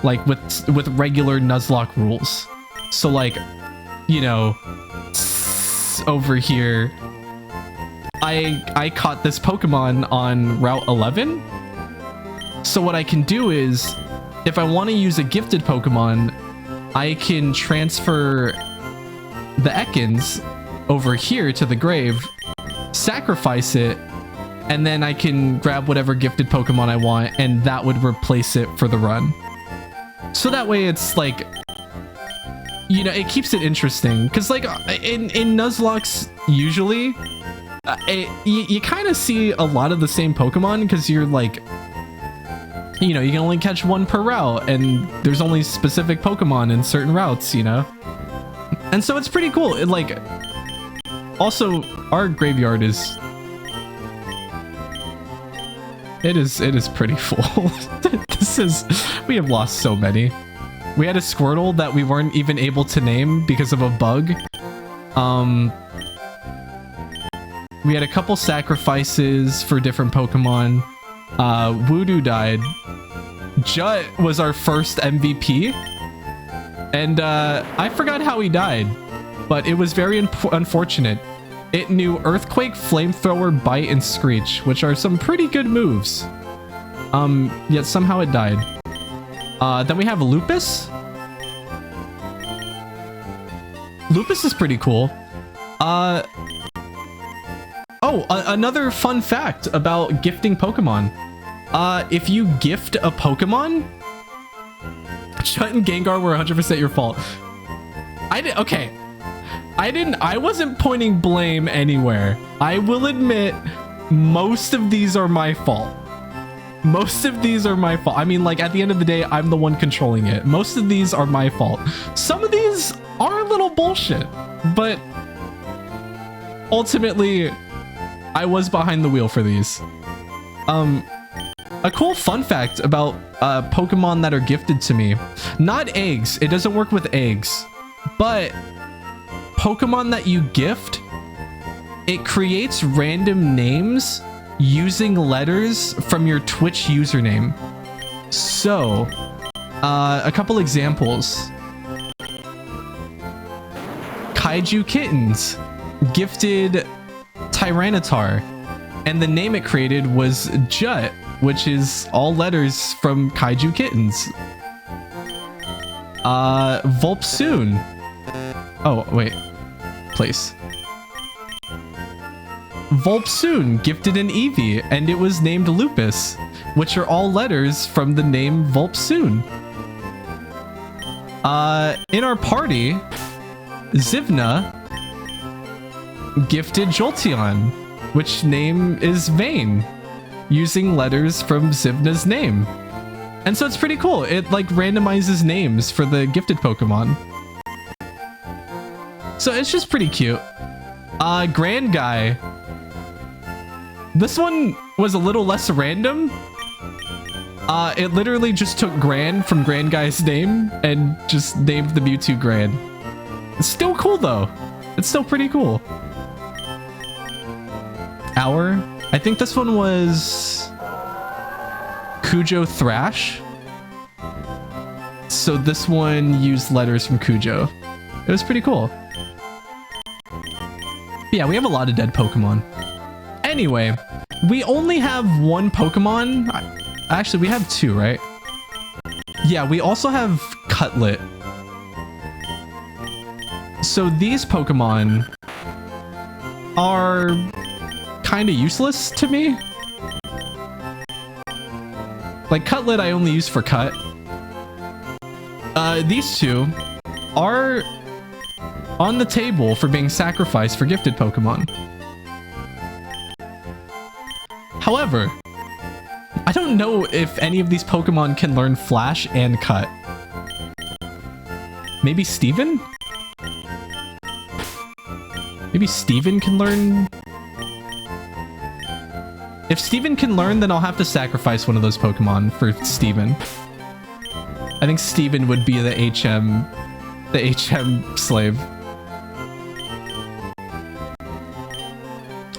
like with regular Nuzlocke rules. So like, you know, over here, I caught this Pokemon on Route 11. So what I can do is, if I want to use a gifted Pokemon, I can transfer the Ekans over here to the grave, sacrifice it, and then I can grab whatever gifted Pokemon I want, and that would replace it for the run. So that way it's like, you know, it keeps it interesting. Because like in Nuzlocks, usually, you kind of see a lot of the same Pokemon because you're like, you know, you can only catch one per route, and there's only specific Pokemon in certain routes, you know? And so it's pretty cool. It, like, also, our graveyard is... It is pretty full. We have lost so many. We had a Squirtle that we weren't even able to name because of a bug. We had a couple sacrifices for different Pokemon. Voodoo died. Jut was our first MVP. And I forgot how he died, but it was very unfortunate. It knew Earthquake, Flamethrower, Bite, and Screech, which are some pretty good moves. Yet somehow it died. Then we have Lupus. Lupus is pretty cool. Oh, another fun fact about gifting Pokemon. If you gift a Pokemon, Chut and Gengar were 100% your fault. I wasn't pointing blame anywhere. I will admit, most of these are my fault. Most of these are my fault. I mean, like, at the end of the day, I'm the one controlling it. Most of these are my fault. Some of these are a little bullshit, but ultimately, I was behind the wheel for these. A cool fun fact about Pokemon that are gifted to me. Not eggs. It doesn't work with eggs. But Pokemon that you gift, it creates random names using letters from your Twitch username. So, a couple examples. Kaiju Kittens gifted Tyranitar, and the name it created was Jut, which is all letters from Kaiju Kittens. Volpsoon. Oh, wait. Place. Volpsoon gifted an Eevee, and it was named Lupus, which are all letters from the name Volpsoon. In our party, Zivna gifted Jolteon, which name is Vayne, using letters from Zivna's name. And so it's pretty cool. It like randomizes names for the gifted Pokemon. So it's just pretty cute. Grand Guy. This one was a little less random. It literally just took Grand from Grand Guy's name and just named the Mewtwo Grand. It's still cool though. It's still pretty cool. Hour. I think this one was Cujo Thrash. So this one used letters from Cujo. It was pretty cool. Yeah, we have a lot of dead Pokemon. Anyway, we only have one Pokemon. Actually, we have two, right? Yeah, we also have Cutlet. So these Pokemon are kind of useless to me. Like Cutlet I only use for cut. These two are on the table for being sacrificed for gifted Pokemon. However, I don't know if any of these Pokemon can learn Flash and Cut. Maybe Steven? Maybe Steven can learn... If Steven can learn, then I'll have to sacrifice one of those Pokemon for Steven. I think Steven would be the HM slave.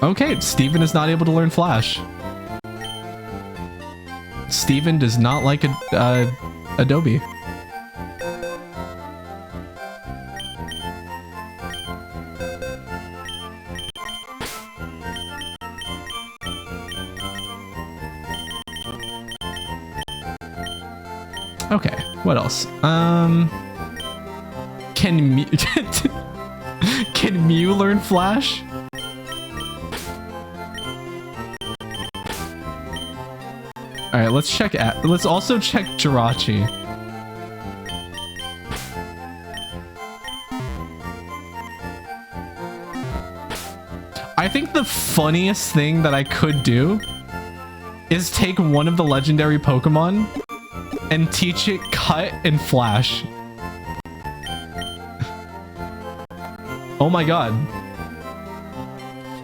Okay, Steven is not able to learn Flash. Steven does not like Adobe. Okay, what else? Can Mew can Mew learn Flash? All right, let's check. Let's also check Jirachi. I think the funniest thing that I could do is take one of the legendary Pokemon and teach it Cut and Flash. Oh my god.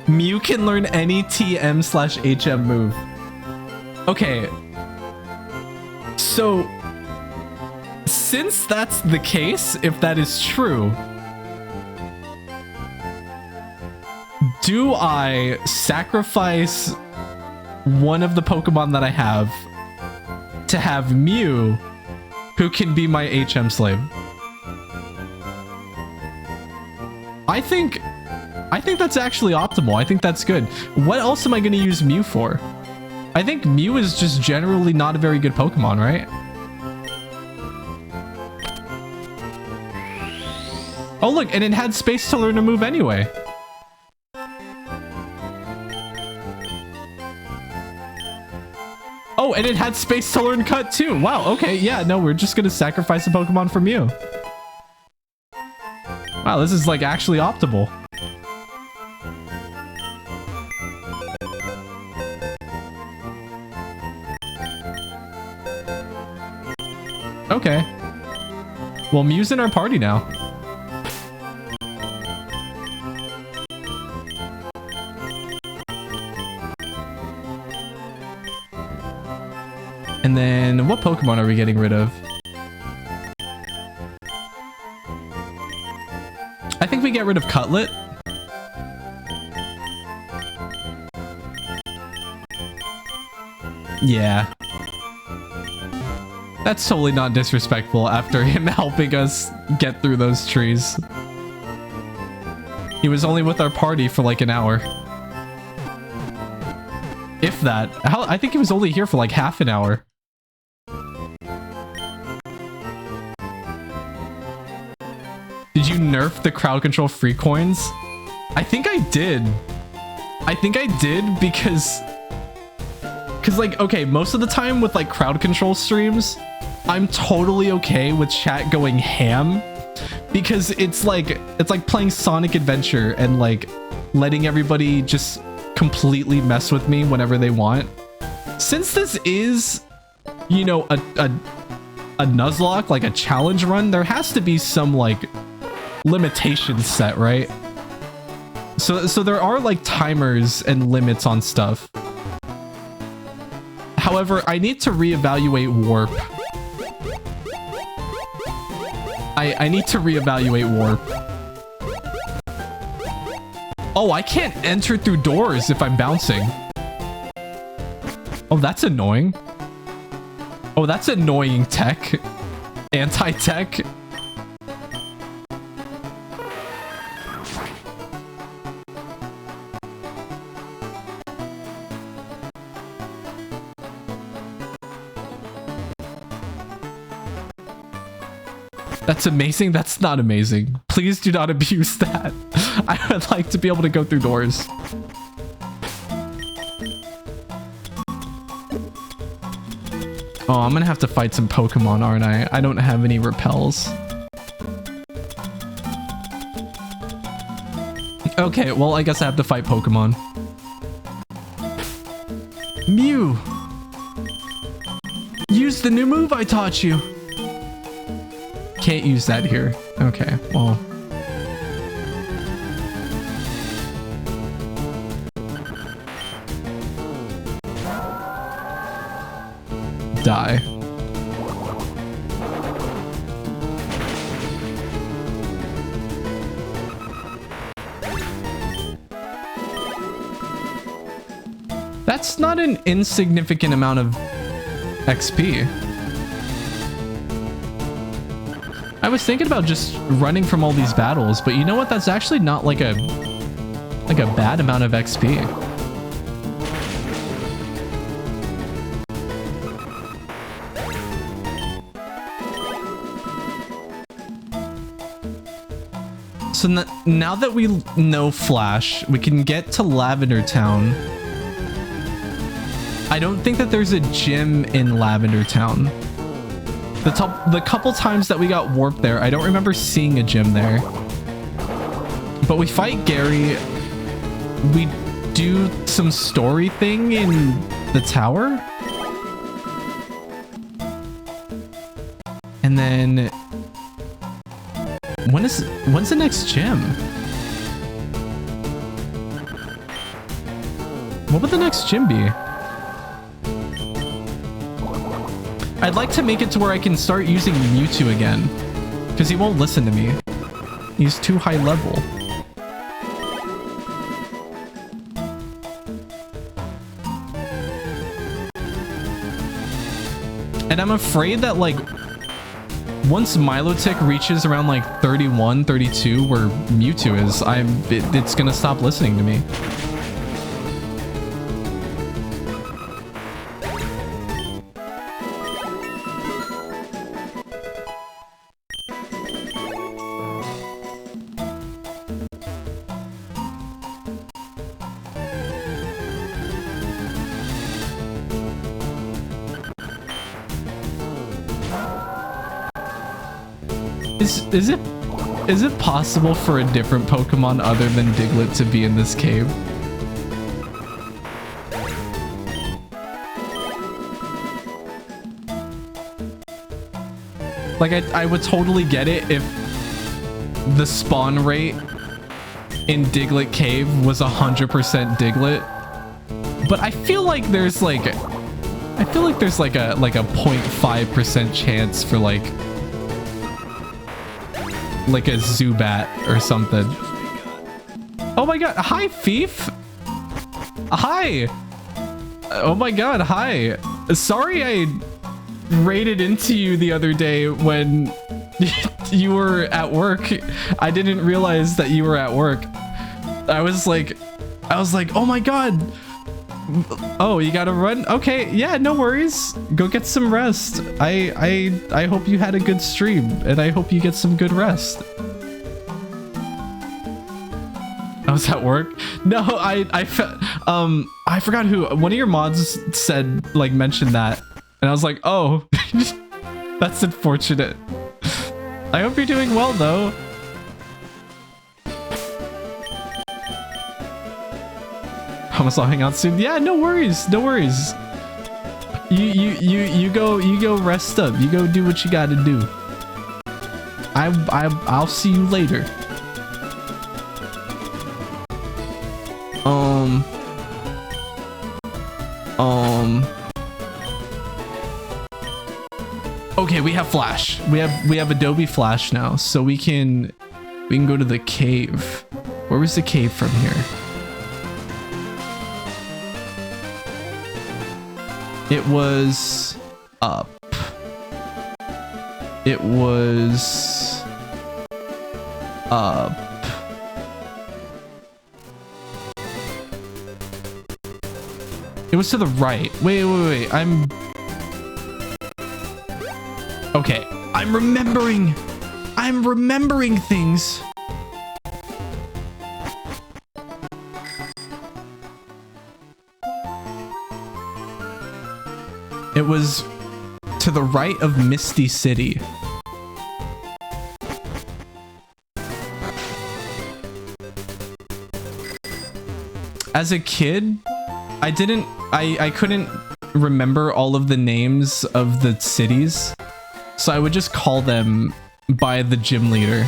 Mew can learn any TM/HM move. Okay. So, since that's the case, if that is true, do I sacrifice one of the Pokemon that I have to have Mew, who can be my HM slave? I think that's actually optimal. I think that's good. What else am I going to use Mew for? I think Mew is just generally not a very good Pokemon, right? Oh look, and it had space to learn a move anyway. Oh, and it had space to learn cut too. Wow, okay, yeah, no, we're just gonna sacrifice a Pokemon from you. Wow, this is like actually optimal. Okay. Well, Mew's in our party now. And then what Pokemon are we getting rid of? I think we get rid of Cutlet. Yeah. That's totally not disrespectful after him helping us get through those trees. He was only with our party for like an hour. If that. I think he was only here for like half an hour. Did you nerf the crowd control free coins? I think I did. I think I did because like, okay, most of the time with like crowd control streams, I'm totally okay with chat going ham because it's like playing Sonic Adventure and like letting everybody just completely mess with me whenever they want. Since this is, you know, a Nuzlocke, like a challenge run, there has to be some like limitations set, right? So there are like timers and limits on stuff. However, I need to reevaluate Warp. I need to reevaluate Warp. Oh, I can't enter through doors if I'm bouncing. Oh, that's annoying. Oh, that's annoying tech. Anti-tech. That's amazing. That's not amazing. Please do not abuse that. I would like to be able to go through doors. Oh, I'm gonna have to fight some Pokemon, aren't I? I don't have any repels. Okay, well, I guess I have to fight Pokemon. Mew! Use the new move I taught you! Can't use that here. Okay, well. Die. That's not an insignificant amount of XP. I was thinking about just running from all these battles, but you know what? That's actually not like a bad amount of XP. So now that we know Flash, we can get to Lavender Town. I don't think that there's a gym in Lavender Town. The couple times that we got warped there, I don't remember seeing a gym there. But we fight Gary. We do some story thing in the tower. And then when's the next gym? What would the next gym be? I'd like to make it to where I can start using Mewtwo again, because he won't listen to me. He's too high level. And I'm afraid that like once Milotic reaches around like 31, 32 where Mewtwo is, it's gonna stop listening to me. Is it possible for a different Pokemon other than Diglett to be in this cave? Like, I would totally get it if the spawn rate in Diglett Cave was 100% Diglett. But I feel like there's like a 0.5% chance for like a Zubat or something. Oh my god, hi Fief. Hi. Oh my god, hi. Sorry I raided into you the other day when you were at work. I didn't realize that you were at work. I was like, oh my god. Oh, you gotta run? Okay, yeah, no worries. Go get some rest. I hope you had a good stream, and I hope you get some good rest. I was at work? No, I forgot who. One of your mods said, like, mentioned that, and I was like, oh, that's unfortunate. I hope you're doing well, though. Promise I'll hang out soon. Yeah, no worries, no worries. You go rest up. You go do what you gotta do. I'll see you later. Okay, we have Flash. We have Adobe Flash now, so we can go to the cave. Where was the cave from here? It was up. It was up. It was to the right. Wait. Okay. I'm remembering things. It was to the right of Misty City. As a kid, I couldn't remember all of the names of the cities, so I would just call them by the gym leader.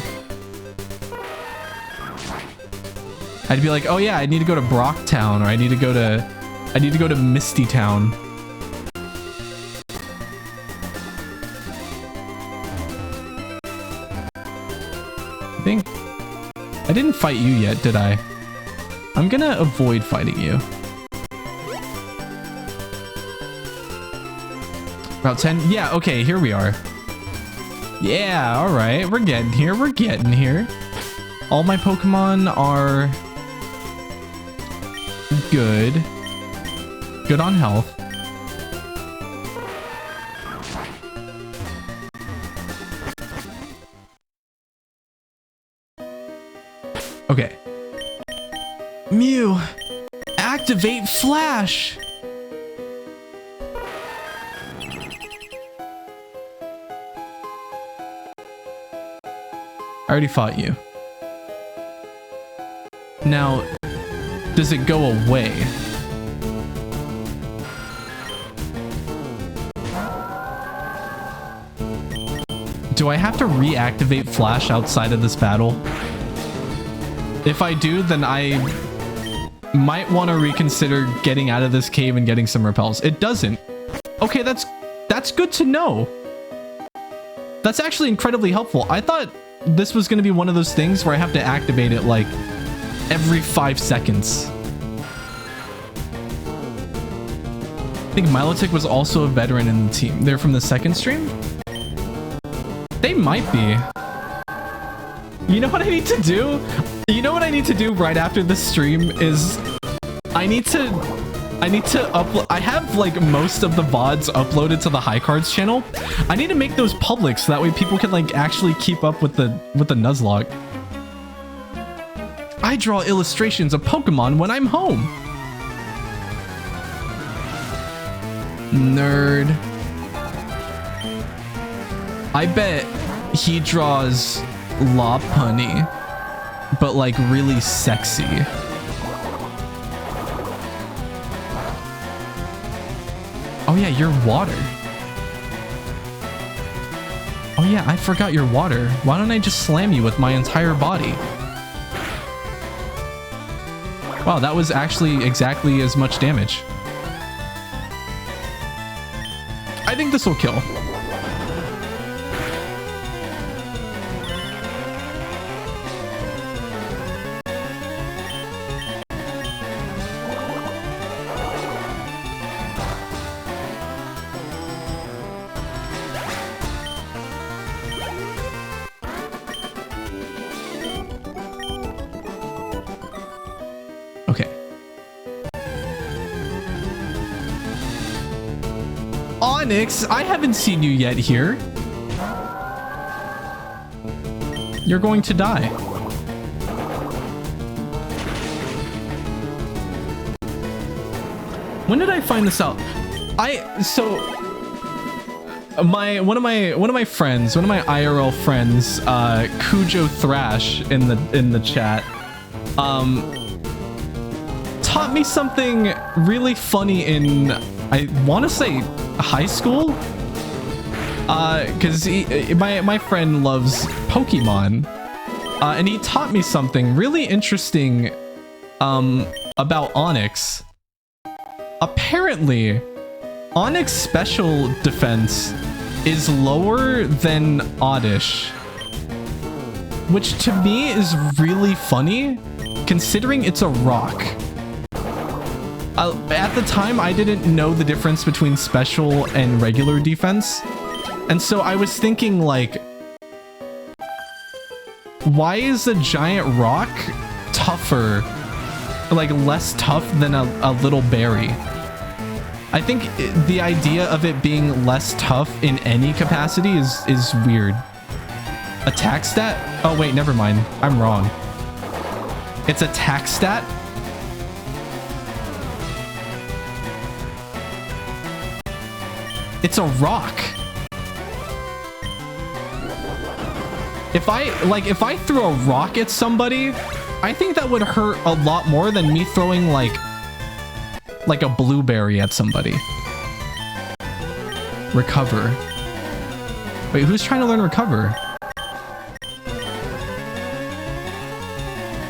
I'd be like, oh yeah, I need to go to Brocktown, or I need to go to Misty Town. I think I didn't fight you yet, did I? I'm gonna avoid fighting you. Route 10? Yeah, okay, here we are. Yeah, alright, we're getting here, All my Pokemon are good. Good on health. Okay. Mew, activate Flash! I already fought you. Now, does it go away? Do I have to reactivate Flash outside of this battle? If I do, then I might want to reconsider getting out of this cave and getting some repels. It doesn't. Okay, that's good to know. That's actually incredibly helpful. I thought this was going to be one of those things where I have to activate it like every 5 seconds. I think Milotic was also a veteran in the team. They're from the second stream? They might be. You know what I need to do? You know what I need to do right after this stream is I need to upload. I have like most of the VODs uploaded to the High Cards channel. I need to make those public so that way people can like actually keep up with the Nuzlocke. I draw illustrations of Pokemon when I'm home. Nerd. I bet he draws La Punny, but like really sexy. Oh yeah, you're water. Oh yeah, I forgot you're water. Why don't I just slam you with my entire body? Wow, that was actually exactly as much damage. I think this will kill. Okay. Onyx, I haven't seen you yet here. You're going to die. When did I find this out? One of my friends, one of my IRL friends, Cujo Thrash in the chat, taught me something really funny in, I want to say, high school, because my friend loves Pokemon, and he taught me something really interesting about Onyx. Apparently, Onyx special defense is lower than Oddish, which to me is really funny considering it's a rock. At the time, I didn't know the difference between special and regular defense. And so I was thinking, like, why is a giant rock tougher, like less tough than a little berry? I think the idea of it being less tough in any capacity is weird. Attack stat? Oh wait, never mind. I'm wrong. It's attack stat? It's a rock. If I threw a rock at somebody, I think that would hurt a lot more than me throwing like a blueberry at somebody. Recover. Wait, who's trying to learn recover?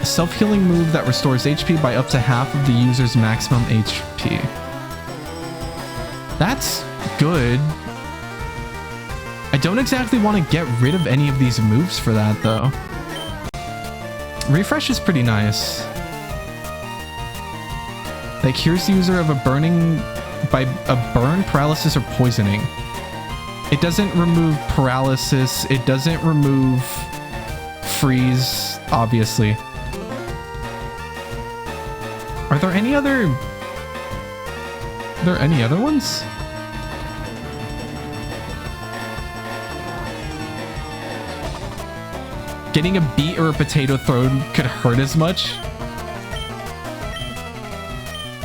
A self-healing move that restores HP by up to half of the user's maximum HP. That's good. I don't exactly want to get rid of any of these moves for that though. Refresh is pretty nice. That cures the user of a burn, paralysis, or poisoning. It doesn't remove paralysis. It doesn't remove freeze, obviously. Are there any other ones? Getting a beet or a potato thrown could hurt as much?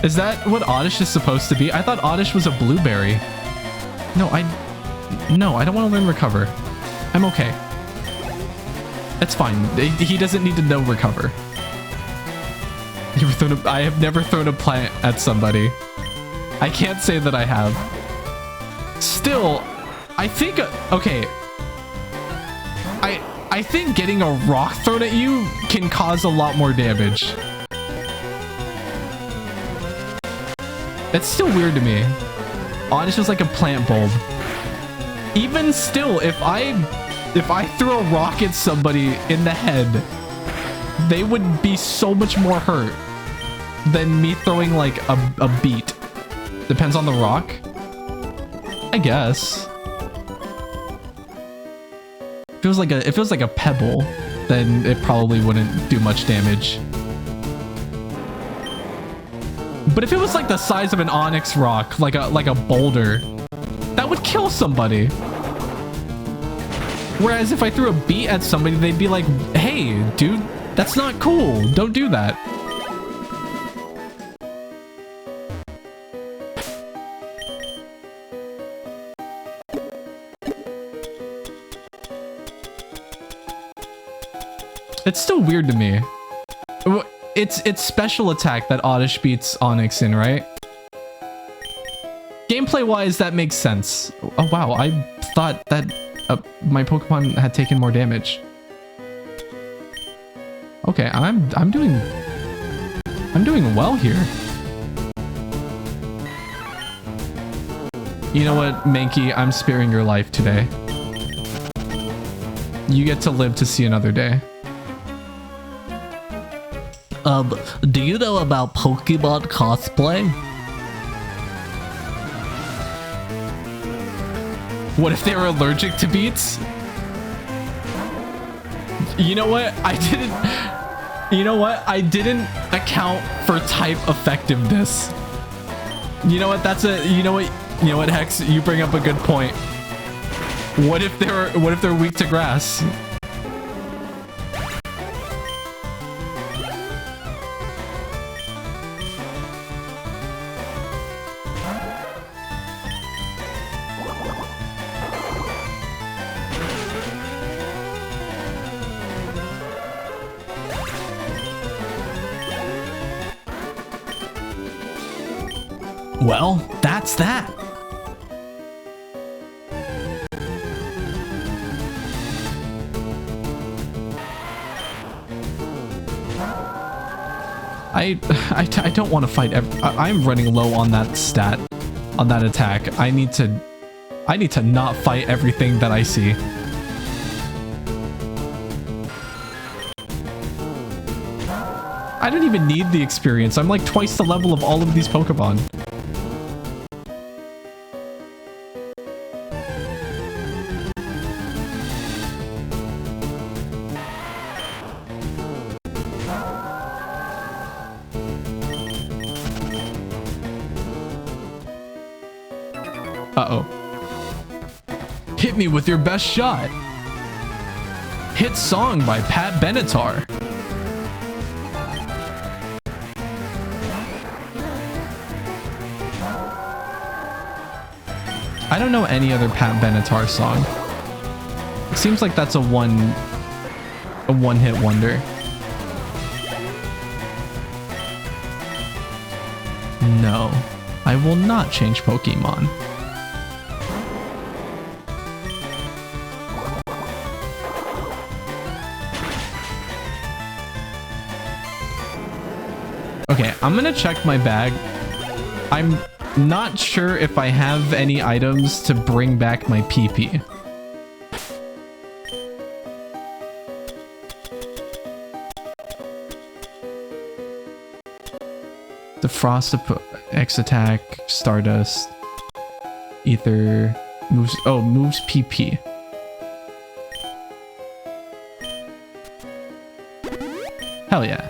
Is that what Oddish is supposed to be? I thought Oddish was a blueberry. No, I don't want to learn recover. I'm okay. It's fine. He doesn't need to know recover. I have never thrown a plant at somebody. I can't say that I have. Still, I think... Okay. I think getting a rock thrown at you can cause a lot more damage. That's still weird to me. Oddish is like a plant bulb. Even still, if I threw a rock at somebody in the head, they would be so much more hurt than me throwing like a beet. Depends on the rock, I guess. If it was like a pebble, then it probably wouldn't do much damage. But if it was like the size of an onyx rock, like a boulder, that would kill somebody. Whereas if I threw a beet at somebody, they'd be like, "Hey, dude, that's not cool. Don't do that." It's still weird to me. It's special attack that Oddish beats Onyx in, right? Gameplay wise, that makes sense. Oh wow, I thought that my Pokemon had taken more damage. Okay, I'm doing well here. You know what, Mankey? I'm sparing your life today. You get to live to see another day. Do you know about Pokemon cosplay? What if they were allergic to beats? You know what? I didn't account for type effectiveness. You know what? You know what, Hex? You bring up a good point. What if they're weak to grass? Well, that's that. I don't want to fight. I'm running low on that stat, on that attack. I need to not fight everything that I see. I don't even need the experience. I'm like twice the level of all of these Pokemon. Uh-oh. Hit me with your best shot. Hit song by Pat Benatar. I don't know any other Pat Benatar song. It seems like that's a one-hit wonder. No, I will not change Pokemon. Okay, I'm gonna check my bag. I'm not sure if I have any items to bring back my PP. The Frost X attack, Stardust, Ether, moves. Oh, moves PP. Hell yeah.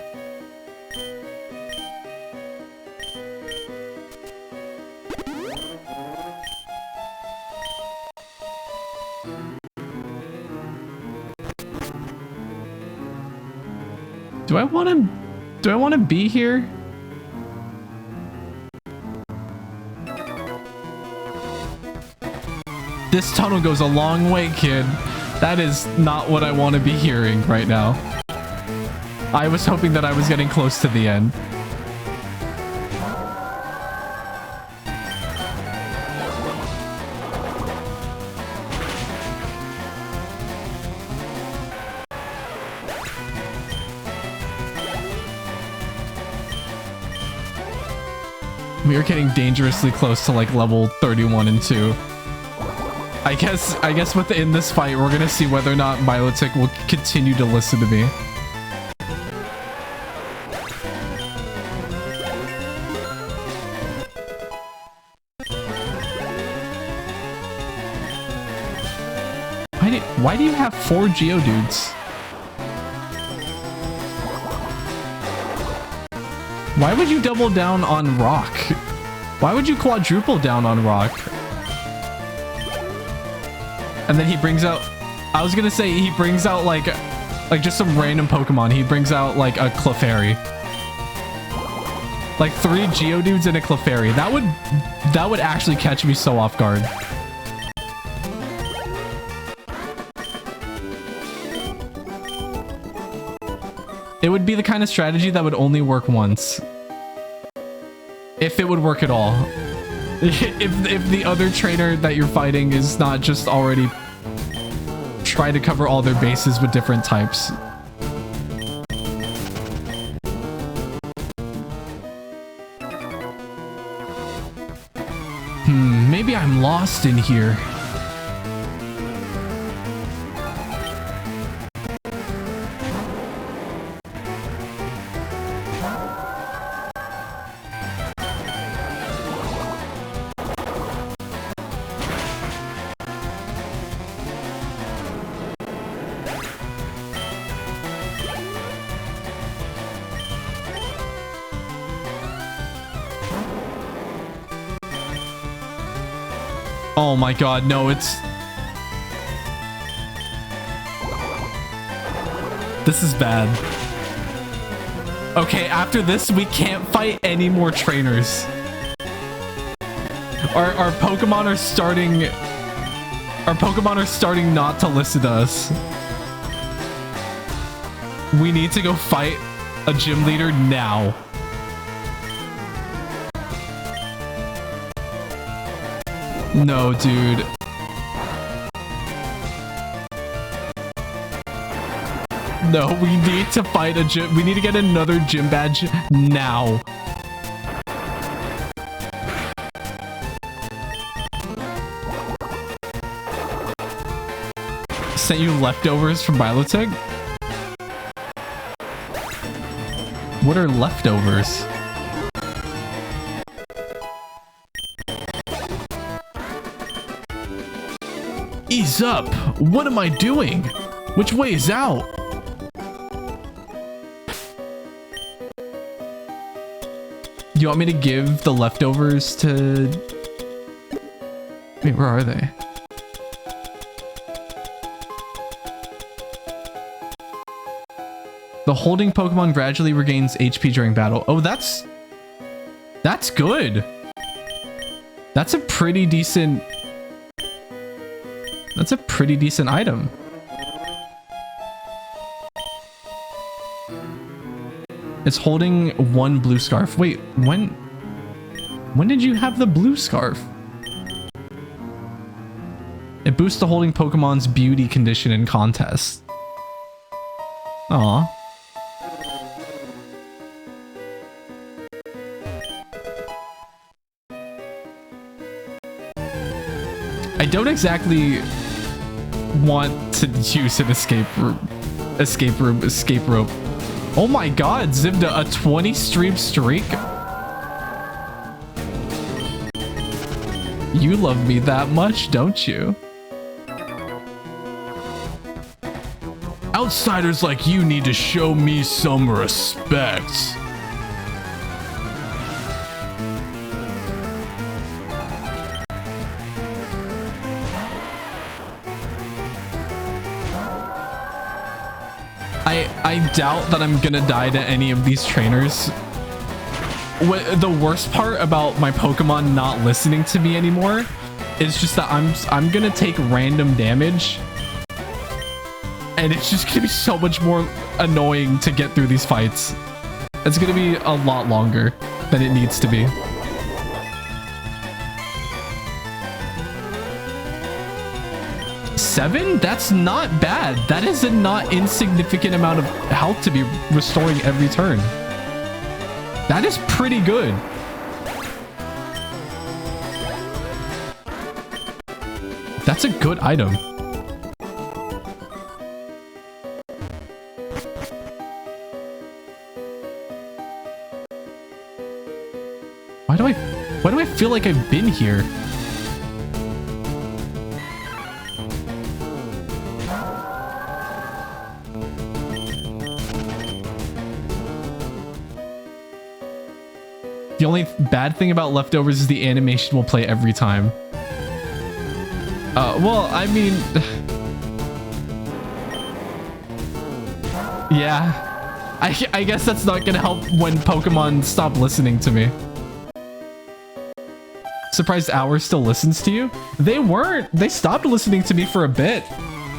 Do I want to be here? This tunnel goes a long way, kid. That is not what I want to be hearing right now. I was hoping that I was getting close to the end. We are getting dangerously close to like level 31 and 2. I guess within this fight, we're gonna see whether or not Milotic will continue to listen to me. Why do you have 4 Geodudes? Why would you double down on Rock? Why would you quadruple down on Rock? And then he brings out... I was gonna say he brings out like just some random Pokemon. He brings out like a Clefairy. Like 3 Geodudes and a Clefairy. That would actually catch me so off guard. It would be the kind of strategy that would only work once. If it would work at all. If the other trainer that you're fighting is not just already trying to cover all their bases with different types. Maybe I'm lost in here. Oh my god, no, it's... This is bad. Okay, after this, we can't fight any more trainers. Our Pokemon are starting... Our Pokemon are starting not to listen to us. We need to go fight a gym leader now. No, dude. No, we need to fight a gym. We need to get another gym badge now. Sent you leftovers from Biotech? What are leftovers? Ease up! What am I doing? Which way is out? You want me to give the leftovers to... Wait, where are they? The holding Pokemon gradually regains HP during battle. Oh, that's good. That's a pretty decent... That's a pretty decent item. It's holding one blue scarf. Wait, when did you have the blue scarf? It boosts the holding Pokemon's beauty condition in contest. Aw. I don't exactly want to use an escape rope. Oh my god, Zibda, a 20 stream streak? You love me that much, don't you? Outsiders like you need to show me some respect. I doubt that I'm gonna die to any of these trainers. The worst part about my Pokemon not listening to me anymore is just that I'm gonna take random damage, and it's just gonna be so much more annoying to get through these fights. It's gonna be a lot longer than it needs to be. Seven? That's not bad. That is a not insignificant amount of health to be restoring every turn. That is pretty good. That's a good item. Why do I feel like I've been here? The only bad thing about leftovers is the animation will play every time. Well, I mean... yeah. I guess that's not gonna help when Pokemon stop listening to me. Surprised Hour still listens to you? They weren't. They stopped listening to me for a bit.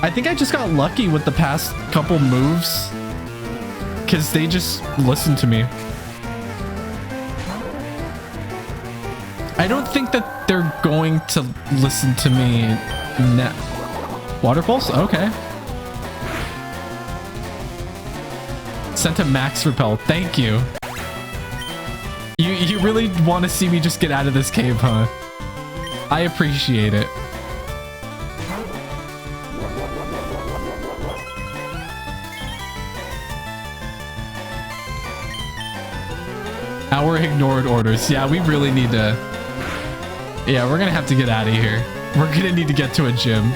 I think I just got lucky with the past couple moves. because they just listen to me. I don't think that they're going to listen to me now. Water pulse? Okay. Sent a max repel. Thank you. You really want to see me just get out of this cave, huh? I appreciate it. Our ignored orders. Yeah, we really need to... Yeah, we're gonna have to get out of here. We're gonna need to get to a gym.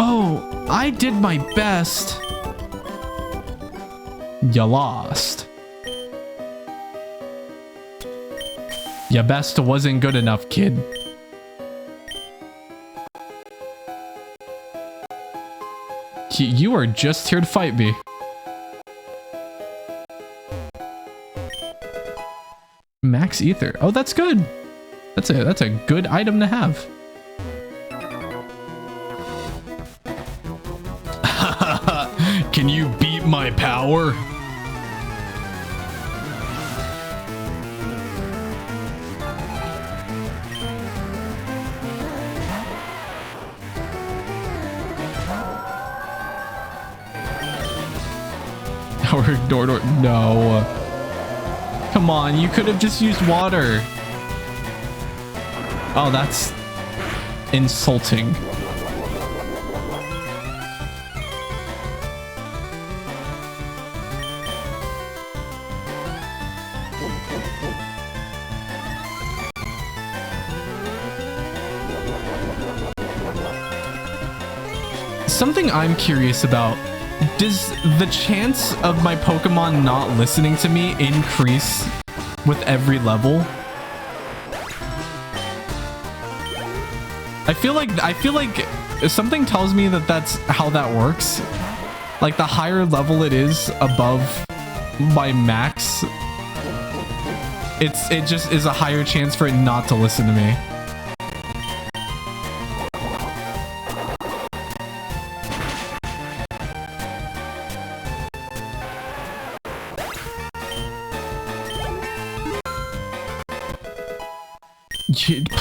Oh, I did my best. You lost. Your best wasn't good enough, kid. You are just here to fight me. Max ether. Oh, that's good. That's a good item to have. Can you beat my power? Or ignored or no. Come on, you could have just used water. Oh, that's insulting. Something I'm curious about. Does the chance of my Pokemon not listening to me increase with every level? I feel like something tells me that that's how that works. Like the higher level it is above my max, it just is a higher chance for it not to listen to me.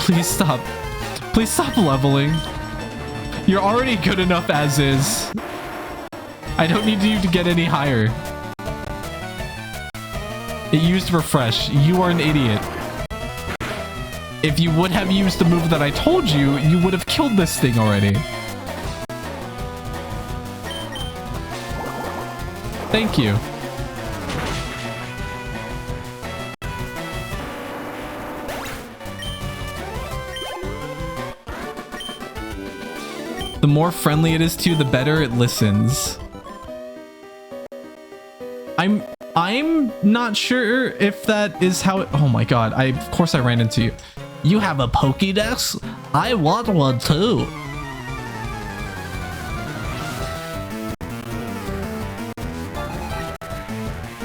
Please stop. Please stop leveling. You're already good enough as is. I don't need you to get any higher. It used refresh. You are an idiot. If you would have used the move that I told you, you would have killed this thing already. Thank you. The more friendly it is to you, the better it listens. I'm not sure if that is how it... Oh my god, of course I ran into you. You have a Pokédex? I want one too.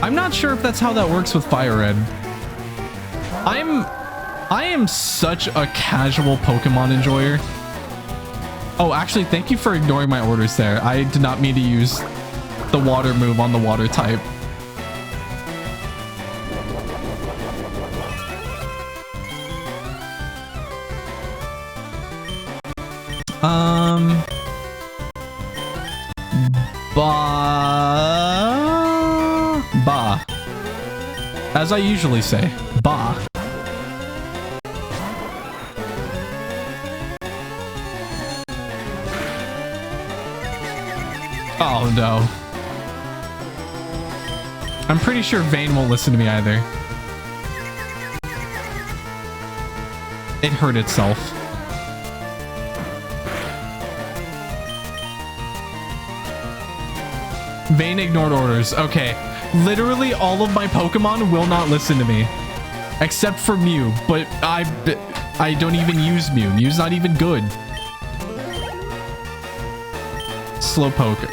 I'm not sure if that's how that works with FireRed. I am such a casual Pokemon enjoyer. Oh, actually, thank you for ignoring my orders there. I did not mean to use the water move on the water type. Bah. As I usually say, bah. Oh no. I'm pretty sure Vayne won't listen to me either. It hurt itself. Vayne ignored orders. Okay. Literally all of my Pokemon will not listen to me. Except for Mew, but I don't even use Mew. Mew's not even good. Slowpoke.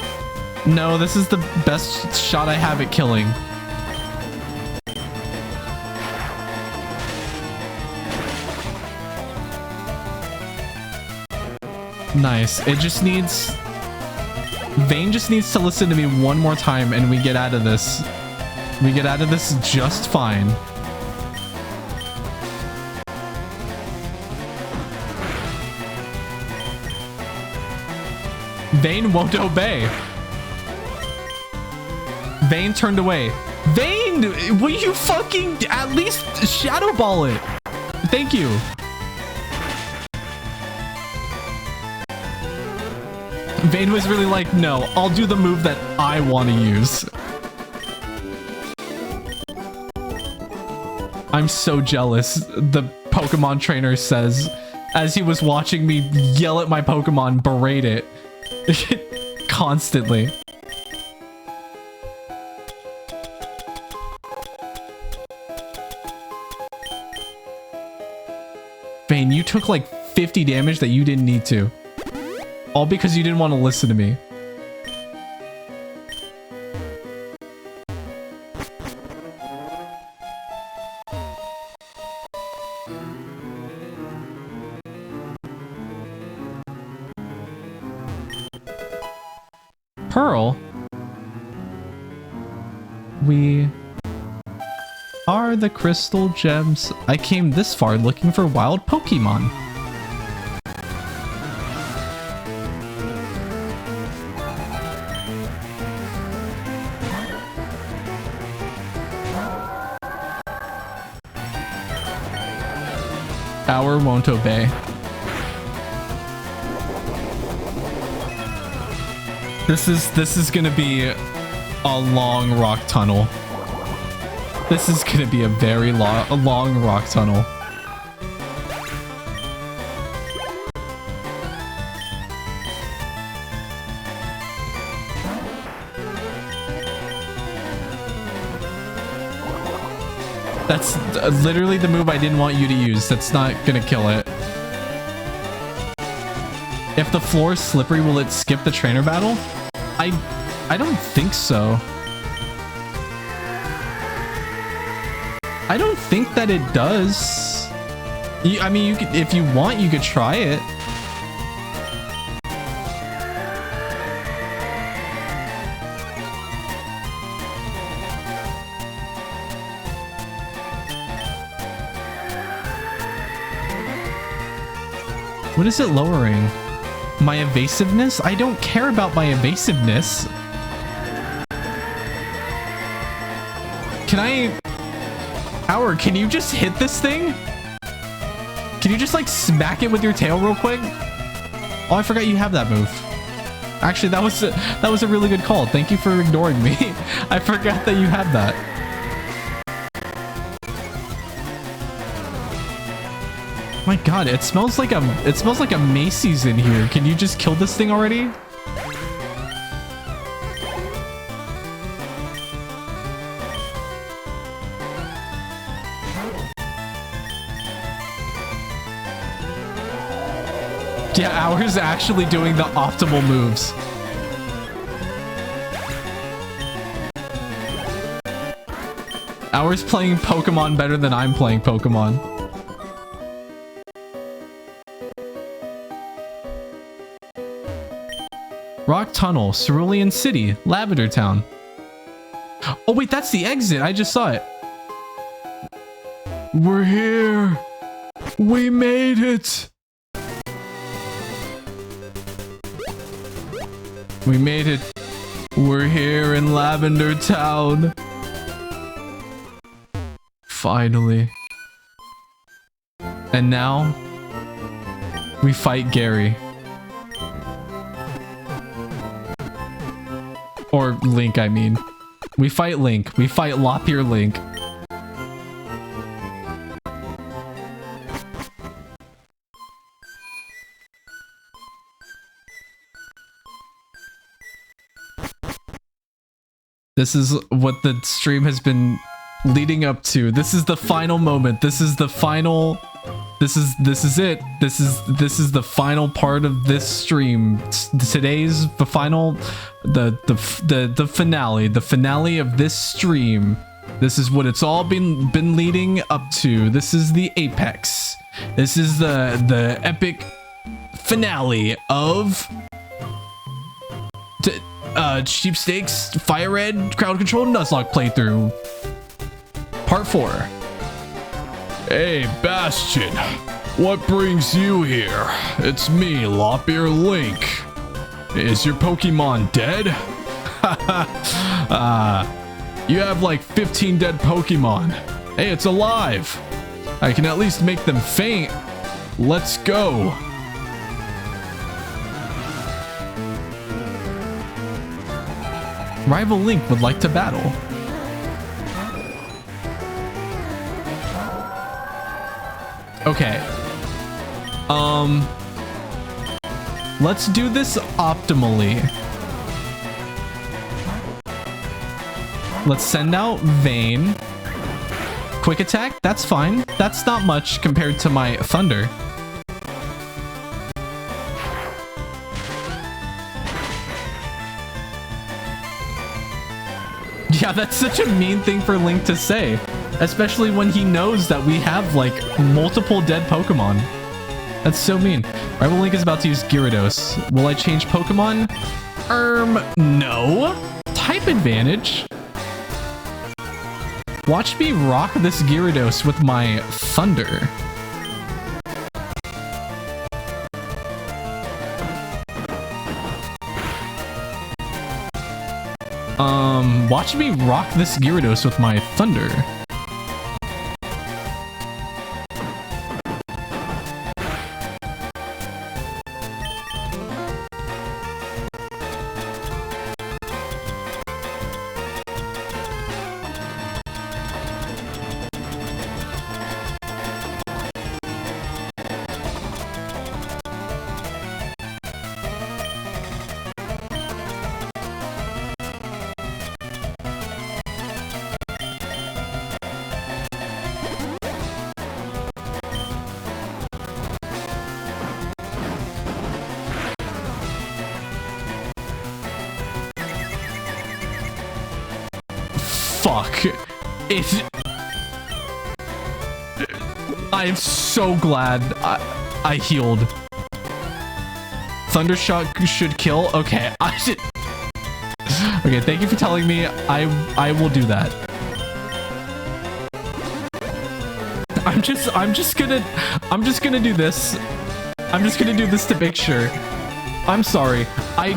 No, this is the best shot I have at killing. Nice. It just needs... Vayne just needs to listen to me one more time and we get out of this. We get out of this just fine. Vayne won't obey. Vayne turned away. Vayne, will you fucking at least shadow ball it? Thank you. Vayne was really like, no, I'll do the move that I want to use. I'm so jealous, the Pokemon trainer says, as he was watching me yell at my Pokemon, berate it. Constantly. Vayne, you took like 50 damage that you didn't need to. All because you didn't want to listen to me. Pearl? We are the crystal gems. I came this far looking for wild Pokemon. Our won't obey. This is gonna be a long rock tunnel. This is gonna be a very long rock tunnel. That's literally the move I didn't want you to use. That's not gonna kill it. If the floor is slippery, will it skip the trainer battle? I don't think so. I don't think that it does. I mean, you could, if you want, you could try it. What is it lowering? My evasiveness? I don't care about my evasiveness. Can I... Howard, can you just hit this thing? Can you just like smack it with your tail real quick? Oh, I forgot you have that move. Actually, that was a really good call. Thank you for ignoring me. I forgot that you had that. My god, it smells like a Macy's in here. Can you just kill this thing already? Yeah, ours actually doing the optimal moves. Ours playing Pokemon better than I'm playing Pokemon. Rock Tunnel, Cerulean City, Lavender Town. Oh wait, that's the exit. I just saw it. We're here. We made it. We made it. We're here in Lavender Town. Finally. And now, we fight Gary. Or Link, I mean. We fight Link. We fight Lopier Link. This is what the stream has been leading up to. This is the final moment. This is the final. This is it. This is the final part of this stream. Today's the final, the finale. The finale of this stream. This is what it's all been leading up to. This is the apex. This is the epic finale of SheepStake's FireRed Crowd Control Nuzlocke playthrough. Part 4. Hey, Bastion. What brings you here? It's me, Lop-Ear Link. Is your Pokemon dead? You have like 15 dead Pokemon. Hey, it's alive. I can at least make them faint. Let's go. Rival Link would like to battle. Okay. Let's do this optimally. Let's send out Vayne. Quick attack, that's fine. That's not much compared to my Thunder. Yeah, that's such a mean thing for Link to say. Especially when he knows that we have, like, multiple dead Pokemon. That's so mean. Rival Link is about to use Gyarados. Will I change Pokemon? No. Type advantage. Watch me rock this Gyarados with my Thunder. Watch me rock this Gyarados with my Thunder. Fuck. I am so glad I healed. Thundershock should kill. Okay, I should. Okay, thank you for telling me. I will do that. I'm just gonna do this. I'm just gonna do this to make sure. I'm sorry. I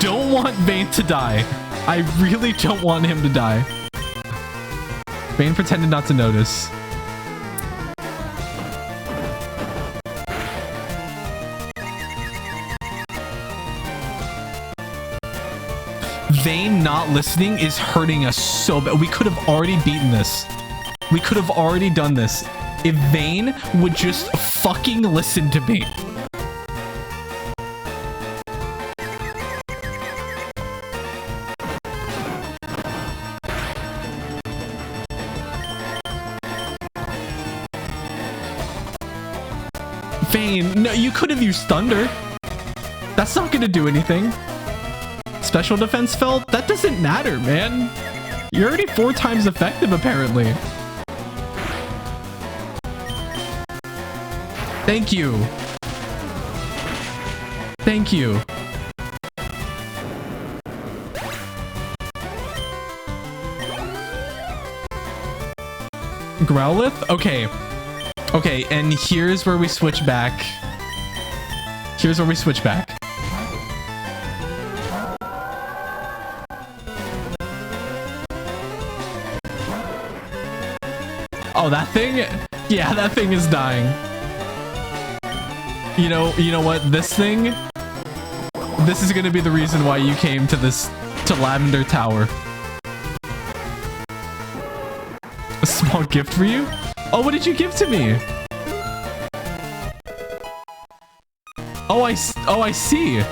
don't want Vayne to die. I really don't want him to die. Vayne pretended not to notice. Vayne not listening is hurting us so bad. We could have already beaten this. We could have already done this if Vayne would just fucking listen to me. Vayne, no, you could have used Thunder. That's not gonna do anything. Special defense fell? That doesn't matter, man. You're already 4 times effective, apparently. Thank you. Thank you. Growlithe? Okay. Okay, and here's where we switch back. Here's where we switch back. Oh, that thing? Yeah, that thing is dying. You know what? This thing, this is gonna be the reason why you came to Lavender Tower. A small gift for you? Oh, what did you give to me? Oh, I see.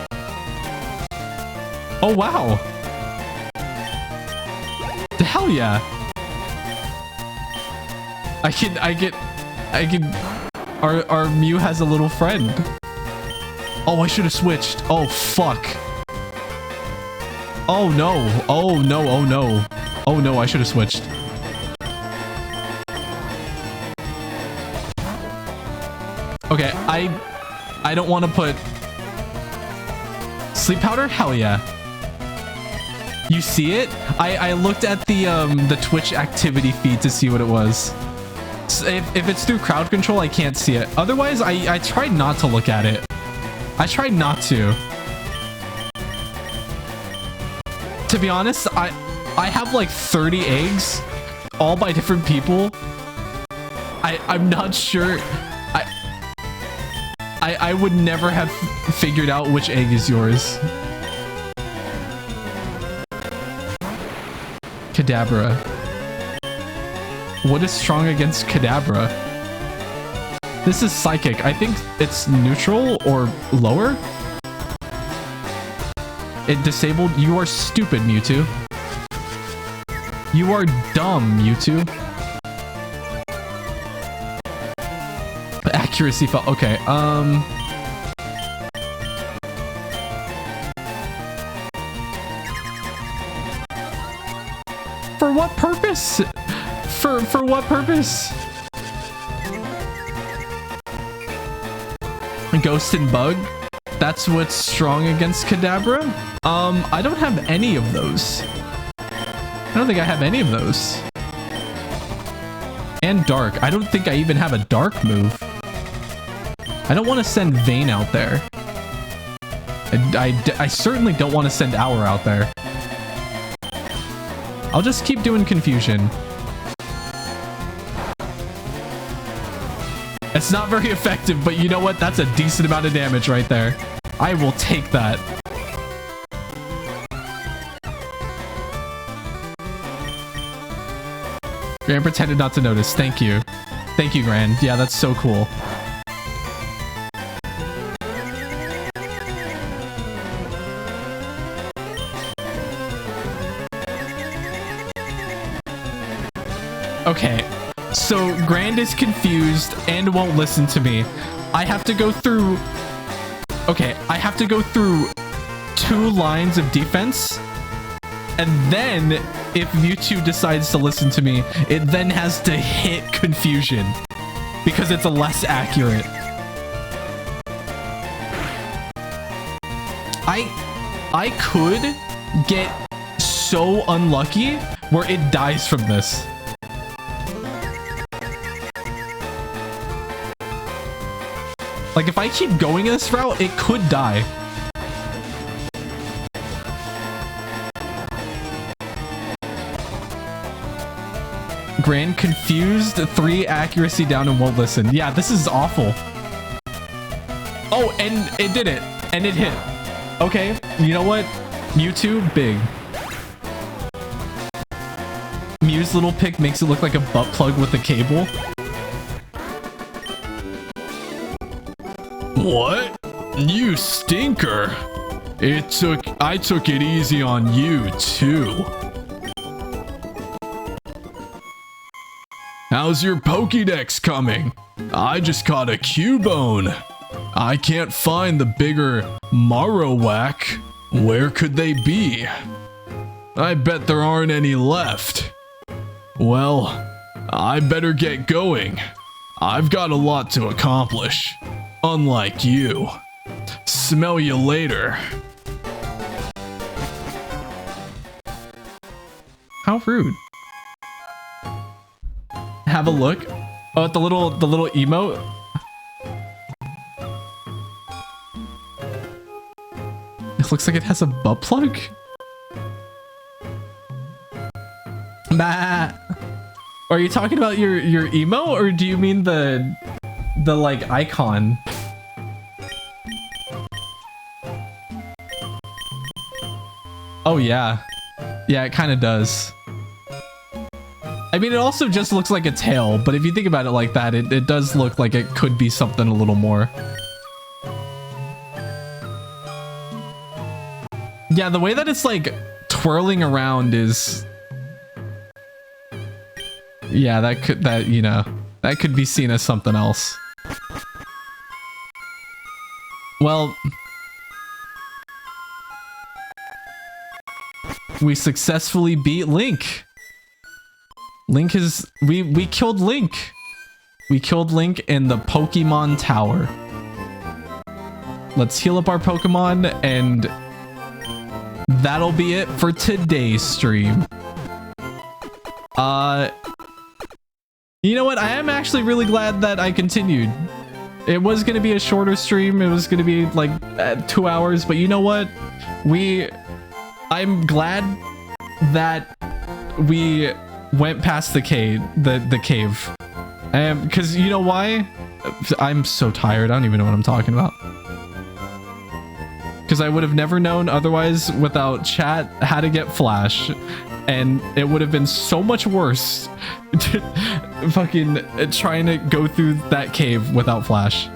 Oh, wow. Hell yeah. I can. Our Mew has a little friend. Oh, I should have switched. Oh, fuck. Oh, no. Oh, no. Oh, no. Oh, no. I should have switched. Okay, I don't want to put sleep powder. Hell yeah. You see it? I looked at the Twitch activity feed to see what it was. So if it's through crowd control, I can't see it. Otherwise, I tried not to look at it. I tried not to. To be honest, I have like 30 eggs, all by different people. I'm not sure. I would never have figured out which egg is yours. Kadabra. What is strong against Kadabra? This is psychic. I think it's neutral or lower. It disabled. You are stupid, Mewtwo. You are dumb, Mewtwo. Accuracy fell. Okay, for what purpose? For what purpose? Ghost and Bug? That's what's strong against Kadabra? I don't have any of those. I don't think I have any of those. And Dark. I don't think I even have a Dark move. I don't want to send Vayne out there. I certainly don't want to send Hour out there. I'll just keep doing Confusion. It's not very effective, but you know what? That's a decent amount of damage right there. I will take that. Gran pretended not to notice. Thank you. Thank you, Gran. Yeah, that's so cool. Okay, so Grand is confused and won't listen to me. I have to go through... Okay, I have to go through 2 lines of defense. And then, if Mewtwo decides to listen to me, it then has to hit Confusion. Because it's less accurate. I could get so unlucky where it dies from this. Like, if I keep going this route, it could die. Grand confused, 3 accuracy down and won't listen. Yeah, this is awful. Oh, and it did it. And it hit. Okay, you know what? Mewtwo, big. Mew's little pick makes it look like a butt plug with a cable. What? You stinker. I took it easy on you too. How's your Pokédex coming? I just caught a Cubone. I can't find the bigger Marowak. Where could they be? I bet there aren't any left. Well, I better get going. I've got a lot to accomplish. Unlike you. Smell you later. How rude. Have a look. Oh, at the little emote. It looks like it has a butt plug. Bah. Are you talking about your emo, or do you mean the like icon? Oh yeah. Yeah, it kind of does. I mean, it also just looks like a tail, but if you think about it like that, it does look like it could be something a little more. Yeah, the way that it's like twirling around is... Yeah, that could be seen as something else. Well, we successfully beat Link. Link is we killed Link. We killed Link in the Pokemon Tower. Let's heal up our Pokemon, and that'll be it for today's stream. You know what? I am actually really glad that I continued. It was going to be a shorter stream. It was going to be like 2 hours, but you know what? I'm glad that we went past the cave, the cave. Because you know why? I'm so tired. I don't even know what I'm talking about. Because I would have never known otherwise without chat how to get Flash. And it would have been so much worse fucking trying to go through that cave without Flash.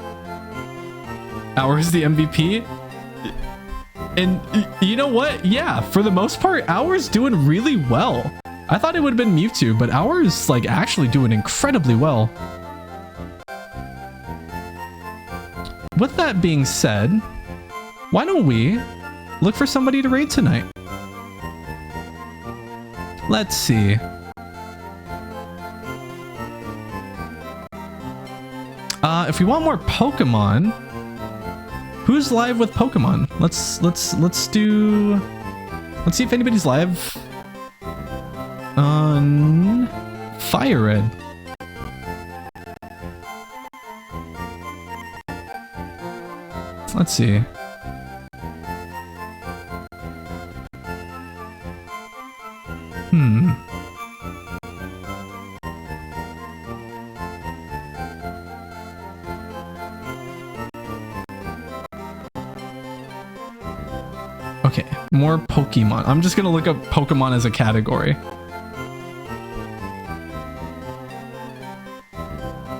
Hour's the MVP. And you know what? Yeah, for the most part, Hour's doing really well. I thought it would have been Mewtwo, but Hour's like actually doing incredibly well. With that being said, why don't we look for somebody to raid tonight? Let's see. If we want more Pokemon, who's live with Pokemon? Let's see if anybody's live on FireRed. Let's see. Okay, more Pokemon. I'm just gonna look up Pokemon as a category.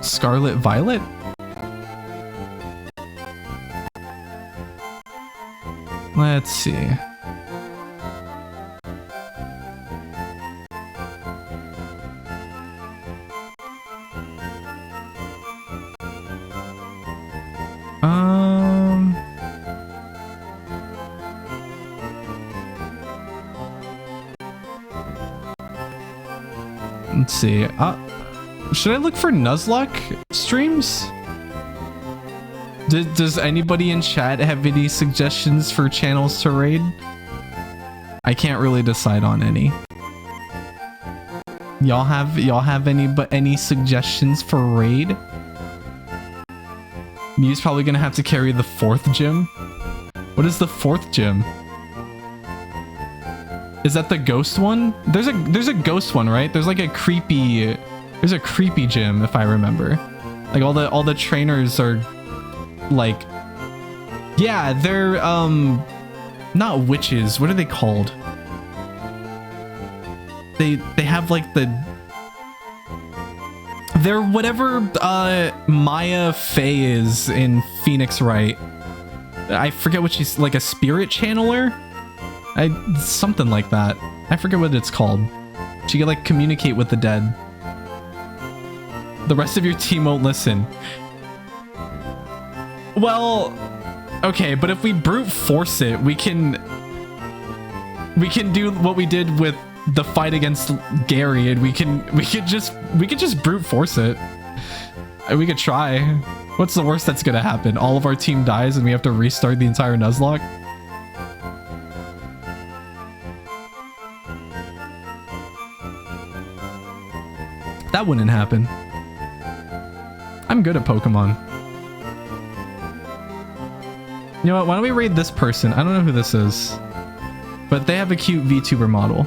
Scarlet Violet? Let's see. Let's see. Should I look for Nuzlocke streams? Does anybody in chat have any suggestions for channels to raid? I can't really decide on any. Y'all have any suggestions for raid? Mew's probably gonna have to carry the 4th gym. What is the 4th gym? Is that the ghost one? There's a ghost one, right? There's like a creepy gym, if I remember. Like all the trainers are like, yeah, they're not witches. What are they called? They have like they're whatever Maya Fey is in Phoenix Wright. I forget what she's like, a spirit channeler? Something like that. I forget what it's called. She can like communicate with the dead. The rest of your team won't listen. Well, okay, but if we brute force it, we can do what we did with the fight against Gary, and we could just brute force it. We could try. What's the worst that's gonna happen? All of our team dies and we have to restart the entire Nuzlocke? That wouldn't happen. I'm good at Pokemon. You know what? Why don't we raid this person? I don't know who this is, but they have a cute VTuber model.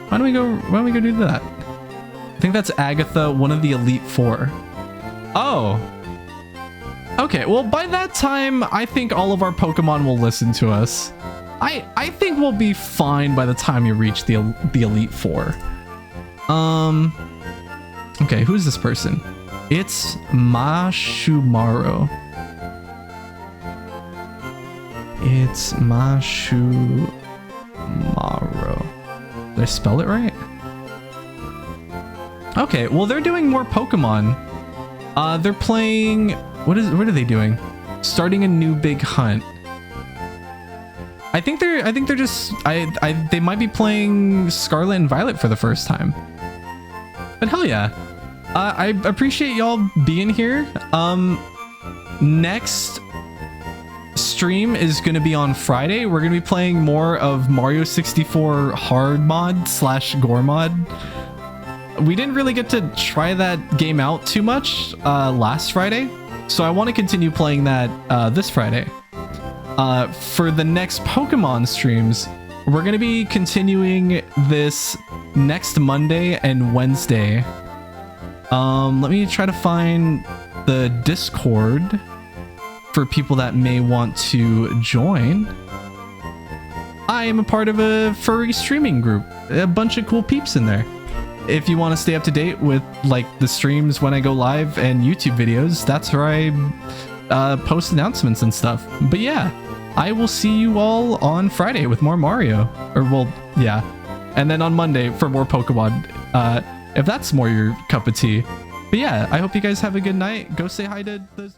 Why don't we go do that? I think that's Agatha, one of the Elite Four. Oh. Okay, well, by that time, I think all of our Pokemon will listen to us. I think we'll be fine by the time you reach the Elite Four. Okay, who's this person? It's Mashumaro. It's Mashumaro. Did I spell it right? Okay, well they're doing more Pokemon. They're playing. What are they doing? Starting a new big hunt. I think they're just. They might be playing Scarlet and Violet for the first time. But hell yeah. I appreciate y'all being here. Next stream is going to be on Friday. We're going to be playing more of Mario 64 hard mod / gore mod. We didn't really get to try that game out too much last Friday, so I want to continue playing that this Friday. For the next Pokemon streams, we're going to be continuing this next Monday and Wednesday. Let me try to find the Discord for people that may want to join. I am a part of a furry streaming group, a bunch of cool peeps in there. If you want to stay up to date with like the streams when I go live and YouTube videos, that's where I post announcements and stuff. But yeah, I will see you all on Friday with more Mario. Or well, yeah. And then on Monday for more Pokemon, if that's more your cup of tea. But yeah, I hope you guys have a good night. Go say hi to those...